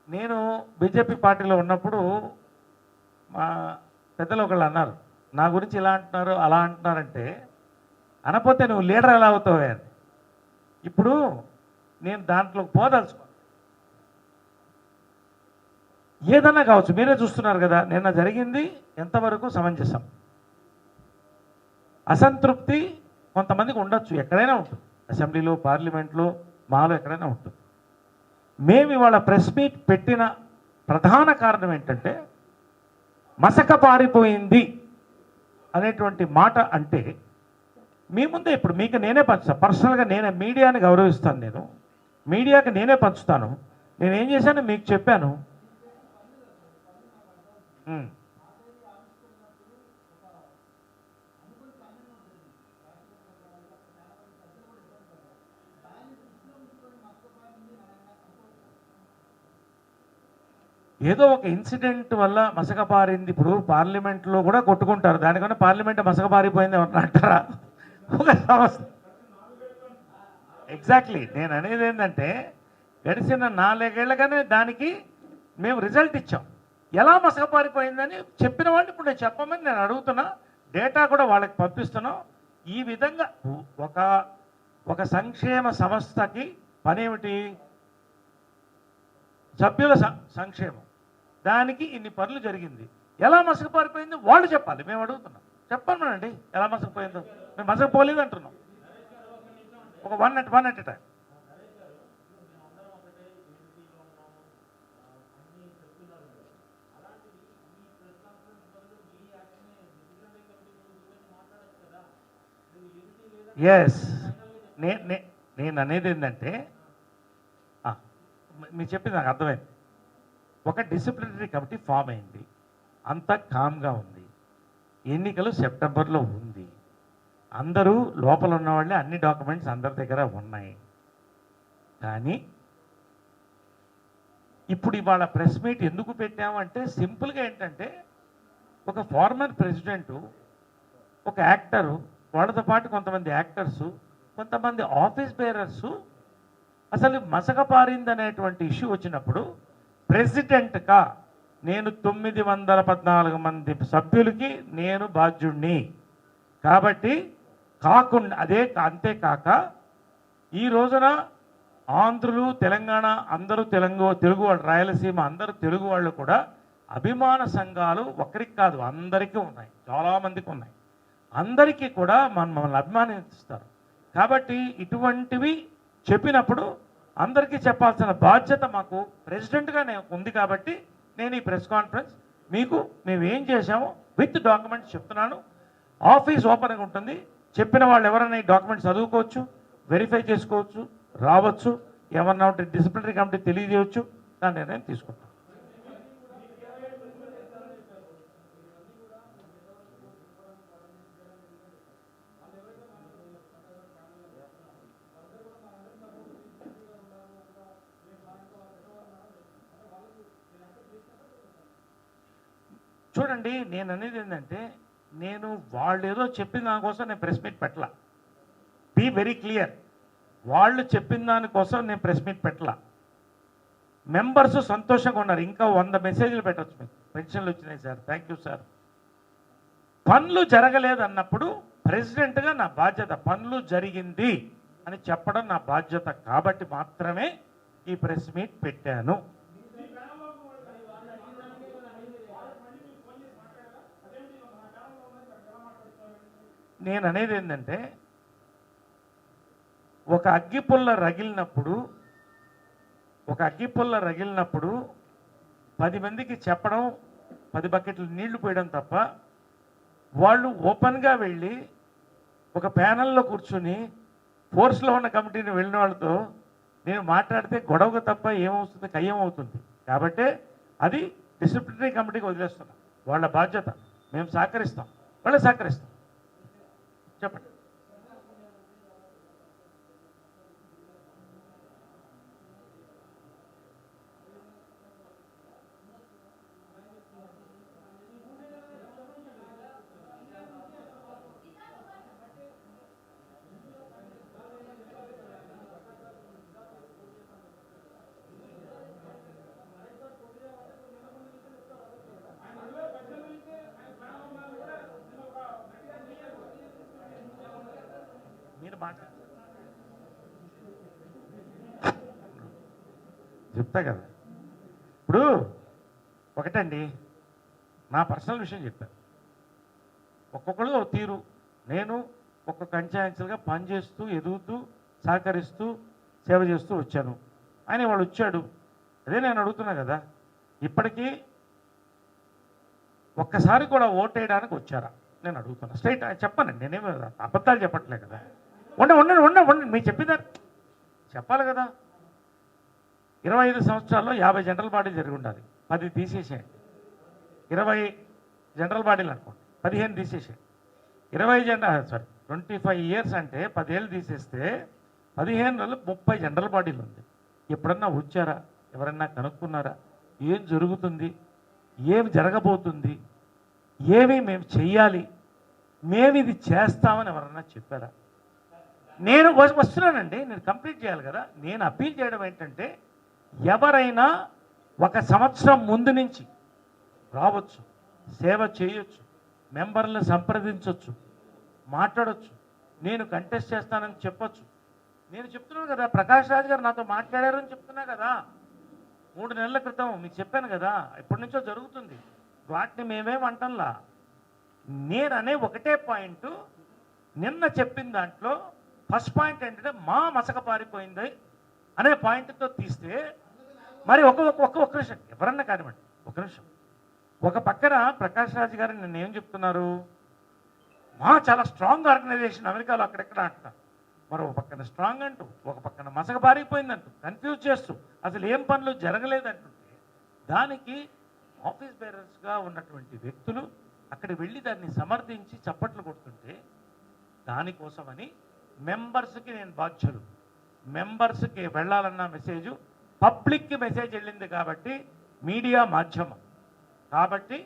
నేను బీజేపీ పార్టీలో ఉన్నప్పుడు మా పెద్దలు ఒకళ్ళు అన్నారు, నా గురించి ఇలా అంటున్నారు అలా అంటున్నారంటే, అనపోతే నువ్వు లీడర్ ఎలా అవుతావే అని. ఇప్పుడు నేను దాంట్లోకి పోదలుచుకో, ఏదన్నా కావచ్చు, మీరే చూస్తున్నారు కదా నిన్న జరిగింది ఎంతవరకు సమంజసం. అసంతృప్తి కొంతమందికి ఉండొచ్చు, ఎక్కడైనా ఉంటుంది, అసెంబ్లీలో, పార్లమెంట్లో, మాలో ఎక్కడైనా ఉంటుంది. మేము ఇవాళ ప్రెస్ మీట్ పెట్టిన ప్రధాన కారణం ఏంటంటే, మసక పారిపోయింది అనేటువంటి మాట అంటే మీ ముందే ఇప్పుడు మీకు నేనే పంచుతాను. పర్సనల్గా నేనే మీడియాని గౌరవిస్తాను, నేను మీడియాకి నేనే పంచుతాను. నేను ఏం చేశాను మీకు చెప్పాను. ఏదో ఒక ఇన్సిడెంట్ వల్ల మసకపారింది. ఇప్పుడు పార్లమెంట్లో కూడా కొట్టుకుంటారు, దానికన్నా పార్లమెంట్ మసకపారిపోయింది ఎవరన్నా అంటారా? ఒక సంస్థ ఎగ్జాక్ట్లీ నేను అనేది ఏంటంటే గడిచిన 4 ఏళ్ళగానే దానికి మేము రిజల్ట్ ఇచ్చాం. ఎలా మసకపారిపోయిందని చెప్పిన వాళ్ళు ఇప్పుడు నేను చెప్పమని నేను అడుగుతున్నా, డేటా కూడా వాళ్ళకి పంపిస్తున్నాం. ఈ విధంగా ఒక సంక్షేమ సంస్థకి పనేమిటి? సభ్యుల సంక్షేమం. దానికి ఇన్ని పనులు జరిగింది. ఎలా మసకపారిపోయింది వాళ్ళు చెప్పాలి, మేము అడుగుతున్నాం. చెప్పమనండి ఎలా మసకపోయిందో. మేము మసకపోలేదు అంటున్నాం. ఒక one at a time. Yes, నేను అనేది ఏంటంటే మీరు చెప్పింది నాకు అర్థమైంది. ఒక డిసిప్లినరీ కమిటీ ఫామ్ అయింది, అంతా కామ్గా ఉంది. ఎన్నికలు సెప్టెంబర్లో ఉంది. అందరూ లోపల ఉన్న వాళ్ళే, అన్ని డాక్యుమెంట్స్ అందరి దగ్గర ఉన్నాయి. కానీ ఇప్పుడు ఇవాళ ప్రెస్ మీట్ ఎందుకు పెట్టామంటే సింపుల్గా ఏంటంటే ఒక ఫార్మర్ ప్రెసిడెంటు, ఒక యాక్టరు, వాళ్ళతో పాటు కొంతమంది యాక్టర్సు, కొంతమంది ఆఫీస్ బేరర్సు అసలు మసకపారిందనేటువంటి ఇష్యూ వచ్చినప్పుడు ప్రెసిడెంట్గా నేను 914 మంది సభ్యులకి నేను బాధ్యుణ్ణి. కాబట్టి కాకుండా అంతేకాక ఈ రోజున ఆంధ్రులు, తెలంగాణ అందరూ తెలుగు వాళ్ళు, రాయలసీమ అందరూ తెలుగు వాళ్ళు కూడా అభిమాన సంఘాలు ఒకరికి కాదు అందరికీ ఉన్నాయి, చాలామందికి ఉన్నాయి. అందరికీ కూడా మమ్మల్ని అభిమానిస్తారు. కాబట్టి ఇటువంటివి చెప్పినప్పుడు అందరికీ చెప్పాల్సిన బాధ్యత మాకు ప్రెసిడెంట్గా ఉంది. కాబట్టి నేను ఈ ప్రెస్ కాన్ఫరెన్స్ మీకు మేము ఏం చేశామో విత్ డాక్యుమెంట్స్ చెప్తున్నాను. ఆఫీస్ ఓపెన్గా ఉంటుంది. చెప్పిన వాళ్ళు ఎవరైనా ఈ డాక్యుమెంట్స్ చదువుకోవచ్చు, వెరిఫై చేసుకోవచ్చు, రావచ్చు, ఏమన్నా ఉంటే డిసిప్లినరీ కమిటీ తెలియజేయవచ్చు. దాని నిర్ణయం తీసుకుంటాం. చూడండి, నేను అనేది ఏంటంటే నేను వాళ్ళు ఏదో చెప్పిన దానికోసం నేను ప్రెస్ మీట్ పెట్టలా. Be very clear. వాళ్ళు చెప్పిన దానికోసం నేను ప్రెస్ మీట్ పెట్టలా. మెంబర్స్ సంతోషంగా ఉన్నారు. ఇంకా 100 మెసేజ్లు పెట్టచ్చు. మీకు పెన్షన్లు వచ్చినాయి సార్, థ్యాంక్ యూ సార్. పనులు జరగలేదు అన్నప్పుడు ప్రెసిడెంట్గా నా బాధ్యత, పనులు జరిగింది అని చెప్పడం నా బాధ్యత. కాబట్టి మాత్రమే ఈ ప్రెస్ మీట్ పెట్టాను. నేను అనేది ఏంటంటే ఒక అగ్గిపుల్ల రగిలినప్పుడు 10 మందికి చెప్పడం, 10 బకెట్లు నీళ్లు పోయడం తప్ప వాళ్ళు ఓపెన్గా వెళ్ళి ఒక ప్యానల్లో కూర్చుని ఫోర్స్లో ఉన్న కమిటీని వెళ్ళిన వాళ్ళతో నేను మాట్లాడితే గొడవకు తప్ప ఏమవుతుంది, కయ్యం అవుతుంది. కాబట్టి అది డిసిప్లినరీ కమిటీకి వదిలేస్తున్నాం. వాళ్ళ బాధ్యత. మేము సహకరిస్తాం, వాళ్ళు సహకరిస్తాం. చెప్పండి. మీరు చెప్తా కదా. ఇప్పుడు ఒకటండి, నా పర్సనల్ విషయం చెప్పాను. ఒక్కొక్కరు తీరు. నేను ఒక్కొక్క కంచాన్సల్గా పనిచేస్తూ, ఎదుగుతూ, సహకరిస్తూ, సేవ చేస్తూ వచ్చాను. ఆయన వాళ్ళు వచ్చాడు. అదే నేను అడుగుతున్నా కదా. ఇప్పటికీ ఒక్కసారి కూడా ఓటేయడానికి వచ్చారా నేను అడుగుతున్నా. స్ట్రైట్ చెప్పానండి, నేనేమి అబద్ధాలు చెప్పట్లే కదా. ఉండండి మీరు చెప్పినారు చెప్పాలి కదా. 25 సంవత్సరాల్లో 50 జనరల్ బాడీలు జరిగి ఉండాలి, 10 తీసేసేయండి. 20 జనరల్ బాడీలు అనుకోండి, 15 తీసేసేయండి. 25 ఇయర్స్ అంటే 10 ఏళ్ళు తీసేస్తే 15 నెలలు 30 జనరల్ బాడీలు ఉంది. ఎప్పుడన్నా వచ్చారా? ఎవరన్నా కనుక్కున్నారా? ఏం జరుగుతుంది, ఏమి జరగబోతుంది, ఏమి మేము చెయ్యాలి, మేము ఇది చేస్తామని ఎవరన్నా చెప్పారా? నేను వస్తున్నానండి, నేను కంప్లీట్ చేయాలి కదా. నేను అప్పీల్ చేయడం ఏంటంటే, ఎవరైనా 1 సంవత్సరం ముందు నుంచి రావచ్చు, సేవ చేయొచ్చు, మెంబర్లను సంప్రదించవచ్చు, మాట్లాడవచ్చు, నేను కంటెస్ట్ చేస్తానని చెప్పొచ్చు. నేను చెప్తున్నాను కదా, ప్రకాష్ రాజ్ గారు నాతో మాట్లాడారని చెప్తున్నా కదా. 3 నెలల క్రితం మీకు చెప్పాను కదా, ఎప్పటి నుంచో జరుగుతుంది. వాటిని మేమేం అంటంలా. నేను అనే ఒకటే పాయింట్, నిన్న చెప్పిన దాంట్లో ఫస్ట్ పాయింట్ ఏంటంటే మా మసక పారిపోయింది అనే పాయింట్తో తీస్తే, మరి ఒక్క నిమిషం ఎవరన్నా కానివ్వండి, ఒక నిమిషం. ఒక పక్కన ప్రకాష్ రాజ్ గారు నిన్న ఏం చెప్తున్నారు, మా చాలా స్ట్రాంగ్ ఆర్గనైజేషన్ అమెరికాలో అక్కడెక్కడ అంటున్నారు. మరో పక్కన స్ట్రాంగ్ అంటూ, ఒక పక్కన మసక పారిపోయిందంటూ, కన్ఫ్యూజ్ చేస్తూ, అసలు ఏం పనులు జరగలేదంటుంటే, దానికి ఆఫీస్ బేరర్స్గా ఉన్నటువంటి వ్యక్తులు అక్కడ వెళ్ళి దాన్ని సమర్థించి చప్పట్లు కొడుతుంటే, దానికోసమని మెంబర్స్కి నేను బాధ్యులు. మెంబర్స్కి వెళ్ళాలన్న మెసేజ్ పబ్లిక్కి మెసేజ్ వెళ్ళింది కాబట్టి, మీడియా మాధ్యమం కాబట్టి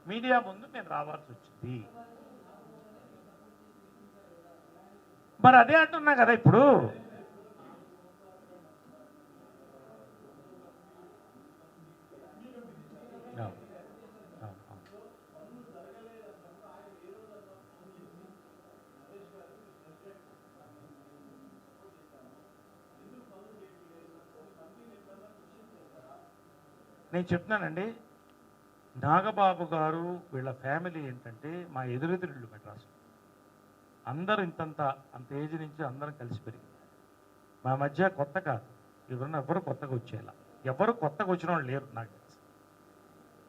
మీడియా ముందు నేను రావాల్సి వచ్చింది. మరి అదే అంటున్నా కదా ఇప్పుడు. నేను చెప్తున్నానండి, నాగబాబు గారు వీళ్ళ ఫ్యామిలీ ఏంటంటే మా ఎదురెదురుళ్ళు మెడ్రాసు. అందరూ అంత ఏజ్ నుంచి అందరం కలిసి పెరిగింది. మా మధ్య కొత్త కాదు, ఎవరు కొత్తగా వచ్చేలా, ఎవరు కొత్తగా వచ్చిన వాళ్ళు లేరు నాకు తెలుసు.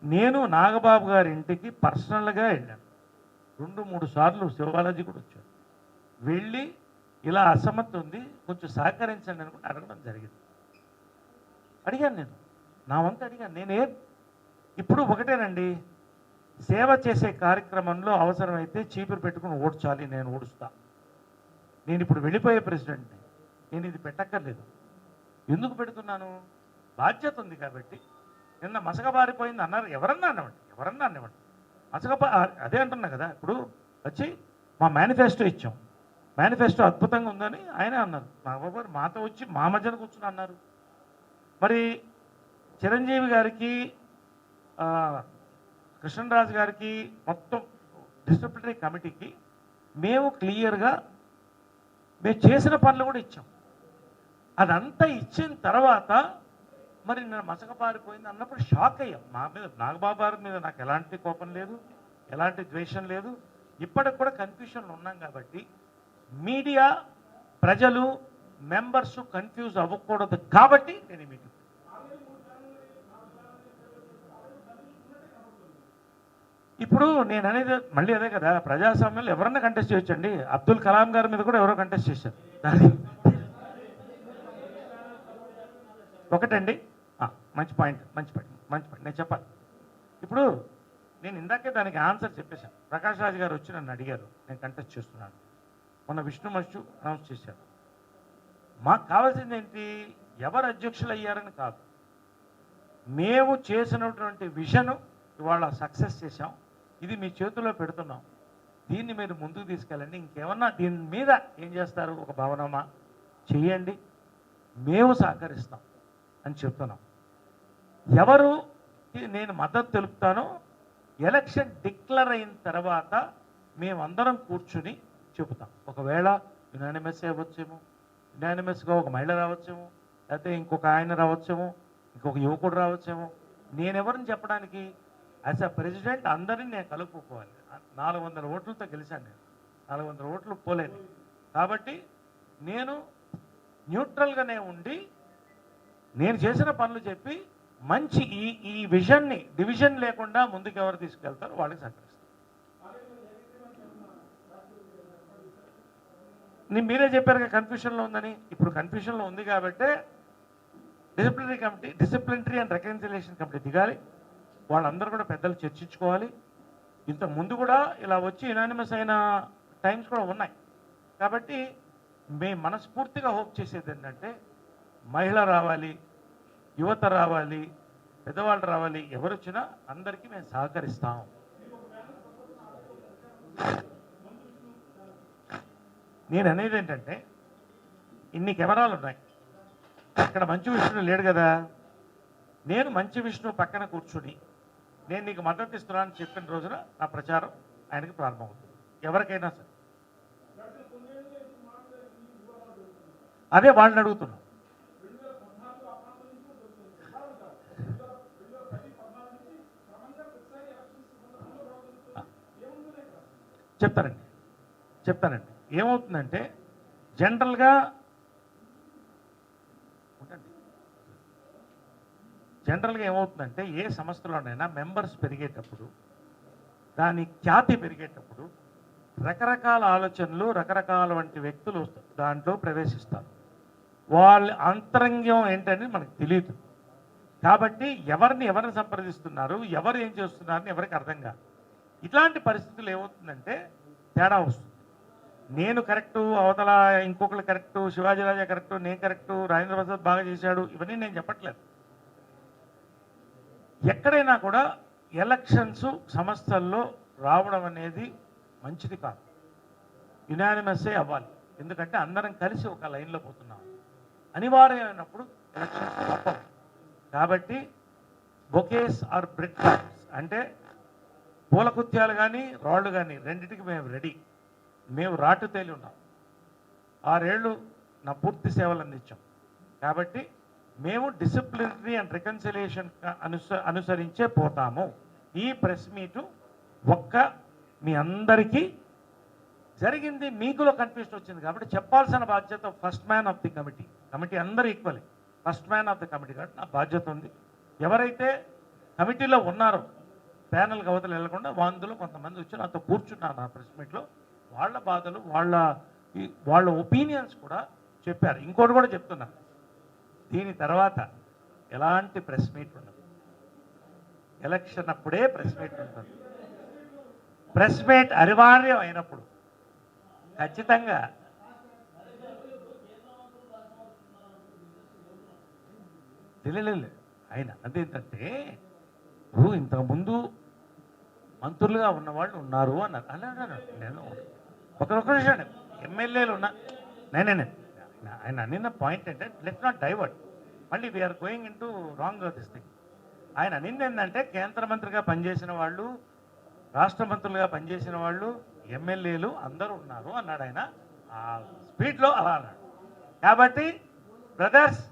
నేను నాగబాబు గారి ఇంటికి పర్సనల్గా వెళ్ళాను, 2-3 సార్లు శివాలజీ కూడా వచ్చాను. వెళ్ళి ఇలా అసమర్థం ఉంది, కొంచెం సహకరించండి అని కూడా అడగడం జరిగింది. అడిగాను, నేను నా వంతు అడిగాను. నేనేం ఇప్పుడు ఒకటేనండి, సేవ చేసే కార్యక్రమంలో అవసరమైతే చీపురు పెట్టుకుని ఓడ్చాలి, నేను ఓడుస్తా. నేను ఇప్పుడు వెళ్ళిపోయే ప్రెసిడెంట్ని, నేను ఇది పెట్టక్కర్లేదు. ఎందుకు పెడుతున్నాను? బాధ్యత ఉంది కాబట్టి. నిన్న మసకబారిపోయింది అన్నారు, ఎవరన్నా అన్నవండి అదే అంటున్నా కదా. ఇప్పుడు వచ్చి మా మేనిఫెస్టో ఇచ్చాం, మేనిఫెస్టో అద్భుతంగా ఉందని ఆయనే అన్నారు. నాగబాబు గారు మాతో వచ్చి మా మధ్యన కూర్చుని అన్నారు. మరి చిరంజీవి గారికి, కృష్ణరాజు గారికి, మొత్తం డిసిప్లినరీ కమిటీకి మేము క్లియర్గా మేము చేసిన పనులు కూడా ఇచ్చాం. అదంతా ఇచ్చిన తర్వాత మరి నేను మసక పారిపోయింది అన్నప్పుడు షాక్ అయ్యాం. మా మీద, నాగబాబు గారి మీద నాకు ఎలాంటి కోపం లేదు, ఎలాంటి ద్వేషం లేదు. ఇప్పటికి కూడా కన్ఫ్యూషన్లో ఉన్నాం కాబట్టి మీడియా, ప్రజలు, మెంబర్స్ కన్ఫ్యూజ్ అవ్వకూడదు కాబట్టి నేను మీటింగ్. ఇప్పుడు నేను అనేది మళ్ళీ అదే కదా, ప్రజాస్వామ్యంలో ఎవరన్నా కంటెస్ట్ చేయొచ్చండి. అబ్దుల్ కలాం గారి మీద కూడా ఎవరో కంటెస్ట్ చేశారు. ఒకటండి, మంచి పాయింట్ నేను చెప్పాలి. ఇప్పుడు నేను ఇందాకే దానికి ఆన్సర్ చెప్పేశాను. ప్రకాష్ రాజ్ గారు వచ్చి నన్ను అడిగారు, నేను కంటెస్ట్ చేస్తున్నాను. మొన్న విష్ణు మచ్చు అనౌన్స్ చేశారు. మాకు కావాల్సింది ఏంటి, ఎవరు అధ్యక్షులు అయ్యారని కాదు, మేము చేసినటువంటి విజన్ ఇవాళ సక్సెస్ చేశాం, ఇది మీ చేతుల్లో పెడుతున్నాం, దీన్ని మీరు ముందుకు తీసుకెళ్ళండి. ఇంకేమన్నా దీని మీద ఏం చేస్తారు, ఒక భవనమా చేయండి, మేము సహకరిస్తాం అని చెప్తున్నాం. ఎవరు నేను మద్దతు తెలుపుతానో ఎలక్షన్ డిక్లేర్ అయిన తర్వాత మేమందరం కూర్చుని చెబుతాం. ఒకవేళ యునానిమస్ అవ్వచ్చేమో, యునానిమస్గా ఒక మహిళ రావచ్చేమో, లేకపోతే ఇంకొక ఆయన రావచ్చేమో, ఇంకొక యువకుడు రావచ్చేమో. నేనెవరిని చెప్పడానికి, యాజ్ అ ప్రెసిడెంట్ అందరినీ నేను కలుపుకోవాలి. 400 ఓట్లతో గెలిచాను నేను, 400 ఓట్లు పోలేదు. కాబట్టి నేను న్యూట్రల్గానే ఉండి నేను చేసిన పనులు చెప్పి మంచి ఈ విజన్ని డివిజన్ లేకుండా ముందుకు ఎవరు తీసుకెళ్తారో వాళ్ళకి సహకరిస్తారు. మీరే చెప్పారు కన్ఫ్యూషన్లో ఉందని. ఇప్పుడు కన్ఫ్యూషన్లో ఉంది కాబట్టి డిసిప్లినరీ అండ్ రెకన్సిలియేషన్ కమిటీ దిగాలి. వాళ్ళందరూ కూడా పెద్దలు చర్చించుకోవాలి. ఇంత ముందు కూడా ఇలా వచ్చి యునానిమస్ అయిన టైమ్స్ కూడా ఉన్నాయి. కాబట్టి మేము మనస్ఫూర్తిగా హోప్ చేసేది ఏంటంటే మహిళ రావాలి, యువత రావాలి, పెద్దవాళ్ళు రావాలి, ఎవరు వచ్చినా అందరికీ మేము సహకరిస్తాం. నేను అనేది ఏంటంటే ఇన్ని కెమెరాలు ఉన్నాయి, ఇక్కడ మంచు విష్ణు లేడు కదా, నేను మంచు విష్ణు పక్కన కూర్చుని నేను నీకు మద్దతు ఇస్తున్నానని చెప్పిన రోజున నా ప్రచారం ఆయనకి ప్రారంభమవుతుంది. ఎవరికైనా సరే అదే వాళ్ళని అడుగుతున్నాం. చెప్తానండి. ఏమవుతుందంటే జనరల్గా ఏమవుతుందంటే ఏ సంస్థలోనైనా మెంబర్స్ పెరిగేటప్పుడు, దాని ఖ్యాతి పెరిగేటప్పుడు రకరకాల ఆలోచనలు, రకరకాల వంటి వ్యక్తులు దాంట్లో ప్రవేశిస్తారు. వాళ్ళ అంతరంగం ఏంటని మనకు తెలియదు. కాబట్టి ఎవరిని సంప్రదిస్తున్నారు, ఎవరు ఏం చేస్తున్నారని ఎవరికి అర్థం కాదు. ఇట్లాంటి పరిస్థితులు ఏమవుతుందంటే తేడా వస్తుంది. నేను కరెక్టు, అవతల ఇంకొకరు కరెక్టు, శివాజీరాజా కరెక్టు, నేను కరెక్టు, రాజేంద్ర ప్రసాద్ బాగా చేశాడు, ఇవన్నీ నేను చెప్పట్లేదు. ఎక్కడైనా కూడా ఎలక్షన్స్ సంస్థల్లో రావడం అనేది మంచిది కాదు. యునానిమస్సే అవ్వాలి. ఎందుకంటే అందరం కలిసి ఒక లైన్లో పోతున్నాం. అనివార్యమైనప్పుడు ఎలక్షన్స్ తప్పవు. కాబట్టి బొకేస్ ఆర్ బ్రెడ్ క్రాప్స్ అంటే పూలకుత్యాలు కానీ రాళ్ళు కానీ రెండింటికి మేము రెడీ. మేము రాటు తేలి ఉన్నాం. 6 ఏళ్ళు నా పూర్తి సేవలు అందించాం. కాబట్టి మేము డిసిప్లినరీ అండ్ రికన్సిలియేషన్ అనుసరించే పోతాము. ఈ ప్రెస్ మీటు మీ అందరికీ జరిగింది, మీకులో కన్ఫ్యూషన్ వచ్చింది కాబట్టి చెప్పాల్సిన బాధ్యత first man of the committee అందరూ equally first man of the committee కాబట్టి నా బాధ్యత ఉంది. ఎవరైతే కమిటీలో ఉన్నారో ప్యానల్కి అవతలు వెళ్లకుండా అందులో కొంతమంది వచ్చి నాతో కూర్చున్నారు నా ప్రెస్ మీట్లో. వాళ్ళ బాధలు, వాళ్ళ ఒపీనియన్స్ కూడా చెప్పారు. ఇంకోటి కూడా చెప్తున్నారు, దీని తర్వాత ఎలాంటి ప్రెస్ మీట్ ఉండదు. ఎలక్షన్ అప్పుడే ప్రెస్ మీట్ ఉంటుంది. ప్రెస్ మీట్ అనివార్యం అయినప్పుడు ఖచ్చితంగా తెలియలేదు. ఆయన అదేంటంటే ఇప్పుడు ఇంతకుముందు మంత్రులుగా ఉన్నవాళ్ళు ఉన్నారు అన్నారు. అలా నేను ఒక విషయం ఎమ్మెల్యేలు ఉన్నా నేనే ఆయన అనిన పాయింట్ అంటే లెట్స్ నాట్ డైవర్ట్. మళ్ళీ we are going in to wrong this thing. ఆయన అనింది ఏంటంటే కేంద్ర మంత్రిగా పనిచేసిన వాళ్ళు, రాష్ట్ర మంత్రులుగా పనిచేసిన వాళ్ళు, ఎమ్మెల్యేలు అందరూ ఉన్నారు అన్నాడు ఆయన. ఆ స్పీడ్లో అలా అన్నాడు. కాబట్టి బ్రదర్స్,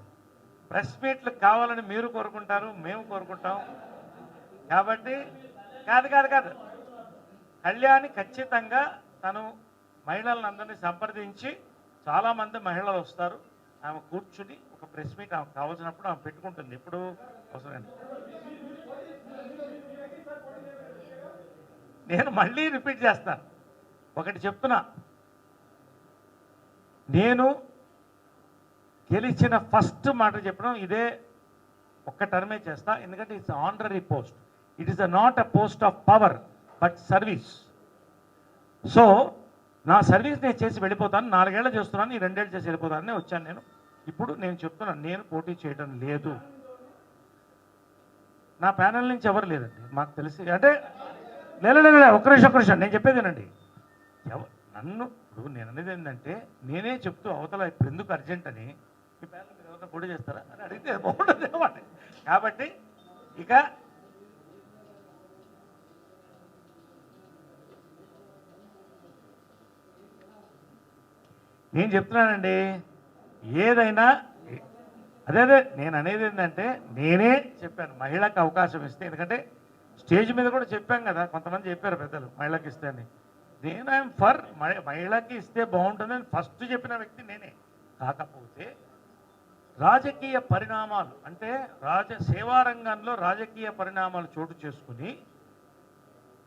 ప్రెస్ మీట్లు కావాలని మీరు కోరుకుంటారు, మేము కోరుకుంటాం. కాబట్టి కాదు కళ్యాణి ఖచ్చితంగా తను మహిళలను అందరినీ సంప్రదించి, చాలామంది మహిళలు వస్తారు, ఆమె కూర్చుని ఒక ప్రెస్ మీట్ ఆమెకు కావాల్సినప్పుడు ఆమె పెట్టుకుంటుంది. ఎప్పుడు అవసరం. నేను మళ్ళీ రిపీట్ చేస్తాను, ఒకటి చెప్తున్నా, నేను గెలిచిన ఫస్ట్ మాట చెప్పడం ఇదే, ఒక్క టర్మే చేస్తా. ఎందుకంటే it's honorary post. It is not a post of power but service. So నా సర్వీస్ నేను చేసి వెళ్ళిపోతాను. 4 ఏళ్ళు చేస్తున్నాను, ఈ 2 ఏళ్ళు చేసి వెళ్ళిపోతానని వచ్చాను నేను. ఇప్పుడు నేను చెప్తున్నాను, నేను పోటీ చేయడం లేదు. నా ప్యానల్ నుంచి ఎవరు లేదండి మాకు తెలిసి. అంటే లేదు ఒక్క నిమిషం నేను చెప్పేదేనండి. నన్ను ఇప్పుడు నేను అనేది ఏంటంటే, నేనే చెప్తూ అవతల ఇప్పుడు ఎందుకు అర్జెంట్ అని, ఈ ప్యానల్ మీరు ఎవరైనా పోటీ చేస్తారా అని అడిగితే బాగుంటుంది అన్నమాట. కాబట్టి ఇక నేను చెప్తున్నానండి, ఏదైనా అదే నేను అనేది ఏంటంటే, నేనే చెప్పాను మహిళకు అవకాశం ఇస్తే. ఎందుకంటే స్టేజ్ మీద కూడా చెప్పాం కదా, కొంతమంది చెప్పారు పెద్దలు మహిళకి ఇస్తే అని. నేను ఐఎమ్ ఫర్ మహిళకి ఇస్తే బాగుంటుందని ఫస్ట్ చెప్పిన వ్యక్తి నేనే. కాకపోతే రాజకీయ పరిణామాలు అంటే సేవారంగంలో రాజకీయ పరిణామాలు చోటు చేసుకుని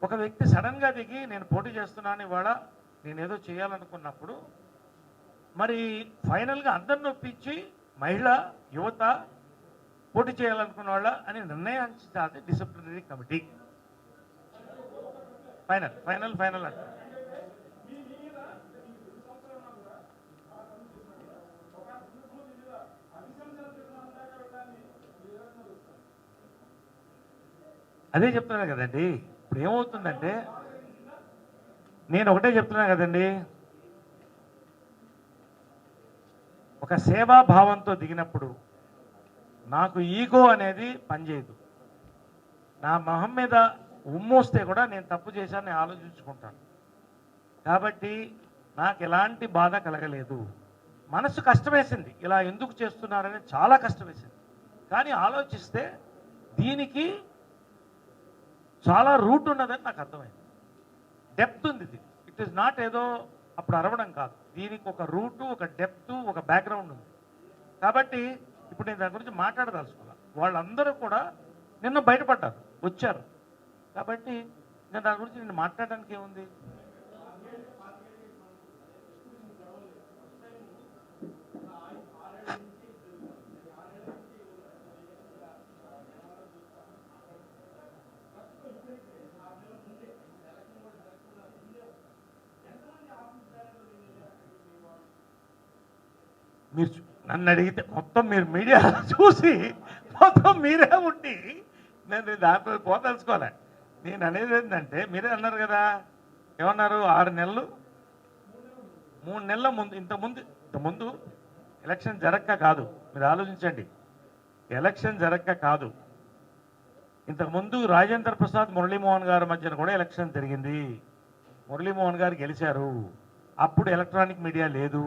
ఒక వ్యక్తి సడన్గా దిగి నేను పోటీ చేస్తున్నాను ఇవాళ నేనేదో చేయాలనుకున్నప్పుడు మరి ఫైనల్గా అందరిని ఒప్పించి మహిళ యువత పోటీ చేయాలనుకున్న వాళ్ళ అని నిర్ణయించాలి డిసిప్లినరీ కమిటీ. ఫైనల్ అంటే అదే చెప్తున్నా కదండి. ఇప్పుడు ఏమవుతుందంటే నేను ఒకటే చెప్తున్నా కదండి, ఒక సేవాభావంతో దిగినప్పుడు నాకు ఈగో అనేది పనిచేయదు. నా మొహం మీద ఉమ్మోస్తే కూడా నేను తప్పు చేశానని ఆలోచించుకుంటాను. కాబట్టి నాకు ఎలాంటి బాధ కలగలేదు. మనసు కష్టమేసింది, ఇలా ఎందుకు చేస్తున్నారని చాలా కష్టం వేసింది. కానీ ఆలోచిస్తే దీనికి చాలా రూట్ ఉన్నదని నాకు అర్థమైంది. డెప్త్ ఉంది దీనికి. ఇట్ ఈస్ నాట్ ఏదో అప్పుడు అరవడం కాదు, దీనికి ఒక రూటు, ఒక డెప్త్, ఒక బ్యాక్గ్రౌండ్ ఉంది. కాబట్టి ఇప్పుడు నేను దాని గురించి మాట్లాడదలుచుకున్నాను. వాళ్ళందరూ కూడా నిన్న బయటపడ్డారు, వచ్చారు. కాబట్టి నేను దాని గురించి నేను మాట్లాడడానికి ఏముంది? మీరు నన్ను అడిగితే మొత్తం మీరు మీడియా చూసి మొత్తం మీరే ఉండి నేను దాంట్లో పోదలుచుకోలే. నేను అనేది ఏంటంటే మీరే అన్నారు కదా, ఏమన్నారు, 6 నెలలు 3 నెలల ముందు ఇంతకుముందు ఎలక్షన్ జరగక కాదు, మీరు ఆలోచించండి, ఎలక్షన్ జరగక కాదు, ఇంతకుముందు రాజేంద్ర ప్రసాద్ మురళీమోహన్ గారి మధ్యన కూడా ఎలక్షన్ జరిగింది. మురళీమోహన్ గారు గెలిచారు. అప్పుడు ఎలక్ట్రానిక్ మీడియా లేదు,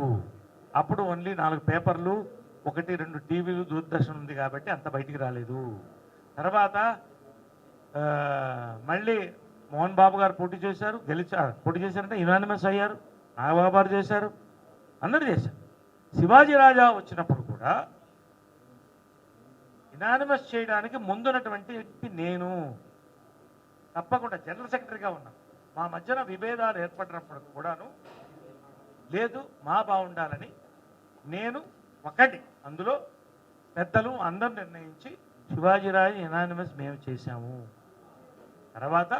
అప్పుడు ఓన్లీ 4 పేపర్లు, 1-2 టీవీలు, దూరదర్శన్ ఉంది కాబట్టి అంత బయటికి రాలేదు. తర్వాత మళ్ళీ మోహన్ బాబు గారు పోటీ చేశారంటే యునానిమస్ అయ్యారు, నాగబాబు గారు చేశారు, అందరూ చేశారు. శివాజీ రాజా వచ్చినప్పుడు కూడా యునానిమస్ చేయడానికి ముందున్నటువంటి వ్యక్తి నేను. తప్పకుండా జనరల్ సెక్రటరీగా ఉన్నాను. మా మధ్యన విభేదాలు ఏర్పడినప్పుడు కూడాను లేదు, మా బాగుండాలని నేను ఒకటి, అందులో పెద్దలు అందరూ నిర్ణయించి శివాజీరాజు యునానిమస్ మేము చేశాము. తర్వాత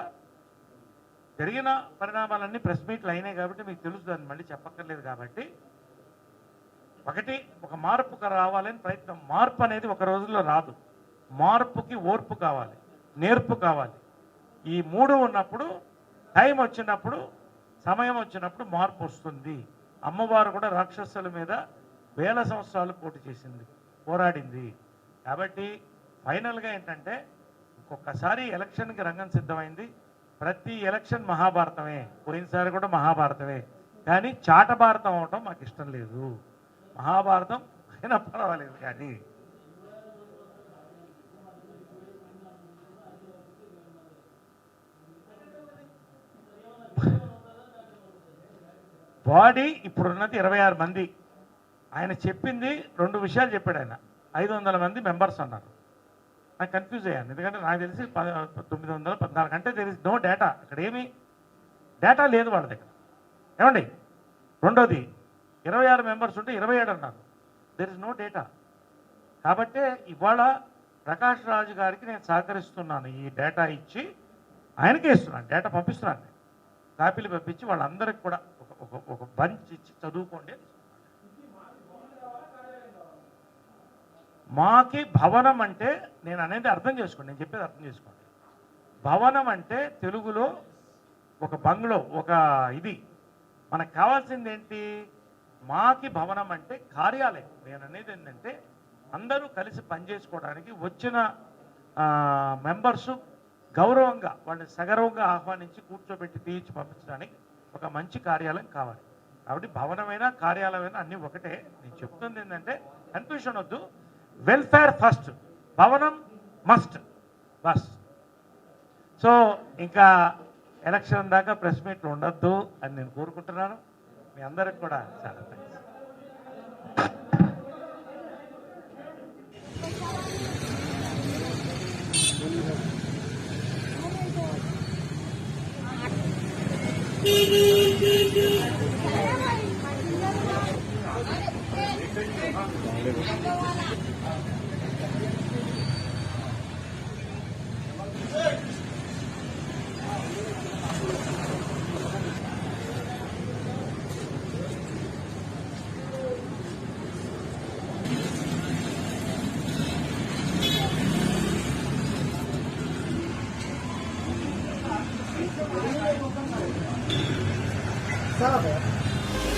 జరిగిన పరిణామాలన్నీ ప్రెస్ మీట్లు అయినాయి కాబట్టి మీకు తెలుసు, దాన్ని మళ్ళీ చెప్పక్కర్లేదు. కాబట్టి ఒక మార్పు రావాలని ప్రయత్నం. మార్పు అనేది ఒక రోజుల్లో రాదు. మార్పుకి ఓర్పు కావాలి, నేర్పు కావాలి. ఈ 3 ఉన్నప్పుడు, టైం వచ్చినప్పుడు, సమయం వచ్చినప్పుడు మార్పు వస్తుంది. అమ్మవారు కూడా రాక్షసుల మీద 1000 సంవత్సరాలు పోరాడింది. కాబట్టి ఫైనల్గా ఏంటంటే ఒక్కొక్కసారి ఎలక్షన్కి రంగం సిద్ధమైంది. ప్రతి ఎలక్షన్ మహాభారతమే, పోయినసారి కూడా మహాభారతమే. కానీ చాట భారతం అవటం మాకు ఇష్టం లేదు. మహాభారతం అయినా పర్వాలేదు, కానీ బాడీ ఇప్పుడున్నది 26 మంది. ఆయన చెప్పింది 2 విషయాలు చెప్పాడు. ఆయన 500 మంది మెంబర్స్ అన్నారు. నాకు కన్ఫ్యూజ్ అయ్యాను, ఎందుకంటే నాకు తెలిసి 914 అంటే దెర్ ఇస్ నో డేటా. అక్కడ ఏమీ డేటా లేదు వాళ్ళ దగ్గర. ఏమండి, రెండోది 26 మెంబర్స్ ఉంటే 27 అన్నారు. There is no data. కాబట్టే ఇవాళ ప్రకాష్ రాజు గారికి నేను సహకరిస్తున్నాను. ఈ డేటా ఇచ్చి ఆయనకే ఇస్తున్నాను, డేటా పంపిస్తున్నాను, కాపీలు పంపించి వాళ్ళందరికీ కూడా ఒక బంచ్ ఇచ్చి చదువుకోండి. మాకి భవనం అంటే నేను అనేది అర్థం చేసుకోండి, నేను చెప్పేది అర్థం చేసుకోండి. భవనం అంటే తెలుగులో ఒక బంగ్లో, ఒక ఇది. మనకు కావాల్సింది ఏంటి? మాకి భవనం అంటే కార్యాలయం. నేను అనేది ఏంటంటే అందరూ కలిసి పనిచేసుకోవడానికి, వచ్చిన మెంబర్సు గౌరవంగా వాళ్ళని సగౌరవంగా ఆహ్వానించి కూర్చోబెట్టి తీర్చి పంపించడానికి ఒక మంచి కార్యాలయం కావాలి. కాబట్టి భవనమైనా కార్యాలయమైనా అన్నీ ఒకటే. నేను చెప్తుంది ఏంటంటే కన్ఫ్యూషన్ వద్దు, వెల్ఫేర్ ఫస్ట్, భవనం మస్ట్, బస్. సో ఇంకా ఎలక్షన్ దాకా ప్రెస్ మీట్లు ఉండొద్దు అని నేను కోరుకుంటున్నాను. మీ అందరికి కూడా చాలా థ్యాంక్స్.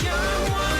You're one